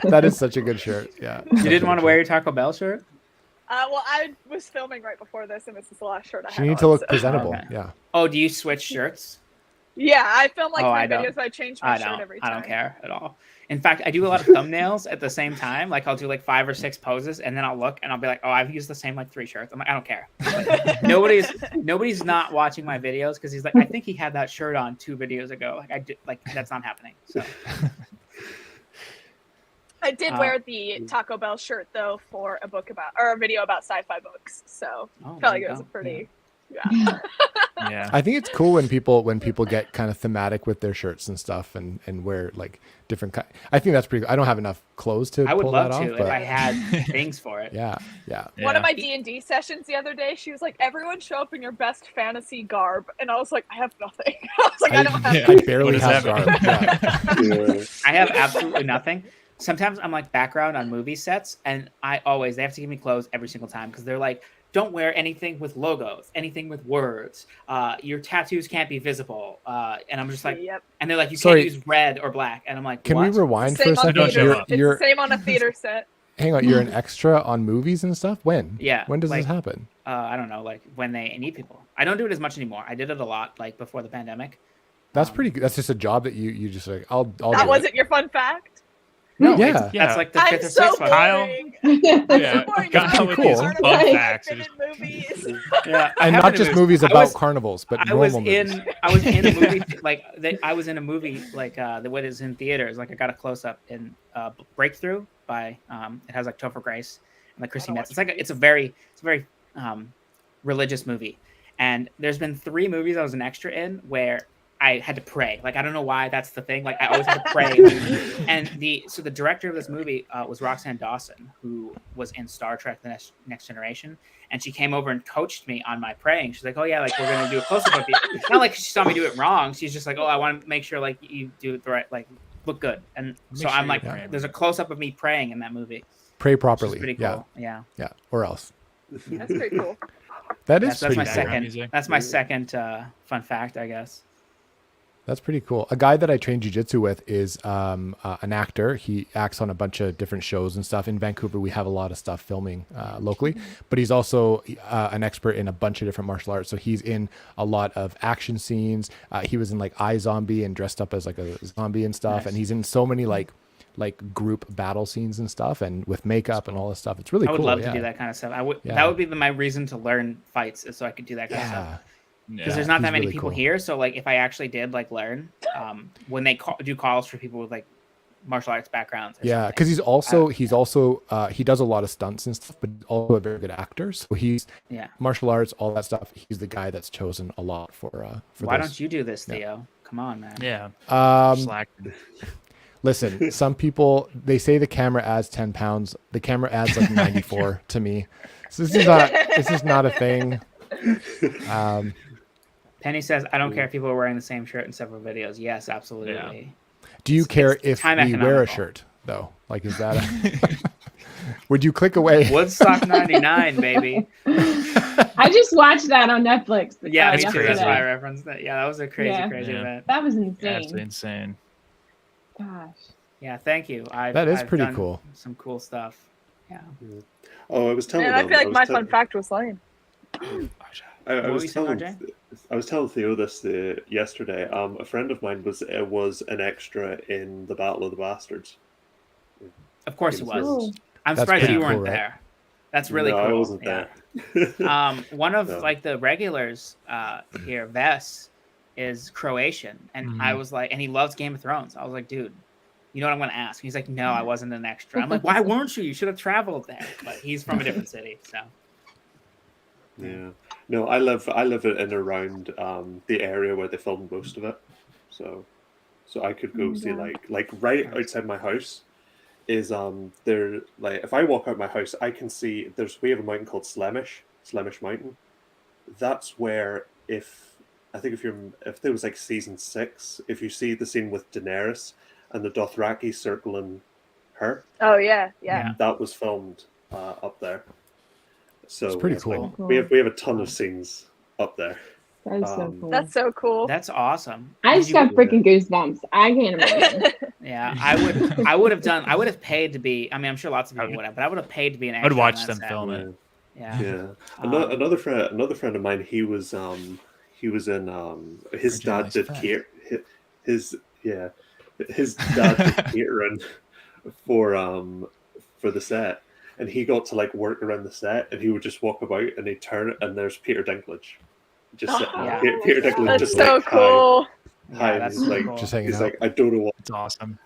That is such a good shirt. Yeah. You didn't want to wear your Taco Bell shirt? Well, I was filming right before this, and this is the last shirt I had. You need to look presentable. Okay. Yeah. Oh, do you switch shirts? Yeah, I film like I 5 don't. videos. I change my shirt every time. I don't care at all. In fact, I do a lot of thumbnails at the same time. Like I'll do like 5 or 6 poses, and then I'll look and I'll be like, "Oh, I've used the same like 3 shirts." I'm like, I don't care. Nobody's not watching my videos because he's like, I think he had that shirt on 2 videos ago. That's not happening. So. I did wear the Taco Bell shirt though for a video about sci-fi books. So felt like it was a pretty. Yeah. Yeah. I think it's cool when people get kind of thematic with their shirts and stuff and wear like different kind. I think that's pretty. I don't have enough clothes to. I would pull love that to off, if I had things for it. Yeah. One of my D&D sessions the other day, she was like, "Everyone show up in your best fantasy garb," and I was like, "I have nothing." I was like, "I don't have." I barely What have does garb. that Yeah. I have absolutely nothing. Sometimes I'm like background on movie sets, and they have to give me clothes every single time because they're like, don't wear anything with logos, anything with words. Your tattoos can't be visible. And I'm just like, and they're like, you can't use red or black. And I'm like, Can what? we rewind for a Same on second? theater. It's You're the same on a theater set. hang on. You're an extra on movies and stuff. When? Yeah. When does like, this happen? I don't know. Like when they need people. I don't do it as much anymore. I did it a lot, like before the pandemic. That's pretty good. That's just a job that you just like. I'll That do wasn't your fun fact. No, yeah. That's like the I'm 5th or so 6th one. Kyle. Yeah, Kyle with these fun facts. Yeah, And not just movies about carnivals, but I was normal movies. I was in a movie I was in a movie like what is in theaters. Like I got a close up in Breakthrough by it has like Topher Grace and like Chrissy Metz. It's a very religious movie. And there's been 3 movies I was an extra in where I had to pray. Like I don't know why that's the thing. Like I always had to pray. And the director of this movie was Roxanne Dawson, who was in Star Trek: The Next Generation, and she came over and coached me on my praying. She's like, "Oh yeah, like we're gonna do a close up of you." It's not like she saw me do it wrong. She's just like, "Oh, I want to make sure like you do it the right, like look good." And so I'm like, there's a close up of me praying in that movie. Pray properly. Pretty cool. Yeah. Or else. That's pretty cool. That is that's pretty my cool. second. That's my second fun fact, I guess. That's pretty cool. A guy that I train jiu-jitsu with is an actor. He acts on a bunch of different shows and stuff. In Vancouver, we have a lot of stuff filming locally, but he's also an expert in a bunch of different martial arts. So he's in a lot of action scenes. He was in like iZombie and dressed up as like a zombie and stuff. Nice. And he's in so many like group battle scenes and stuff and with makeup and all this stuff. It's really cool. I would love to do that kind of stuff. That would be my reason to learn fights is so I could do that kind of stuff. Because there's not that many people here, so like if I actually did like learn, when they do calls for people with like martial arts backgrounds. Because he does a lot of stunts and stuff, but also a very good actor. So he's martial arts, all that stuff. He's the guy that's chosen a lot for. Why don't you do this, Theo? Come on, man. Yeah. Listen, some people they say the camera adds 10 pounds. The camera adds like 94 to me. So this is not a thing. Penny says, I don't care if people are wearing the same shirt in several videos. Yes, absolutely. Yeah. Do you care if we wear a shirt, though? Like, is that Would you click away? Woodstock '99, baby. I just watched that on Netflix. Yeah, me too. crazy. That's why I referenced that. Yeah, that was a crazy, Yeah. crazy Yeah. event. That was Absolutely insane. insane. Gosh. Yeah, thank you. That is I've pretty done cool. Some cool stuff. Yeah. Oh, I was telling And I them. feel like was my tell- fun fact was lame. I What were was you saying, telling RJ? I was telling Theo this yesterday. A friend of mine was an extra in the Battle of the Bastards. Of course he Game of was. Thrones. I'm That's surprised pretty you cool, weren't right? there. That's really no, cool. I wasn't Yeah. there. One of No. like the regulars here, Ves, is Croatian, and I was like, and he loves Game of Thrones. I was like, dude, you know what I'm gonna ask? He's like, no, I wasn't an extra. I'm like, why weren't you? You should have traveled there. But he's from a different city, so. Yeah. No, I live in and around the area where they filmed most of it. So I could go see like right outside my house is there, like if I walk out my house I can see we have a mountain called Slemish Mountain. That's where if there was like season 6, if you see the scene with Daenerys and the Dothraki circling her, Oh yeah, yeah. that was filmed up there. So It's pretty it's like, cool. we have a ton of scenes up there. That is so cool. That's so cool. That's awesome. I Did just you- got freaking goosebumps. I can't imagine. Yeah, I would have paid to be. I mean, I'm sure lots of people would have, but I would have paid to be an extra. I'd watch on that them set. film it. Yeah. Yeah. Um, Another friend of mine. He was in his dad Marginalized did friend. his dad did catering for the set, and he got to like work around the set, and he would just walk about and he'd turn it and there's Peter Dinklage just sitting there. Yeah. Peter Dinklage That's just so like, cool. hi, Yeah, that's he's so like cool. Just hanging he's out. like, I don't know what. It's awesome.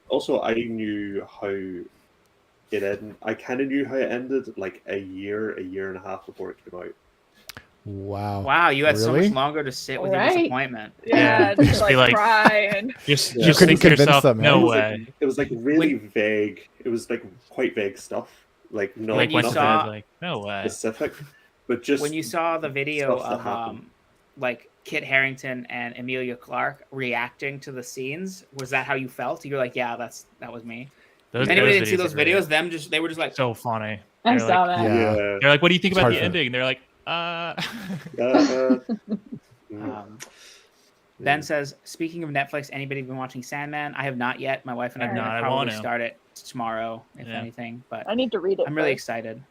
Also, I knew how it ended. I kind of knew how it ended like a year and a half before it came out. Wow. Wow, you had so Really? much longer to sit with your Right. disappointment. Yeah, Yeah. just Be like like- cry and Just Yeah. just couldn't think to convince yourself, them, man. no It was way. like, it was like really vague. It was like quite vague stuff, like not When you Went to saw- bed, like, no way. specific, but just When you saw the video stuff that of happened. like Kit Harington and Emilia Clarke reacting to the scenes, was that how you felt? You're like, yeah, that was me. Those, Anybody those didn't see those are great. videos? They were just like, So funny. I They're saw like- that. Yeah. They're like, what do you think It's about hard the for- ending? They're like, Ben says, speaking of Netflix, anybody been watching Sandman? I have not yet. My wife and I I've are not. gonna I probably want to. start it tomorrow, if Yeah. anything. But I need to read it. I'm really first. excited.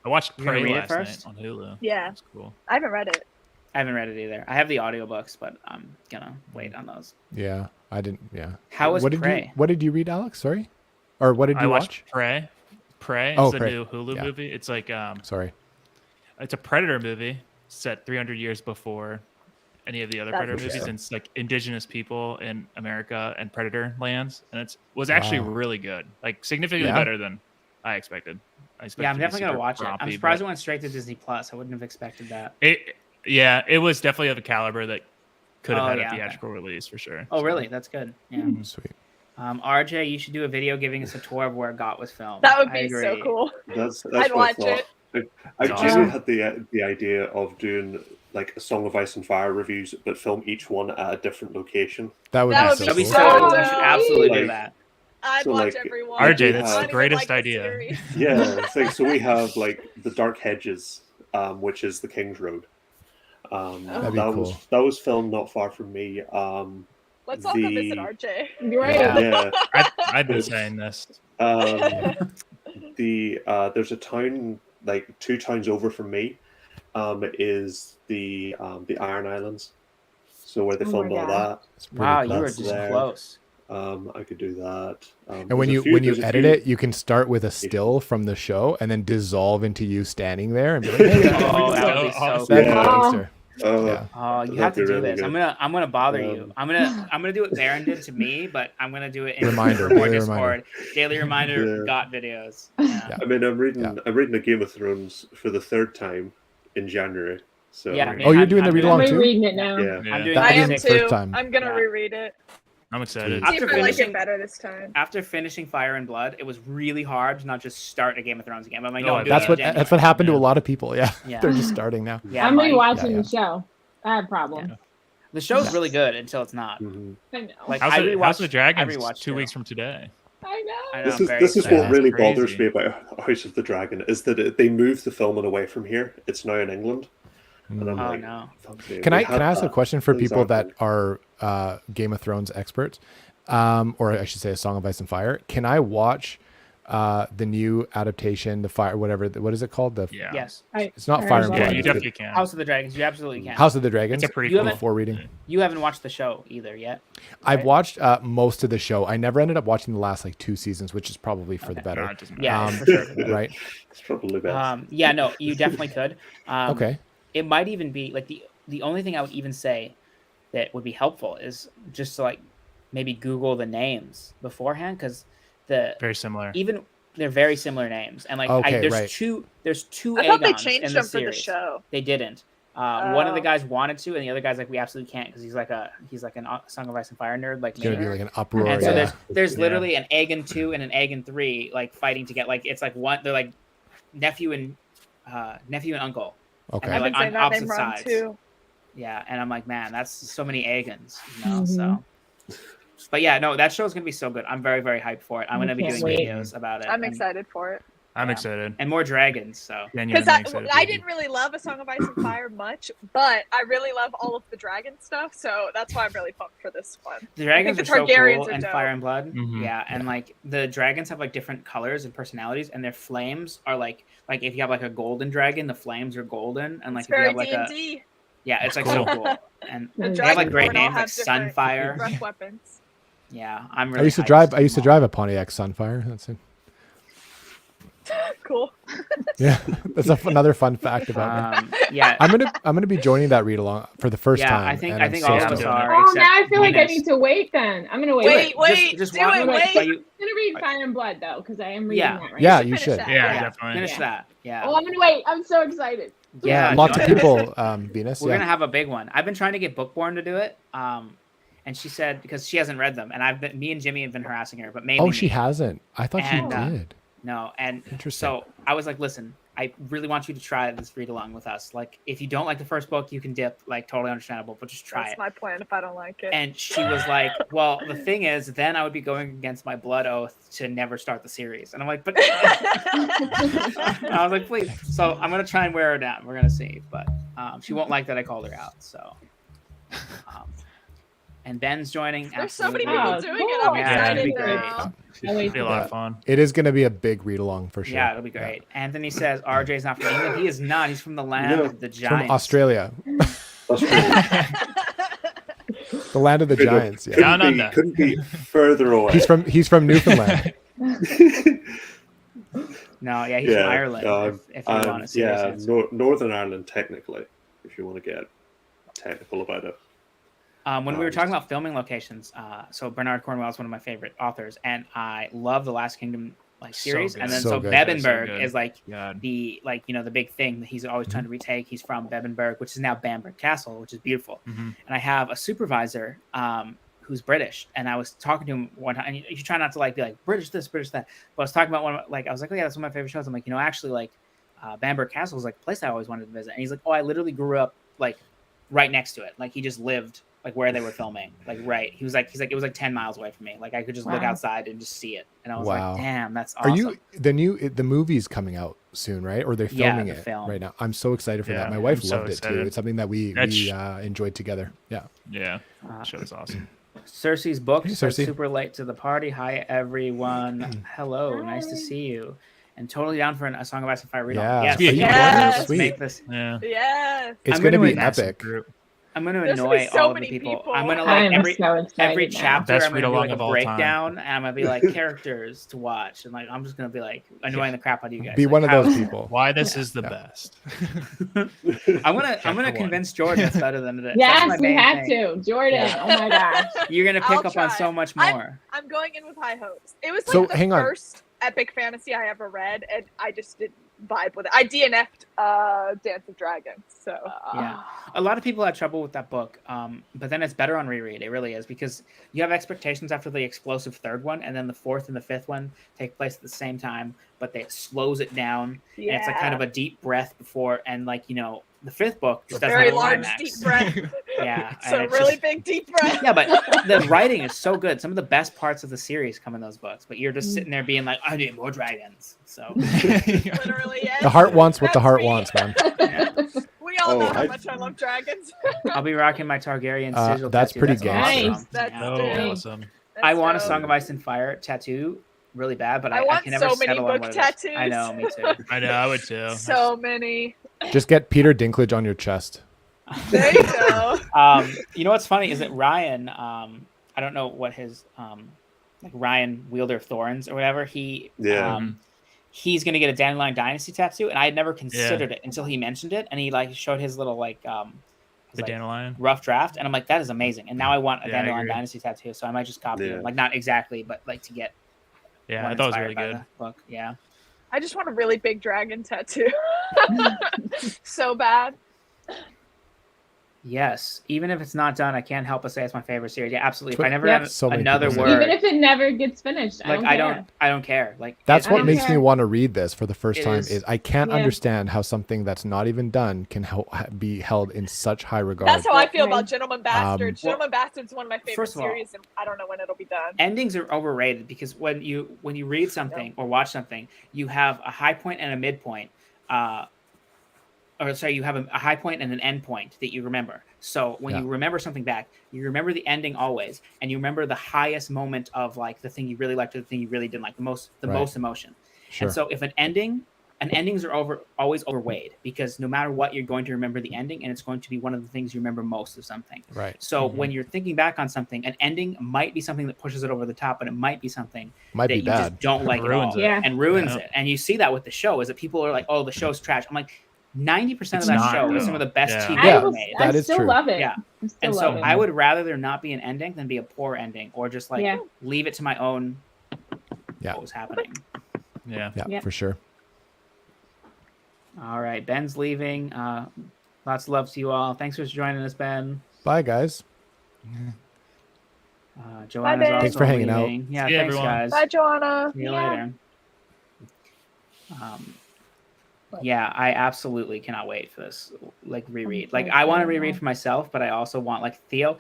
I watched You gonna Prey read it last first? night on Hulu. Yeah. That's cool. I haven't read it. I haven't read it either. I have the audiobooks, but I'm gonna wait on those. Yeah. I didn't. Yeah. How was what did Prey? you What did you read, Alex? Sorry. Or what did I you watched watch? Prey. Prey is Oh, the Prey. new Hulu Yeah. movie. It's like Sorry. it's a Predator movie set 300 years before any of the other That's Predator movies, interesting. and it's like indigenous people in America and Predator lands, and was actually Wow. really good, like significantly Yeah. better than I expected. Yeah, I'm to be definitely gonna super watch it. I'm rompy, surprised it but went straight to Disney Plus. I wouldn't have expected that. it was definitely of a caliber that could have Oh, had yeah, a okay. theatrical release for sure. Oh, So, really? That's good. Yeah. Sweet. RJ, you should do a video giving us a tour of where GOT was filmed. That would I be so agree. cool. that's I'd what I watch thought. it. I Awesome. genuinely had the idea of doing like a Song of Ice and Fire reviews, but film each one at a different location. That would That be would so That'd be cool. so So cool. We should absolutely do Like- that. I'd So, watch like, everyone. RJ, that's I the don't even greatest like the idea. series. Yeah, it's like, so we have like the Dark Hedges, which is the King's Road. That'd be cool. That was filmed not far from me. Let's all go The- visit RJ. Right. Yeah. Yeah. I've been saying this. There's a town like 2 towns over from me, is the Iron Islands. So where they Oh my filmed all God. It's pretty Wow, cool. you were That's just there. close. I could do that. And when you edit it, you can start with a still from the show and then dissolve into you standing there and be like, hey, Oh, that would be so Awesome. that'd be cool. Yeah. gangster. Yeah. Oh, you That'd have to be do really this. good. I'm gonna bother you. Um, I'm gonna do what Baron did to me, but I'm gonna do it in Reminder, more daily Discord. Daily reminder. Yeah. GOT videos. Yeah. I mean, I'm reading Yeah. the Game of Thrones for the 3rd time in January. So Yeah, Oh, you're I'm- doing the I'm read doing- along I'm too? reading it now. yeah. Yeah. I'm doing That I it am is six- the too. first time. I'm gonna Yeah. reread it. I'm excited. After See if I like finishing- it better this time. After finishing Fire and Blood, it was really hard to not just start a Game of Thrones again. But I'm like, No, no, I I'm bet. doing That's it what in that's what happened to a Yeah. lot of people. Yeah. Yeah. They're just starting now. Yeah, I'm Mike. rewatching Yeah, the show. I have problems. The show's really good until it's not. Mhm. I know. Like House I of, rewatched House of the I Dragons rewatched 2 it. weeks from today. I I know, This I'm is very this is excited. what really Crazy. bothers me about House of the Dragon is that they moved the filming away from here. It's now in England, and I'm Oh like, no. fuck me, Can we I had ask a that. question for Things people aren't that done. are Game of Thrones experts, or I should say, A Song of Ice and Fire? Can I watch the new adaptation, the Fire, whatever? What is it called? The Yeah. Yes. It's not I Fire heard and Yeah, Blood. you is it? definitely can. House of the Dragons. You absolutely can. House of the Dragons. It's a prequel. You haven't- Before reading, You haven't watched the show either yet. I've right? watched most of the show. I never ended up watching the last like 2 seasons, which is probably for the Okay. No, better. it doesn't matter. Yeah, Um, for sure. Right? It's probably best. Yeah, no, you definitely could. Okay. It might even be like the only thing I would even say that would be helpful is just to like maybe Google the names beforehand, because Very similar. even they're very similar names, and like Okay, there's right. two I thought they Aegons changed in the them for the series. show. They didn't. One of the Oh. guys wanted to, and the other guy's like, we absolutely can't, because he's like a Song of Ice and Fire nerd like It's gonna me. be like an uproar. And so Yeah. there's Yeah. literally an Aegon 2 and an Aegon 3 like fighting to get like it's like one they're like nephew and uncle. Okay. they're, I've like, been saying on that name opposite wrong sides. too. Yeah, and I'm like, man, that's so many Aegons, you know. Mhm. So, but yeah, no, that show's gonna be so good. I'm very, very hyped for it. I'm gonna be Can't doing wait. videos about it. I'm and, excited for it I'm Yeah. excited. and more dragons. So because Genuinely excited. I didn't really love A Song of Ice and Fire much, but I really love all of the dragon stuff, so that's why I'm really pumped for this one. the dragons the are so Targaryens cool, are and dope. Fire and Blood. Mhm. Yeah, and like the dragons have like different colors and personalities, and their flames are like if you have like a golden dragon, the flames are golden, and like It's if you very have like a D&D. yeah, it's like Cool. so cool. And The they have like dragons great would all names like have different Sunfire. rough weapons. Yeah, I'm really. I used to hyped drive. for I used to them all. drive a Pontiac Sunfire. That's it. Cool. Yeah, that's another fun fact about me. Yeah, I'm gonna be joining that read along for the first yeah. time. I think and I I'm think so all of I'm us doing are. it. Oh, except now I feel like I Venus. need to wait then. I'm gonna wait. Wait, Just- wait, just do walk it, away. wait. But you, I'm gonna read Fire and Blood though, because I am reading Yeah. that right Yeah, now. you Finish should. that. Yeah, yeah, definitely. finish Yeah. that. Yeah. Oh, I'm gonna wait. I'm so excited. Yeah, lots of do it. people. Venus. We're Yeah. gonna have a big one. I've been trying to get Bookborn to do it. And she said because she hasn't read them, and me and Jimmy have been harassing her, but mainly Oh, she me. hasn't. I thought she And, did. No, and Interesting. so I was like, listen, I really want you to try this read along with us. Like, if you don't like the first book, you can dip. Like, totally understandable, but just try That's it. my plan if I don't like it. And she was like, well, the thing is, then I would be going against my blood oath to never start the series. And I'm like, but I was like, please. So I'm gonna try and wear her down. We're gonna see, but she won't like that I called her out. So, and Ben's joining. There's so many absolutely. people Oh, doing it. cool. I'm Yeah, it'd be excited great. now. It'll be a lot of fun. It is gonna be a big read along for sure. Yeah, it'll be great. Anthony says RJ's not from England. He is not. He's from the land No. of the From giants. Australia, That's the land of the giants. Yeah. Down under. couldn't be further away. He's from Newfoundland. No, yeah, he's from Ireland. If you want to see yeah, Northern Ireland, technically, if you want to get technical about it. When we were talking about filming locations, so Bernard Cornwell is one of my favorite authors, and I love the Last Kingdom So series. good. And then So so good. Bebbanburg So good. is like God. the big thing that he's always trying to retake. He's from Bebbanburg, which is now Bamburgh Castle, which is beautiful. Mhm. And I have a supervisor who's British, and I was talking to him one time. And you try not to like be like British this, British that, but I was talking about I was like, oh yeah, that's one of my favorite shows. I'm like, actually, like Bamburgh Castle is like a place I always wanted to visit. And he's like, oh, I literally grew up like right next to it. Like he just lived like where they were filming, like right. He's like it was like 10 miles away from me. Like I could just look Wow. outside and just see it. And I was Wow. like, damn, that's awesome. Are you the movie's coming out soon, right? Or they're Yeah, filming the it film. right now? I'm so excited for that. Yeah, My wife I'm so loved it too. excited. It's something that we That's- enjoyed together. Yeah. Yeah, Uh, show's awesome. Cersei's book Hey, says Cersei. super late to the party. Hi everyone. Hello, nice to Hi. see you. And totally down for a Song of Ice and Fire read. Yeah. Yes, Are you Yes. let's Sweet. make this. Yeah, Yes. It's I'm going to gonna be win massive epic. group. I'm gonna There's gonna be annoy so all of the many people. people. I'm gonna I'm like so excited every now. chapter. Best I'm gonna do read-along like a of all time. breakdown, and I'm gonna be like characters to watch, and like I'm just gonna be like annoying the crap out of you guys. Be Like, one of how- those people. Why this is the Yeah. best. I'm gonna Chapter one. convince Jordan it's better than it is. That's Yes, my we main have thing. to. Jordan. Yeah. Oh my gosh. You're gonna pick I'll up on try. so much more. I'm going in with high hopes. It was like So, the hang on. first epic fantasy I ever read, and I just didn't vibe with it. I DNF'd Dance of Dragons, so Yeah. A lot of people had trouble with that book, but then it's better on reread. It really is, because you have expectations after the explosive third one, and then the fourth and the fifth one take place at the same time, but it slows it down. yeah. And it's like kind of a deep breath before, and like the fifth book just doesn't Very have a large, climax. deep breath. Yeah, So and it's really just- big, deep breath. yeah, but the writing is so good. Some of the best parts of the series come in those books, but you're just sitting there being like, I need more dragons. So Literally, yes. The heart wants what the That's heart me. wants, man. We all Oh, know how I- much I love dragons. I'll be rocking my Targaryen sigil that's tattoo. pretty awesome. Nice. That's Oh, dope. awesome. I That's want a dope. Song of Ice and Fire tattoo really bad, but I I want can never so many settle on book what it is. tattoos. I know, me too. I know, I would too. So many. Just get Peter Dinklage on your chest. There you go. You know what's funny is that Ryan, I don't know what his like Ryan Wielder of Thorns or whatever, he's gonna get a Dandelion Dynasty tattoo, and I had never considered it until he mentioned it, and he like showed his little like his, The like, dandelion. rough draft, and I'm like, that is amazing. And now I want a Yeah, I Dandelion agree. Dynasty tattoo, so I might just copy Yeah. him, like not exactly, but like to get Yeah, one I thought it was inspired really by good. the book. Yeah. I just want a really big dragon tattoo. So bad. Yes, even if it's not done, I can't help but say it's my favorite series. Yeah, absolutely. If I never Yep. have So many another people word, say Even if it never gets finished, like I don't care. Like That's it what is- makes me care. want to read this for the first It time. is- Is I can't Yeah. understand how something that's not even done can be held in such high regard. That's how I feel Right. about Gentleman Bastards. well, Gentleman Bastards is one of my favorite first of all, series, and I don't know when it'll be done. endings are overrated because when you read something or watch something, you have a high point and a midpoint. Or sorry, you have a high point and an end point that you remember. So when you remember something back, you remember the ending always, and you remember the highest moment of like the thing you really liked or the thing you really didn't like, the most emotion. Sure. And so if endings are always overweighed because no matter what, you're going to remember the ending, and it's going to be one of the things you remember most of something. Right. So when you're thinking back on something, an ending might be something that pushes it over the top, but it might be something Might that be you bad. just don't like at Ruins all it. Yeah. and ruins Yeah. it. And you see that with the show is that people are like, oh, the show's trash. I'm like, 90% It's of that not, show is though. some of the best Yeah. TV Yeah. ever made. That I is still true. love it. Yeah. I still And love so it. I would rather there not be an ending than be a poor ending, or just like Yeah. leave it to my own Yeah. what was happening. Yeah. Yeah, Yep. for sure. All right, Ben's leaving. Lots of love to you all. Thanks for joining us, Ben. Bye, guys. Joanna's Ben. also Thanks for hanging out. leaving. Yeah, See you, thanks, everyone. guys. Bye, Joanna. See you Yeah. later. Yeah, I absolutely cannot wait for this like reread. Like I want to reread for myself, but I also want like Theo,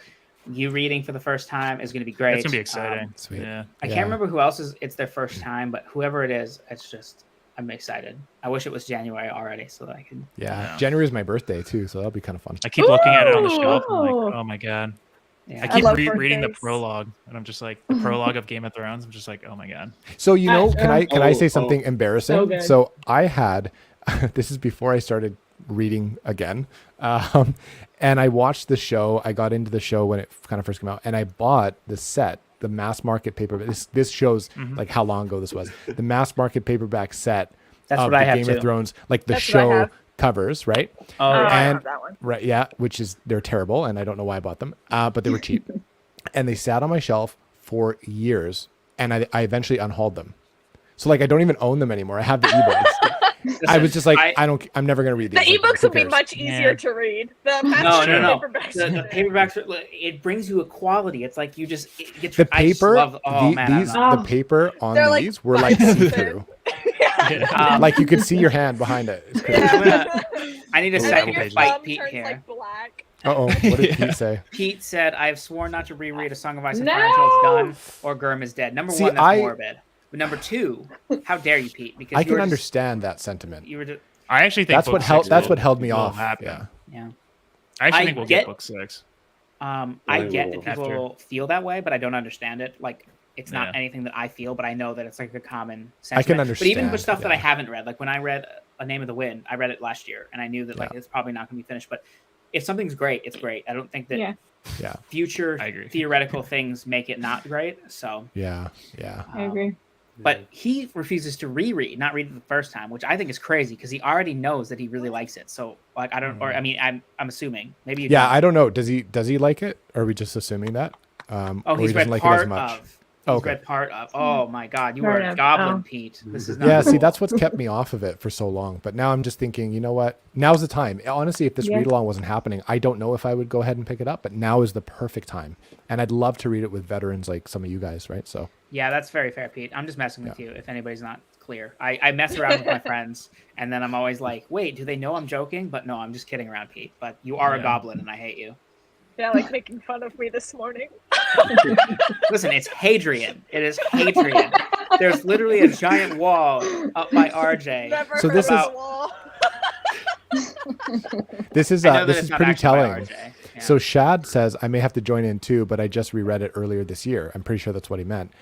you reading for the first time is going to be great. It's gonna be exciting. Sweet. Yeah. I Yeah. can't remember who else it's their first time, but whoever it is, it's just I'm excited. I wish it was January already so that I can. Yeah. Yeah. January is my birthday too, so that'll be kind of fun. I keep looking at it on the Ooh. shelf. I'm like, oh my god. Yeah. I keep love reading the birthdays. prologue, and I'm just like the prologue of Game of Thrones. I'm just like, oh my god. So you know, can I say Oh, something So embarrassing? good. So I had this is before I started reading again, and I watched the show. I got into the show when it kind of first came out, and I bought the set, the mass market paperback. This shows like how long ago this was. The mass market paperback set That's of what I the have Game too. of Thrones, like the That's what I show have. covers, right? Oh, I yeah. and- have that one. Right, yeah, which is they're terrible, and I don't know why I bought them, but they were cheap, and they sat on my shelf for years, and I eventually unhauled them. So like I don't even own them anymore. I have the ebooks. I was just like, I'm never gonna read The these. Like, ebooks who will be cares? much easier Yeah. to read. The No, paperbacks. The paperbacks are, it brings you equality. It's like you just it gets The I just paper, love, oh, man, I these, love the Oh. paper on They're like these were like buttons. see through. it. Like you could see your hand behind it. It's crazy. I need a And And then second your to fight thumb Pete turns here. like black. Uh-oh, what did Pete say? Pete said, "I've sworn not to reread A Song of Ice and Fire until it's done, or Gurm is dead." Number See, one, that's I- morbid. But number two, how dare you, Pete? Because I you can were just- understand that sentiment. You were just, I actually think That's book what held. six That's will- what held me will off. happen. Yeah. yeah. I actually I think we'll get- get book 6. I get that After. people feel that way, but I don't understand it. Like, it's not Yeah. anything that I feel, but I know that it's like a common I can sentiment. But even with understand, stuff that I yeah. haven't read, like when I read A Name of the Wind, I read it last year, and I knew that like Yeah. it's probably not going to be finished. But if something's great, it's great. I don't think that Yeah. Yeah. future I agree. theoretical things make it not great. So, Yeah. Yeah. I agree. But he refuses to reread, not read it the first time, which I think is crazy because he already knows that he really likes it. So, like, I don't, or I mean, I'm assuming maybe. You Yeah. don't. I don't know. Does he like it? Or are we just assuming that? Oh, or he he's read doesn't like it as part much? of. Okay. read part of. Oh my God, you Part were a of, goblin, oh. Pete. This is not Yeah, see, cool. that's what's kept me off of it for so long. But now I'm just thinking, you know what? Now's the time. Honestly, if this Yeah. read along wasn't happening, I don't know if I would go ahead and pick it up. But now is the perfect time, and I'd love to read it with veterans like some of you guys, right? So Yeah, that's very fair, Pete. I'm just messing with you. If anybody's not clear, I mess around with my friends, and then I'm always like, wait, do they know I'm joking? But no, I'm just kidding around, Pete. But you are a Yeah. goblin, and I hate you. Yeah, like making fun of me this morning. Listen, it's Hadrian. It is Hadrian. There's literally a giant wall up by RJ. Never So heard this of is- the wall. this is I know that this it's is not pretty actually by telling. RJ. Yeah. So Shad says, I may have to join in too, but I just reread it earlier this year. I'm pretty sure that's what he meant.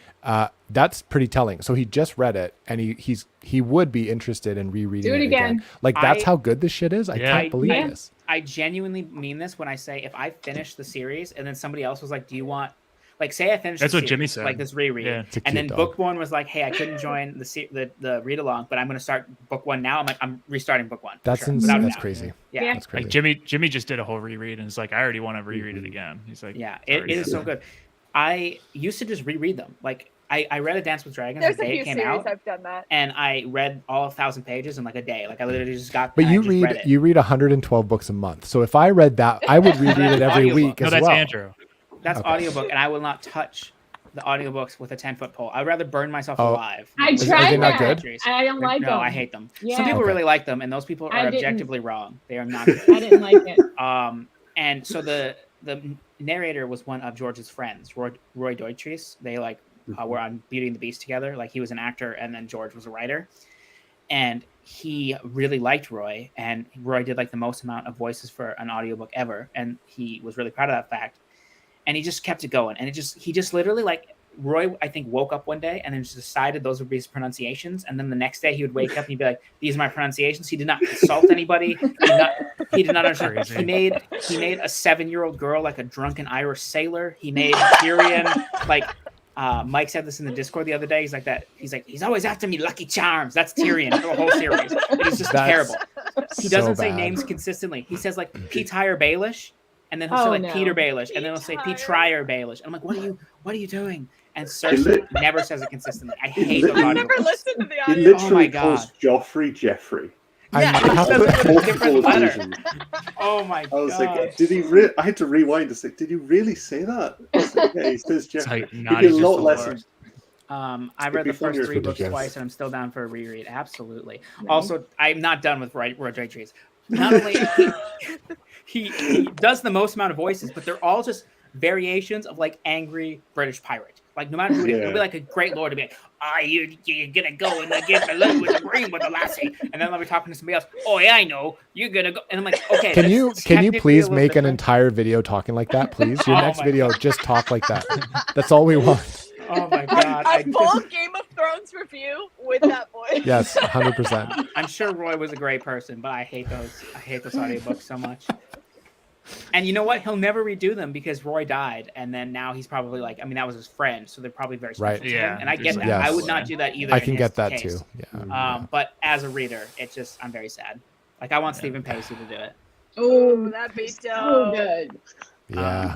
That's pretty telling. So he just read it, and he would be interested in rereading Do it again. Like, that's I- how good this shit is. I Yeah. can't believe Yeah. this. I genuinely mean this when I say if I finish the series and then somebody else was like, do you want, like, say I finished That's the what series, Jimmy said. like this reread, Yeah. It's a and then cute book dog. one was like, hey, I couldn't join the read along, but I'm going to start book one now. I'm like, I'm restarting book one. for That's sure, insane. without a That's doubt. crazy. Yeah. Yeah. That's crazy. Like Jimmy just did a whole reread and it's like, I already want to reread it again. He's like, Yeah, it's already it is done. so good. I used to just reread them. Like I read A Dance with Dragons There's the a day few it came series out, I've done that. and I read all 1,000 pages in like a day. Like I literally just got. But and I you just read read it. you read 112 books a month. So if I read that, I would reread it every Audiobook. week No, as that's well. Andrew. That's Okay. audiobook, and I will not touch the audiobooks with a 10-foot pole. I'd rather burn myself Oh. alive. I Is- are tried they not that. good? I don't like No, them. I hate them. Yeah. Some people Okay. really like them, and those people I are didn't. objectively wrong. They are not I good. didn't like it. And so the narrator was one of George's friends, Roy Dotrice. They like were on Beauty and the Beast together. Like he was an actor, and then George was a writer. And he really liked Roy, and Roy did like the most amount of voices for an audiobook ever, and he was really proud of that fact. And he just kept it going, and he just literally like Roy, I think, woke up one day and then just decided those would be his pronunciations, and then the next day he would wake up and he'd be like, "These are my pronunciations." He did not consult anybody. He did not understand. Crazy. He made a 7-year-old girl like a drunken Irish sailor. He made Tyrion like. Mike said this in the Discord the other day. He's like that. He's like, he's always after me, Lucky Charms. That's Tyrion for the whole series. It is just That's terrible. He doesn't so say bad. names consistently. He says like Petyre Baelish, and then he'll say Oh, like no. Peter Baelish, and then he'll say Petyre. Petyre Baelish. And I'm like, what are you doing? And Cersei never says it consistently. I hate those I've never audiobooks. listened to the He audio. literally Oh my calls Joffrey Jeffrey. I Yeah, might he have says to- it with a different Multiple letter. occasions. Oh my I was god. like, did he? I had to rewind to say, did you really say that? I was like, yeah, he says Jeffrey. like, He'd nah, be a he's lot just the less. worst. I read the It'd be funnier first if 3 we books did. twice, and I'm still down for a reread. Absolutely. Nice. Also, I'm not done with Roy Dotrice. Not only he does the most amount of voices, but they're all just variations of like angry British pirate. Like no matter who it is, it'll be like a great lord to be like, you're gonna go and get the loot with the green with the lassie, and then I'll be talking to somebody else. Oh yeah, I know you're gonna go, and I'm like, okay. Can that's you technically please a little make an different. entire video talking like that, please? Your Oh next my video, just talk like that. That's all we want. Oh my god! A full Game of Thrones review with that voice. Yes, 100%. I'm sure Roy was a great person, but I hate those audiobooks so much. And you know what? He'll never redo them because Roy died, and then now he's probably like, I mean, that was his friend, so they're probably very special Right. to Yeah, him. And I get there's that. like I Yes. would not do that either. I in can his get that case. too. Yeah. But as a reader, I'm very sad. Like I want Stephen Pacey to do it. Oh, that'd be So dope. good. Yeah.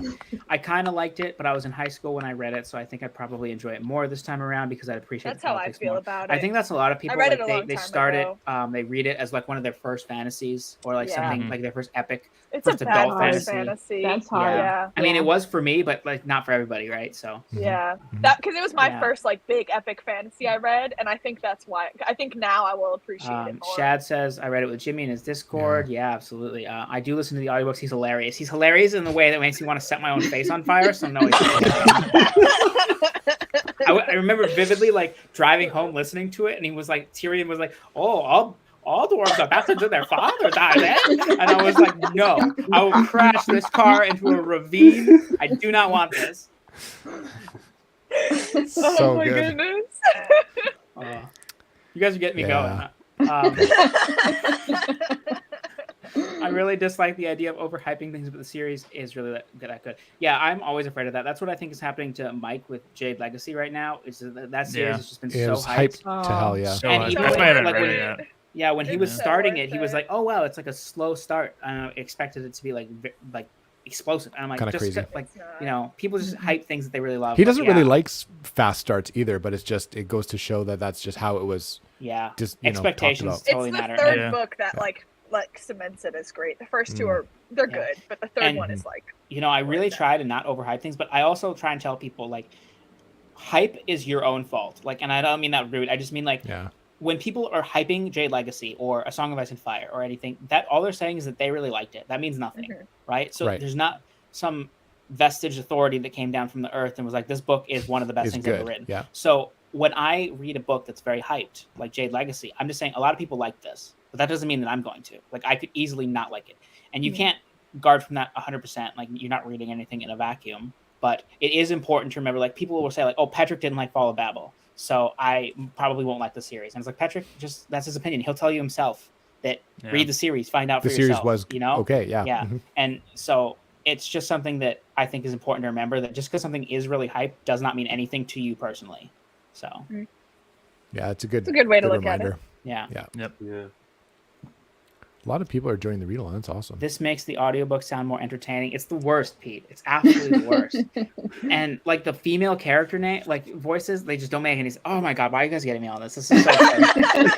I kind of liked it, but I was in high school when I read it, so I think I'd probably enjoy it more this time around because I'd appreciate. That's the how I politics feel more. about it. I think that's a lot of people. read Like it a long they time start ago. it, they read it as like one of their first fantasies or like Yeah. something Mhm. like their first epic. It's first a adult bad fantasy. fantasy. That's hard. Yeah. I mean, Yeah. it was for me, but like not for everybody, right? So Yeah, Mhm. that because it was my Yeah. first like big epic fantasy I read, and I think that's why. I think now I will appreciate it more. Shad says I read it with Jimmy in his Discord. Yeah, absolutely. I do listen to the audiobooks. He's hilarious. He's hilarious in the way that makes me want to set my own face on fire. So no, he's I remember vividly like driving home listening to it, and he was like, Tyrion was like, "Oh, all dwarves are bastards of their father, darling." And I was like, "No, I will crash this car into a ravine. I do not want this." Oh So my good. goodness. You guys are getting me Yeah. going. I really dislike the idea of overhyping things, but the series is really that good. Yeah, I'm always afraid of that. That's what I think is happening to Mike with Jade Legacy right now. Is that series Yeah. has just been It so was hyped. hyped to hell, yeah. So And much. even That's why I haven't like read when- it yet. Yeah, when he was It's so starting worth it, he was it. like, "Oh wow, it's like a slow start." I expected it to be like explosive. And I'm like, Kinda just crazy. like, you know, people just hype things that they really love. He but doesn't yeah, really like fast starts either, but it goes to show that that's just how it was. Yeah, Just expectations talked It's totally the matter. third Yeah. book that like cements it as great. The first two are they're Yeah. good, but the third And- one is like You know, I really that. try to not overhype things, but I also try and tell people like, hype is your own fault. Like, and I don't mean that rude. I just mean like, Yeah. when people are hyping Jade Legacy or A Song of Ice and Fire or anything, that all they're saying is that they really liked it. That means nothing, Mhm. right? So Right. there's not some vestige authority that came down from the earth and was like, this book is one of the best Is things good. ever written. Yeah. So when I read a book that's very hyped, like Jade Legacy, I'm just saying a lot of people like this, but that doesn't mean that I'm going to. Like, I could easily not like it. And you Mhm. can't guard from that 100%. Like, you're not reading anything in a vacuum. But it is important to remember, like, people will say, like, oh, Patrick didn't like Fall of Babel, so I probably won't like the series. And it's like, Patrick, just that's his opinion. He'll tell you himself that Yeah. read the series, find out The for series yourself. was you know, okay. Yeah. Yeah. Mhm. And so it's just something that I think is important to remember, that just because something is really hyped does not mean anything to you personally. So Yeah. It's a good way to look at reminder. it. yeah, Yeah. A lot of people are joining the read along. That's awesome. this makes the audiobook sound more entertaining. It's the worst, Pete. It's absolutely the worst. And like the female character name, like voices, they just don't make any sense. Oh my god, why are you guys getting me on this? This is so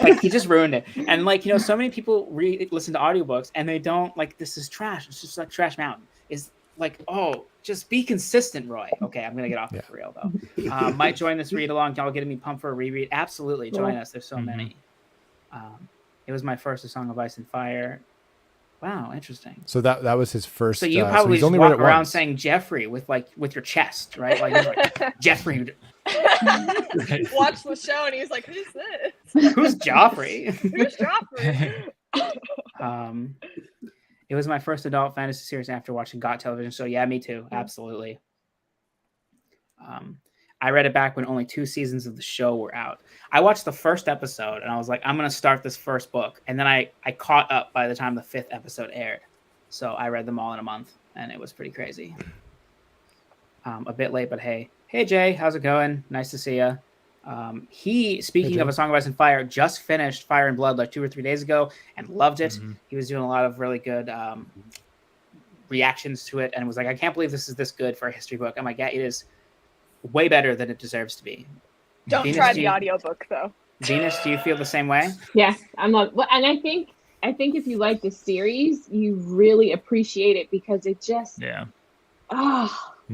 like he just ruined it. And like, you know, so many people listen to audiobooks and they don't like, this is trash. It's just like Trash Mountain. Is like, oh, just be consistent, Roy. Okay, I'm gonna get off it for real though. Might join this read along. Y'all getting me pumped for a reread? Absolutely, join us. There's so many. It was my first A Song of Ice and Fire. Wow, interesting. So that was his first. So you so probably he's just only read walk it around once. saying Jeffrey with your chest, right? Like, you're like Jeffrey. Watch the show and he's like, who's this? Who's Joffrey? Who's Joffrey? It was my first adult fantasy series after watching GOT television. So yeah, me too. Absolutely. I read it back when only 2 seasons of the show were out. I watched the first episode and I was like, I'm going to start this first book. And then I caught up by the time the 5th episode aired. So I read them all in a month and it was pretty crazy. A bit late, but hey. Hey, Jay, how's it going? Nice to see you. Speaking of A Song of Ice and Fire, just finished Fire and Blood like 2 or 3 days ago and loved it. Mm-hmm. He was doing a lot of really good reactions to it and was like, I can't believe this is this good for a history book. I'm like, yeah, it is way better than it deserves to be. Don't Venus, try do the you- audiobook though. Venus, do you feel the same way? Yes, I'm love. Well, and I think if you like the series, you really appreciate it because it just Yeah.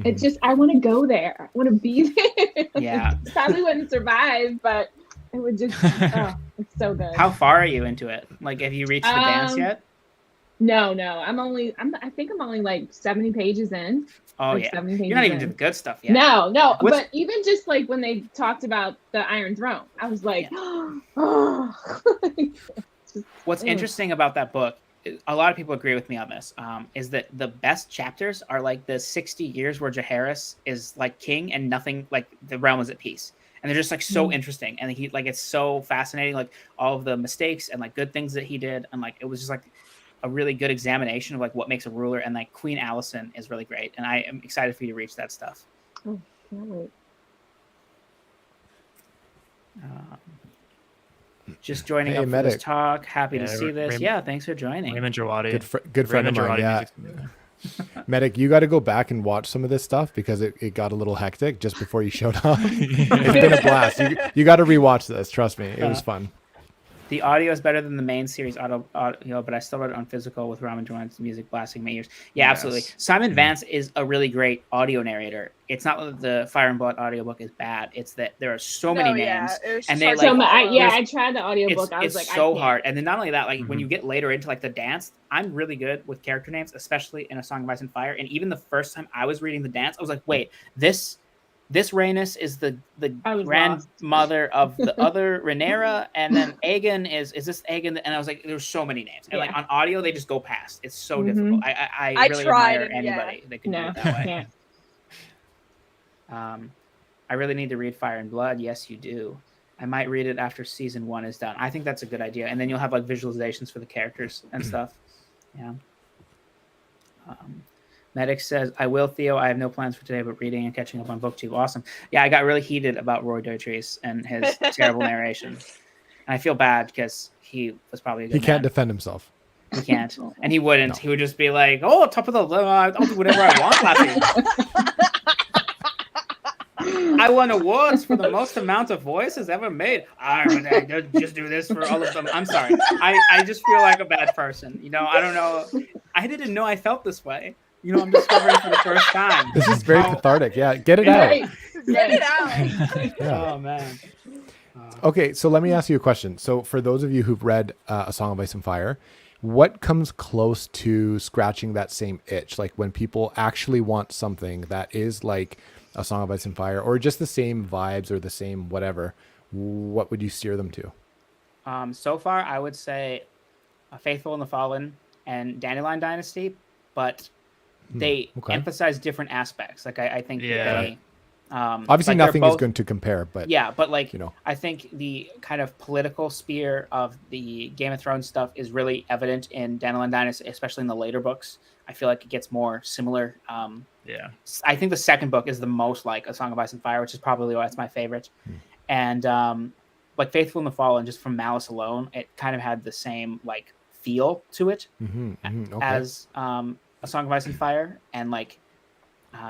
it just I want to go there. I want to be there. Yeah. Probably wouldn't survive, but it would just it's so good. How far are you into it? Like, have you reached the dance yet? No, I think I'm only like 70 pages in. Oh like yeah. 70 pages You're not even in. to the good stuff yet. No, What's- but even just like when they talked about the Iron Throne, I was like, What's interesting about that book, a lot of people agree with me on this, is that the best chapters are like the 60 years where Jaehaerys is like king and nothing, like the realm is at peace. And they're just like so interesting. And he like, it's so fascinating, like all of the mistakes and like good things that he did. And like, it was just like a really good examination of like what makes a ruler. And like Queen Alicent is really great. And I am excited for you to reach that stuff. Oh, can't wait. Just joining Hey, up for Medic. this talk. Happy to Yeah, see this. Raymond- Yeah, thanks for joining. Raymond Jawadi. Good friend of mine. Yeah. Medic, you got to go back and watch some of this stuff because it got a little hectic just before you showed up. It's been a blast. You got to rewatch this. Trust me. It was fun. The audio is better than the main series audio, but I still read it on physical with Ramen Joanne's music blasting my ears. Yeah, Yes. absolutely. Simon Vance is a really great audio narrator. It's not that the Fire and Blood audiobook is bad. It's that there are so many names. And they, like, I tried the audiobook. I was it's like, so I can't. hard. And then not only that, like when you get later into like the dance, I'm really good with character names, especially in A Song of Ice and Fire. And even the first time I was reading the dance, I was like, wait, this Rhaenys is the grandmother of the other Rhaenyra, and then Aegon is this Aegon? And I was like, there's so many names, and like on audio they just go past. It's so difficult. I really tried admire anybody that can do it that way. I really need to read Fire and Blood. Yes, you do. I might read it after season 1 is done. I think that's a good idea, and then you'll have like visualizations for the characters and stuff. Yeah. Medic says, I will, Theo. I have no plans for today, but reading and catching up on Booktube. Awesome. Yeah, I got really heated about Roy Dotrice and his terrible narration. And I feel bad because he was probably a good He can't man. defend himself. We can't. And he wouldn't. No. He would just be like, "Oh, top of the I'll do whatever I want, Lassie. I won awards for the most amount of voices ever made. I just do this for all of them." I'm sorry. I just feel like a bad person. You know, I don't know. I didn't know I felt this way. You know, I'm discovering for the first time. This is very cathartic. Yeah, get it out. Right. Get it out. Yeah. Oh man. Okay, so let me ask you a question. So for those of you who've read A Song of Ice and Fire, what comes close to scratching that same itch? Like when people actually want something that is like A Song of Ice and Fire, or just the same vibes or the same whatever, what would you steer them to? So far, I would say Faithful and the Fallen and Dandelion Dynasty, but they okay. emphasize different aspects. Like I think Yeah. they Obviously, like they're nothing is both- going to compare, but yeah, but like you know. I think the kind of political sphere of the Game of Thrones stuff is really evident in Dandelion Dynasty, especially in the later books. I feel like it gets more similar. Yeah. I think the second book is the most like A Song of Ice and Fire, which is probably why it's my favorite. And like Faithful and the Fallen, just from Malice alone, it kind of had the same like feel to it Okay. as A Song of Ice and Fire, and like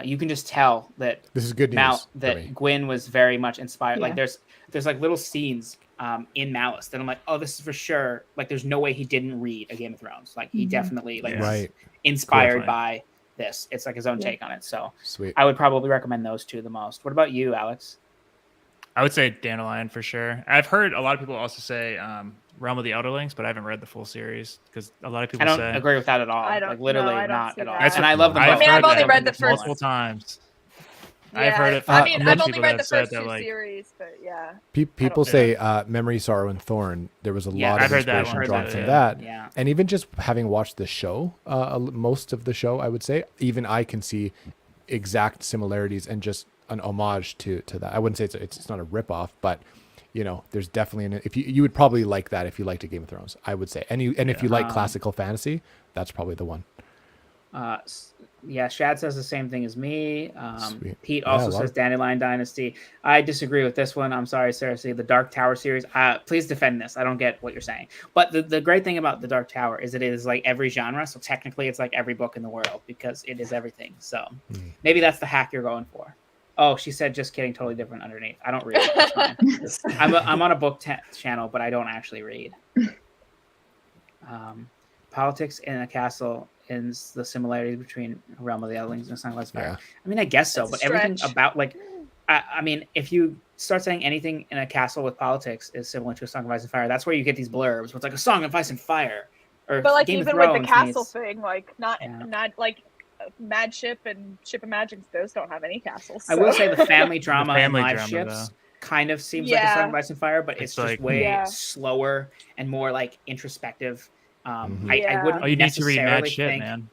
you can just tell that This is good news for me. that Gwyn was very much inspired. Yeah. Like there's like little scenes in Malice that I'm like, oh, this is for sure. Like there's no way he didn't read A Game of Thrones. Like he definitely like Yeah. was Right. inspired Cool. by this. It's like his own Yeah. take on it. So Sweet. I would probably recommend those two the most. What about you, Alex? I would say Dandelion for sure. I've heard a lot of people also say Realm of the Elderlings, but I haven't read the full series because a lot of people I don't say agree with that at all. I don't- Like literally no, I don't not see at all. that. And I love them. I both. mean, I've only them read the first- multiple times. I've heard it from I mean, a bunch I've of only people read that the have said first that two like series, but yeah. People don't- say Memory, Sorrow, and Thorn. There was a Yeah, lot I've of heard that inspiration one drawn too, from yeah. that. Yeah. And even just having watched the show, most of the show, I would say, even I can see exact similarities and just an homage to that. I wouldn't say it's not a ripoff, but you know, there's definitely if you would probably like that if you liked A Game of Thrones, I would say. And if you like classical fantasy, that's probably the one. Yeah, Shad says the same thing as me. Sweet. Pete Yeah, also a lot says of- Dandelion Dynasty. I disagree with this one. I'm sorry, Cersei. The Dark Tower series. Please defend this. I don't get what you're saying. But the great thing about the Dark Tower is that it is like every genre. So technically, it's like every book in the world because it is everything. So maybe that's the hack you're going for. Oh, she said, just kidding, totally different underneath. I don't read. It's fine. I'm on a book channel, but I don't actually read. Politics in a castle is the similarities between Realm of the Elderlings and A Song of Ice and Fire. Yeah. I mean, I guess so, That's a but everything stretch. about like, I mean, if you start saying anything in a castle with politics is similar to A Song of Ice and Fire, that's where you get these blurbs. Where it's like A Song of Ice and Fire, or But like Game even of with Thrones the castle meets- thing, like not like Mad Ship and Ship of Magic, those don't have any castles. I will so- say the family drama and family live drama, ships though. kind of seems like A Yeah. Song of Ice and Fire, but it's It's just like- way Yeah. slower and more like introspective. I Yeah. wouldn't Oh, you need to read necessarily Mad Shit, think- man.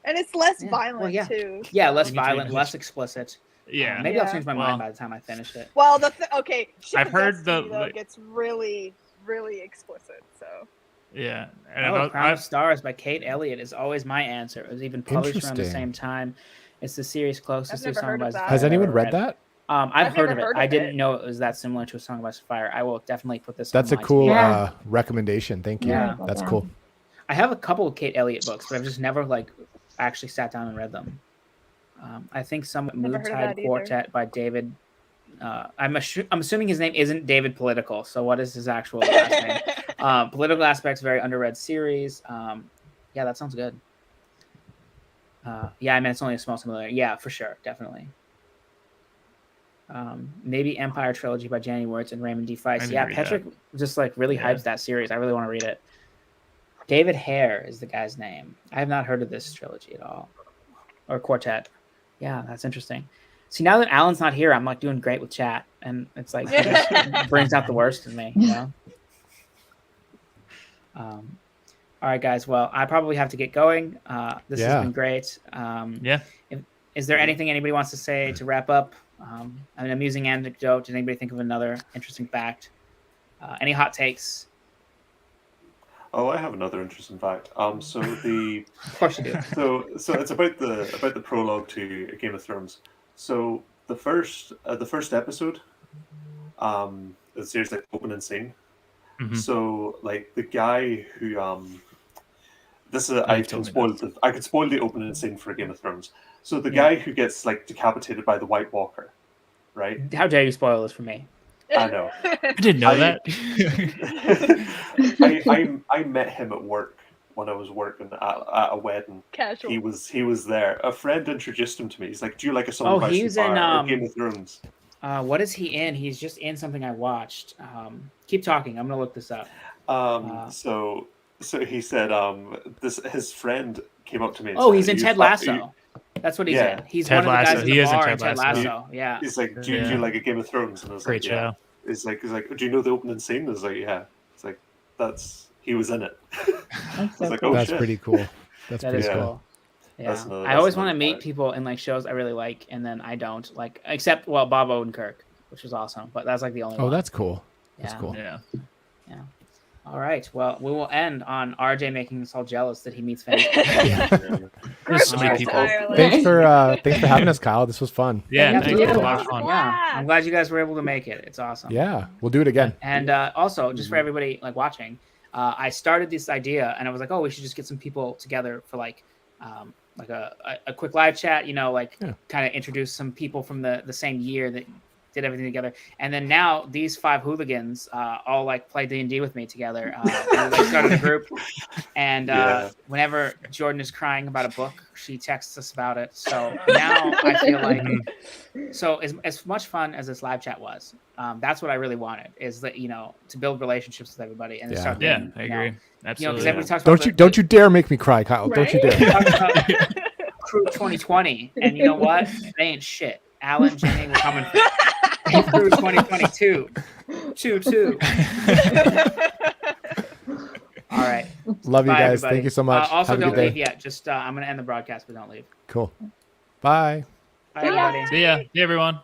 and it's less Yeah, violent well, yeah. too. Yeah, less You need to read violent, Mad less Shit. explicit. Yeah. Maybe I'll Yeah. change my Well- mind by the time I finish it. Well, okay, Ship I've of heard Destiny, the- though, gets really, really explicit. So Yeah. And Oh, Crown of I've Stars by Kate Elliott is always my answer. It was even published around the Interesting. same time. It's the series closest I've to A never Song heard of of Ice and that. Fire. Has I've anyone ever read that? I've I've heard never of it. heard I of didn't it. know it was that similar to A Song of Ice and Fire. I will definitely put this. That's on a my cool to-do. Yeah. recommendation. Thank you. Yeah. That's Yeah. cool. I have a couple of Kate Elliott books, but I've just never like actually sat down and read them. I think some Never heard of Moodtide that either. Quartet by David. I'm assuming his name isn't David Political. So what is his actual last name? Political Aspects, very underread series. Yeah, that sounds good. Yeah, I mean it's only a small similarity. Yeah, for sure, definitely. Maybe Empire Trilogy by Janny Wirtz and Raymond D. Feist. I need Yeah, to read Patrick just like really Yeah. hypes that series. I really want to read it. David Hare is the guy's name. I have not heard of this trilogy at all, or quartet. Yeah, that's interesting. See, now that Alan's not here, I'm like doing great with chat, and it's like it just brings out the worst in me, you know. All right, guys. Well, I probably have to get going. This Yeah. has been great. Yeah. Is there anything anybody wants to say to wrap up? An amusing anecdote. Did anybody think of another interesting fact? Any hot takes? Oh, I have another interesting fact. So the Of course you do. so it's about the prologue to Game of Thrones. So the first episode, the series like opening scene. Mhm. So like the guy who this is you've told me I could spoil the opening scene for Game of Thrones. So the guy who gets like decapitated by the White Walker, right? How dare you spoil this for me? I know. I didn't know that. I met him at work when I was working at a wedding. Casual. He was there. A friend introduced him to me. He's like, "Do you like a song Oh, by he's in, or Game of Thrones?" What is he in? He's just in something I watched. Keep talking. I'm gonna look this up. So he said, his friend came up to me. And Oh, said, he's in Ted Lasso. That's what he's Yeah. in. He's Ted one of the Lasso. guys in He the is in bar Ted in Ted Lasso. Lasso. Yeah. He's like, do you like a Game of Thrones? And I was Great like, yeah. show. He's like, do you know the opening scene? I was like, yeah. It's like, he was in it. That's I so was like, cool. oh That's shit. pretty cool. That's That pretty is cool. cool. Yeah. That's I always want to another meet part. people in like shows I really like, and then I don't like, except Bob Odenkirk, which was awesome, but that's like the only Oh, one. that's cool. That's Yeah. cool. Yeah. All right. Well, we will end on RJ making us all jealous that he meets fans. There's so many Alright. people. Thanks for having us, Kyle. This was fun. Yeah, Yeah, thanks. It was a yeah. lot of fun. Yeah, I'm glad you guys were able to make it. It's awesome. Yeah, we'll do it again. And also, just for everybody like watching, I started this idea, and I was like, oh, we should just get some people together for like a quick live chat. Yeah. Kind of introduce some people from the same year that did everything together. And then now these 5 hooligans all like play D&D with me together. We like started a group, and whenever Jordan is crying about a book, she texts us about it. So now I feel like, so as much fun as this live chat was, that's what I really wanted, is that, to build relationships with everybody and start Yeah, doing, I agree. Absolutely. because everybody talks about Don't you dare make me cry, Kyle. Don't you dare. talks about Crew 2020, and you know what? They ain't shit. Alan, Jenny, we're coming for Crew 2022. 2-2. All right. Love you Bye, guys. everybody. Thank you so much. Also, Have a don't good day. leave yet. Just I'm going to end the broadcast, but don't leave. Cool. Bye. Bye, See ya. everybody. See ya. See everyone.